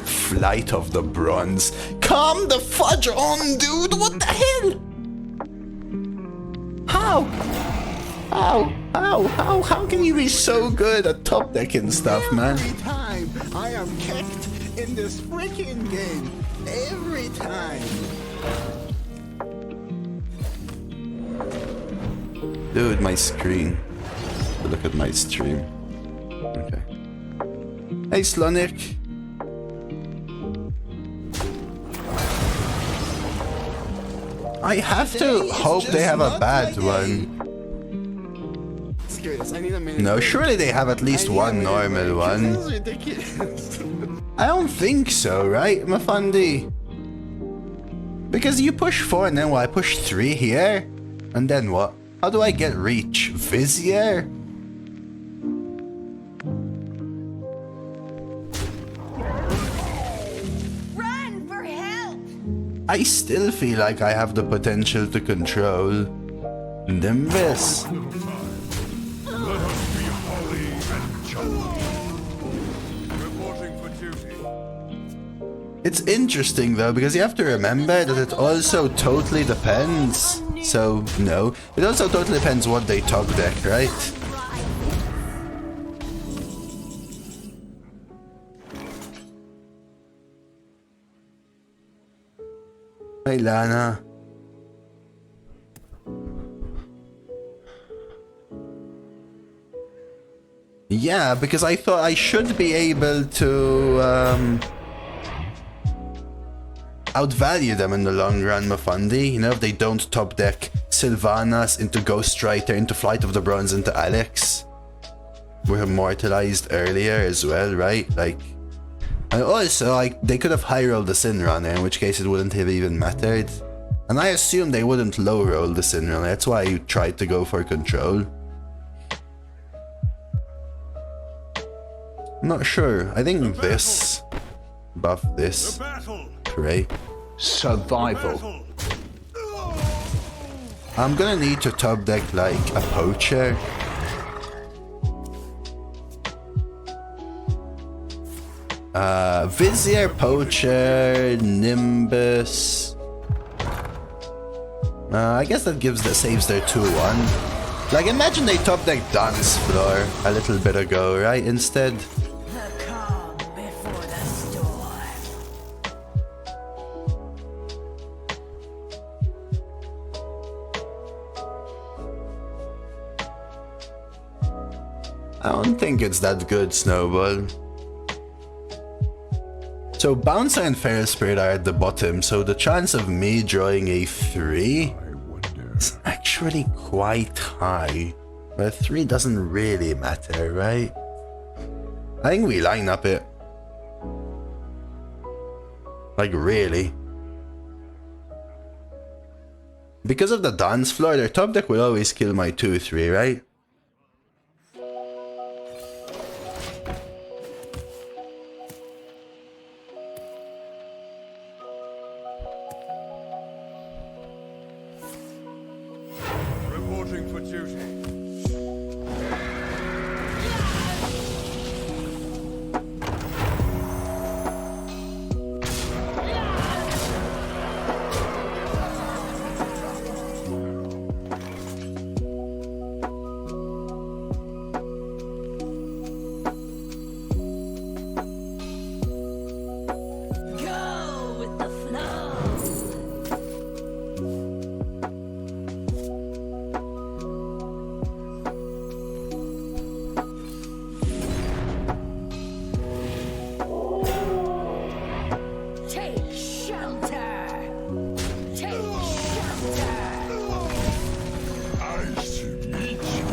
Flight of the Bronze. Come the fudge on, dude! What the hell? How can you be so good at top decking stuff, man? Every time I am kicked in this freaking game. Every time. Dude, my screen. Look at my stream. Okay. Hey, Slonik. I have to hope they have a bad one. Serious, I need a minute. No, surely they have at least one normal one. This is ridiculous. I don't think so, right, Mafundi? Because you push 4 and then what? I push 3 here? And then what? How do I get reach? Vizier? Run for help! I still feel like I have the potential to control Nimbus. Let us be holy and just. Reporting for duty. It's interesting though, because you have to remember that it also totally depends. So, no. It also totally depends what they top deck, right? Hey, Lana. Yeah, because I thought I should be able to outvalue them in the long run, Mafundi. You know, if they don't top deck Sylvanas into Ghostwriter, into Flight of the Bronze, into Alex. Were immortalized earlier as well, right? Like, and also, like, they could have high rolled the Sin Runner, in which case it wouldn't have even mattered. And I assume they wouldn't low roll the Sin Runner. That's why you tried to go for control. I'm not sure. I think this buff this. Pray. Survival. I'm gonna need to top deck like a poacher. Vizier, poacher, Nimbus. I guess that saves their 2-1. Like, imagine they top deck Dance Floor a little bit ago, right? Instead. The calm before the storm. I don't think it's that good, Snowball. So Bouncer and Feral Spirit are at the bottom, so the chance of me drawing a 3 is actually quite high. But 3 doesn't really matter, right? I think we line up it. Like, really. Because of the Dance Floor, their top deck will always kill my 2-3, right? Reporting for duty. Go with the flow. Take shelter. Take shelter. Nice to meet you.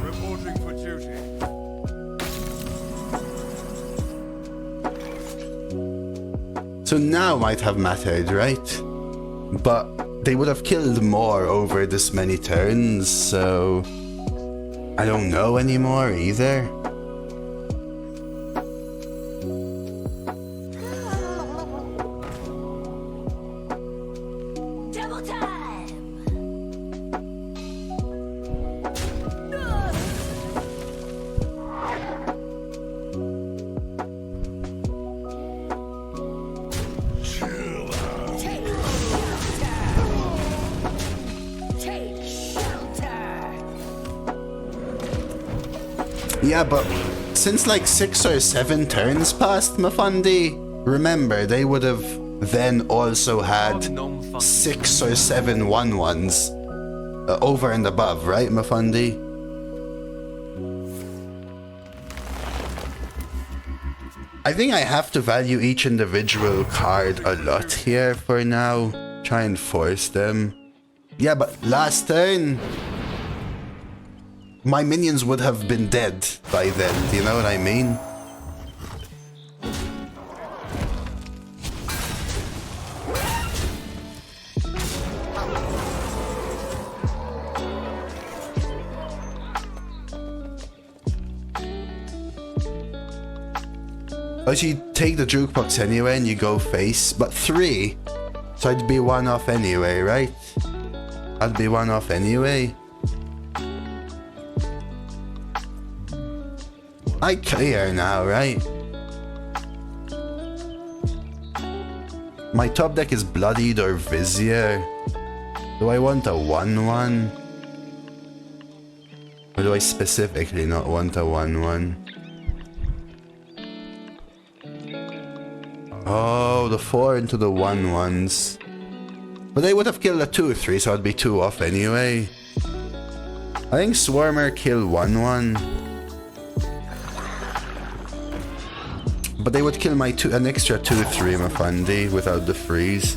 Reporting for duty. So now might have mattered, right? But they would have killed more over this many turns, so I don't know anymore either. Double time. Chill out. Take shelter. Take shelter. Yeah, but since like 6 or 7 turns passed, Mafundi, remember, they would have then also had 6 or 7 1/1s over and above, right, Mafundi? I think I have to value each individual card a lot here for now. Try and force them. Yeah, but last turn, my minions would have been dead by then, do you know what I mean? Oh, so you take the jukebox anyway and you go face, but 3, so I'd be 1 off anyway, right? I'd be 1 off anyway. I clear now, right? My top deck is Bloodied or Vizier. Do I want a 1/1? Or do I specifically not want a 1/1? Oh, the 4 into the 1/1s. But they would have killed a 2/3, so I'd be 2 off anyway. I think Swarmer kill 1/1. But they would kill my an extra 2/3 Mafundi without the freeze.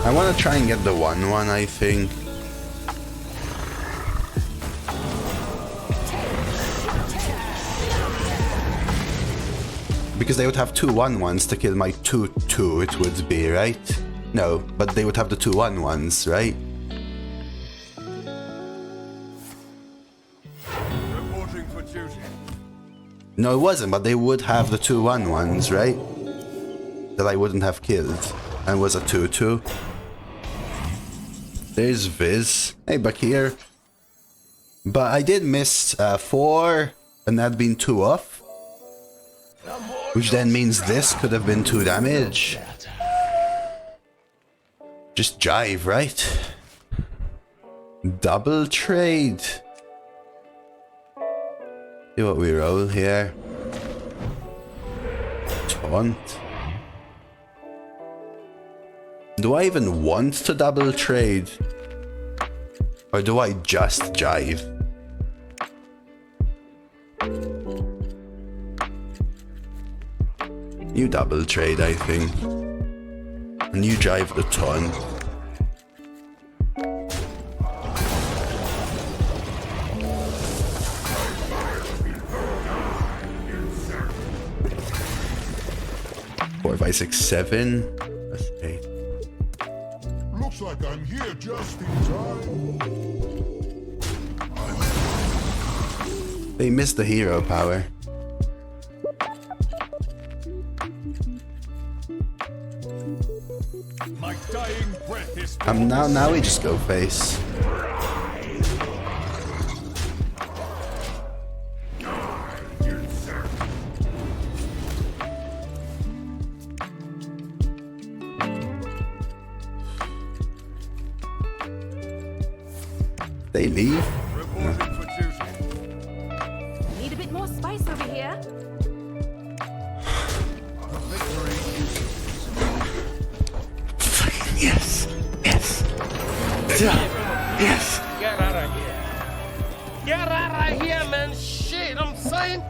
I want to try and get the 1/1, I think. Because they would have 2 1/1s to kill my 2/2, it would be, right? No, but they would have the 2 1/1s, right? Reporting for duty. No, it wasn't, but they would have the 2 1/1s, right? That I wouldn't have killed. And was a 2/2. There's Viz. Hey, Bakir. But I did miss 4, and that'd been 2 off. Which then means this could have been 2 damage. Just jive, right? Double trade. See what we roll here. Taunt. Do I even want to double trade? Or do I just jive? You double trade, I think. And you jive the taunt. Four, 5, 6, 7. That's 8. Looks like I'm here just in time. They missed the hero power. My dying breath is Now we just go face. They leave. reporting for duty. Need a bit more spice over here. Yes. Yes. Yes. Get out of here. Get out of here, man. Shit, I'm saying.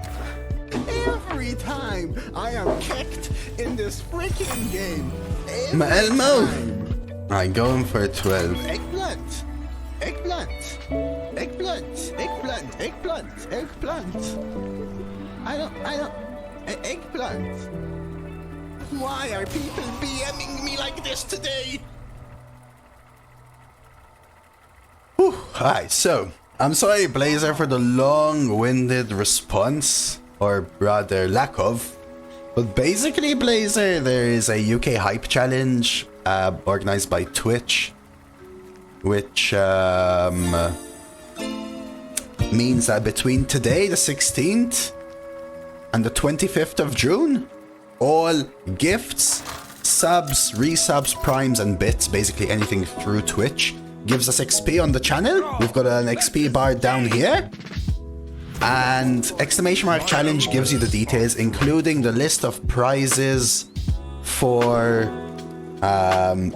Every time I am kicked in this freaking game. My Elmo. I'm going for a 12. Eggplant. Eggplant. Eggplant. Eggplant. Eggplant. Eggplant. I don't. Eggplant. Why are people BMing me like this today? Alright, so I'm sorry, Blazer, for the long-winded response, or rather lack of. But basically, Blazer, there is a UK hype challenge organized by Twitch, which means that between today, the 16th, and the 25th of June, all gifts, subs, resubs, primes, and bits, basically anything through Twitch, gives us XP on the channel. We've got an XP bar down here. And exclamation mark challenge gives you the details, including the list of prizes for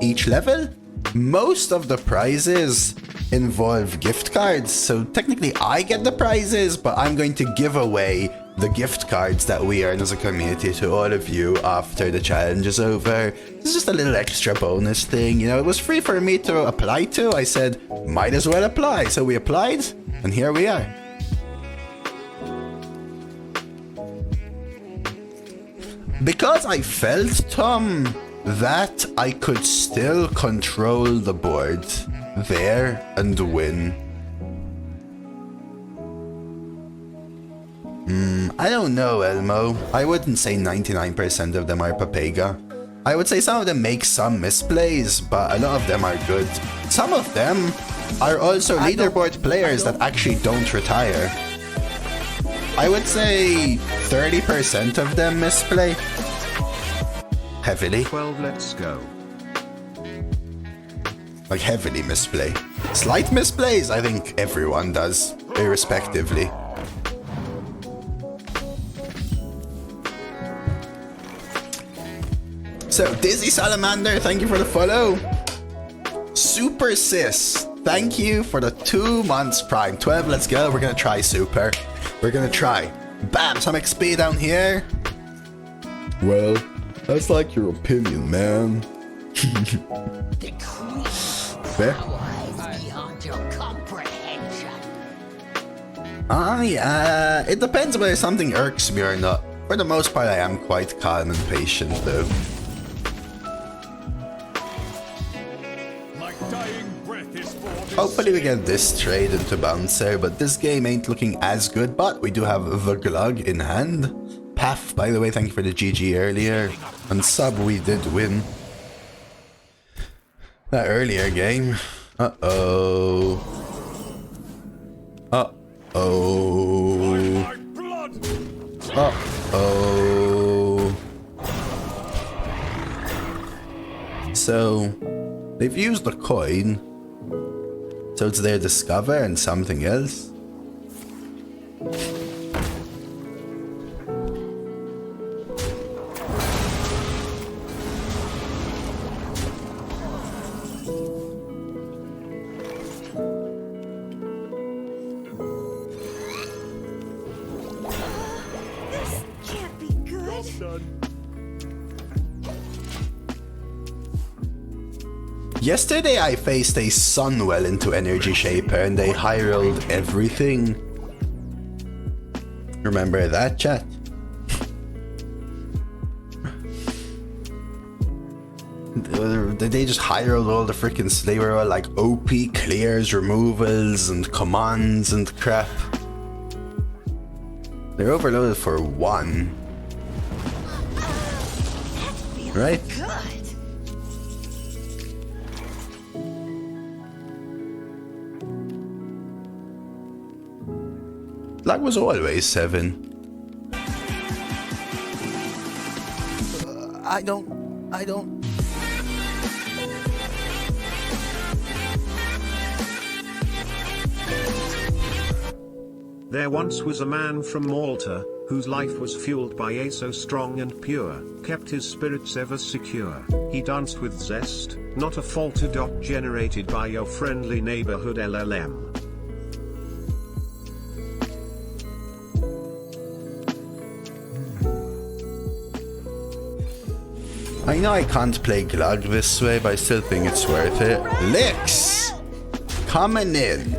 each level. Most of the prizes involve gift cards, so technically I get the prizes, but I'm going to give away the gift cards that we earn as a community to all of you after the challenge is over. It's just a little extra bonus thing, you know. It was free for me to apply to. I said, might as well apply. So we applied, and here we are. Because I felt, Tom, that I could still control the board there and win. I don't know, Elmo. I wouldn't say 99% of them are Papega. I would say some of them make some misplays, but a lot of them are good. Some of them are also leaderboard players that actually don't retire. I would say 30% of them misplay. Heavily. 12, let's go. Like heavily misplay. Slight misplays, I think everyone does, irrespectively. So, Dizzy Salamander, thank you for the follow. Super Sis, thank you for the 2 months Prime. 12, let's go. We're gonna try Super. We're gonna try. Bam, some XP down here. Well, that's like your opinion, man. Fair. Yeah, it depends whether something irks me or not. For the most part, I am quite calm and patient, though. Hopefully we get this trade into Bouncer, but this game ain't looking as good, but we do have the Glug in hand. Paf, by the way, thank you for the GG earlier. And Sub, we did win that earlier game. Uh-oh. Uh-oh. Uh-oh. So, they've used the coin. So it's their discover and something else. This can't be good. Yesterday I faced a Sunwell into Energy Shaper and they high-rolled everything. Remember that, chat? They just high-rolled all the freaking... They were all like OP clears, removals, and commands and crap. They're overloaded for 1. Right? Lag was always 7. I don't... There once was a man from Malta, whose life was fueled by a so strong and pure, kept his spirits ever secure. He danced with zest, not a falter. Generated by your friendly neighborhood LLM. I know I can't play Glug this way, but I still think it's worth it. Lix! Coming in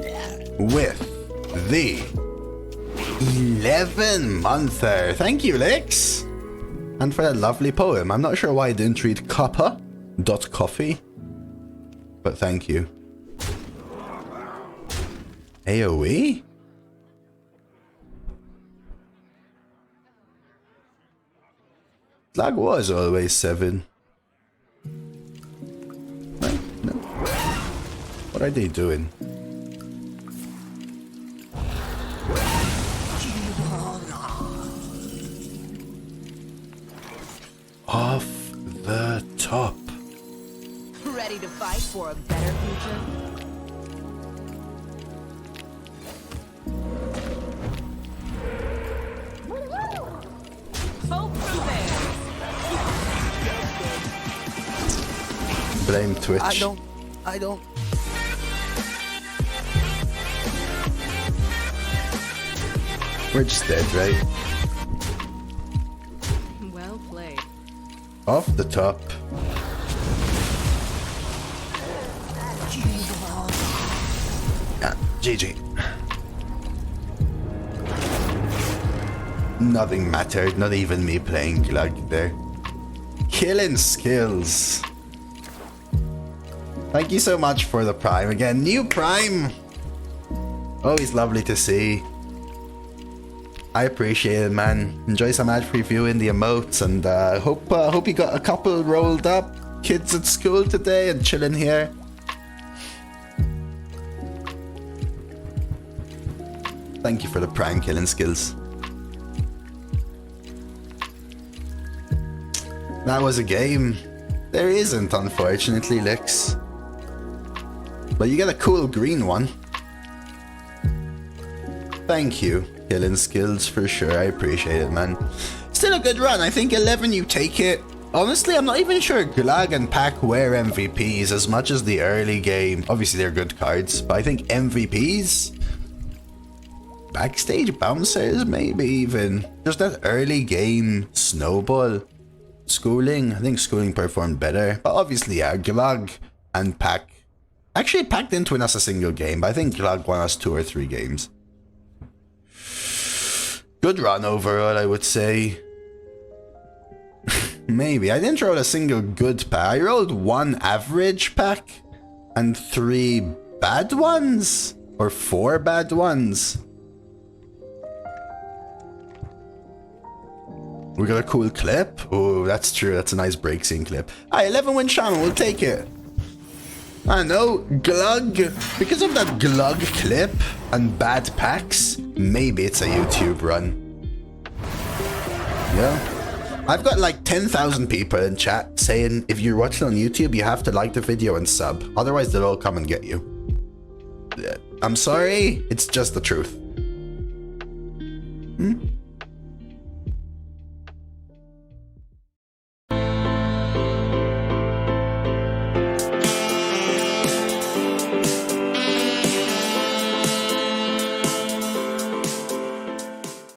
with the 11-monther. Thank you, Lix! And for that lovely poem. I'm not sure why I didn't read Copper.coffee, but thank you. AoE? Lag was always 7. No. What are they doing? Off the top. Ready to fight for a better future? Blame Twitch. I don't. We're just dead, right? Well played. Off the top. Yeah, GG. Nothing mattered, not even me playing Glug there. Killing skills. Thank you so much for the Prime again. New Prime! Always lovely to see. I appreciate it, man. Enjoy some ad previewing the emotes, and hope you got a couple rolled up. Kids at school today and chilling here. Thank you for the Prime killing skills. That was a game. There isn't, unfortunately, Lix. But you get a cool green one. Thank you, killing skills, for sure. I appreciate it, man. Still a good run. I think 11 you take it. Honestly, I'm not even sure Glag and Pack were MVPs as much as the early game. Obviously, they're good cards, but I think MVPs? Backstage bouncers, maybe even. Just that early game snowball. Schooling, I think Schooling performed better. But obviously, yeah, Glag and Pack. Actually, Pack didn't win us a single game, but I think Glag won us 2 or 3 games. Good run overall, I would say. Maybe. I didn't roll a single good pack. I rolled 1 average pack and 3 bad ones. Or 4 bad ones. We got a cool clip. Oh, that's true. That's a nice break scene clip. 11 win Shaman, we'll take it. I know, Glug. Because of that Glug clip and bad packs, maybe it's a YouTube run. Yeah. I've got like 10,000 people in chat saying if you're watching on YouTube, you have to like the video and sub. Otherwise, they'll all come and get you. I'm sorry, it's just the truth.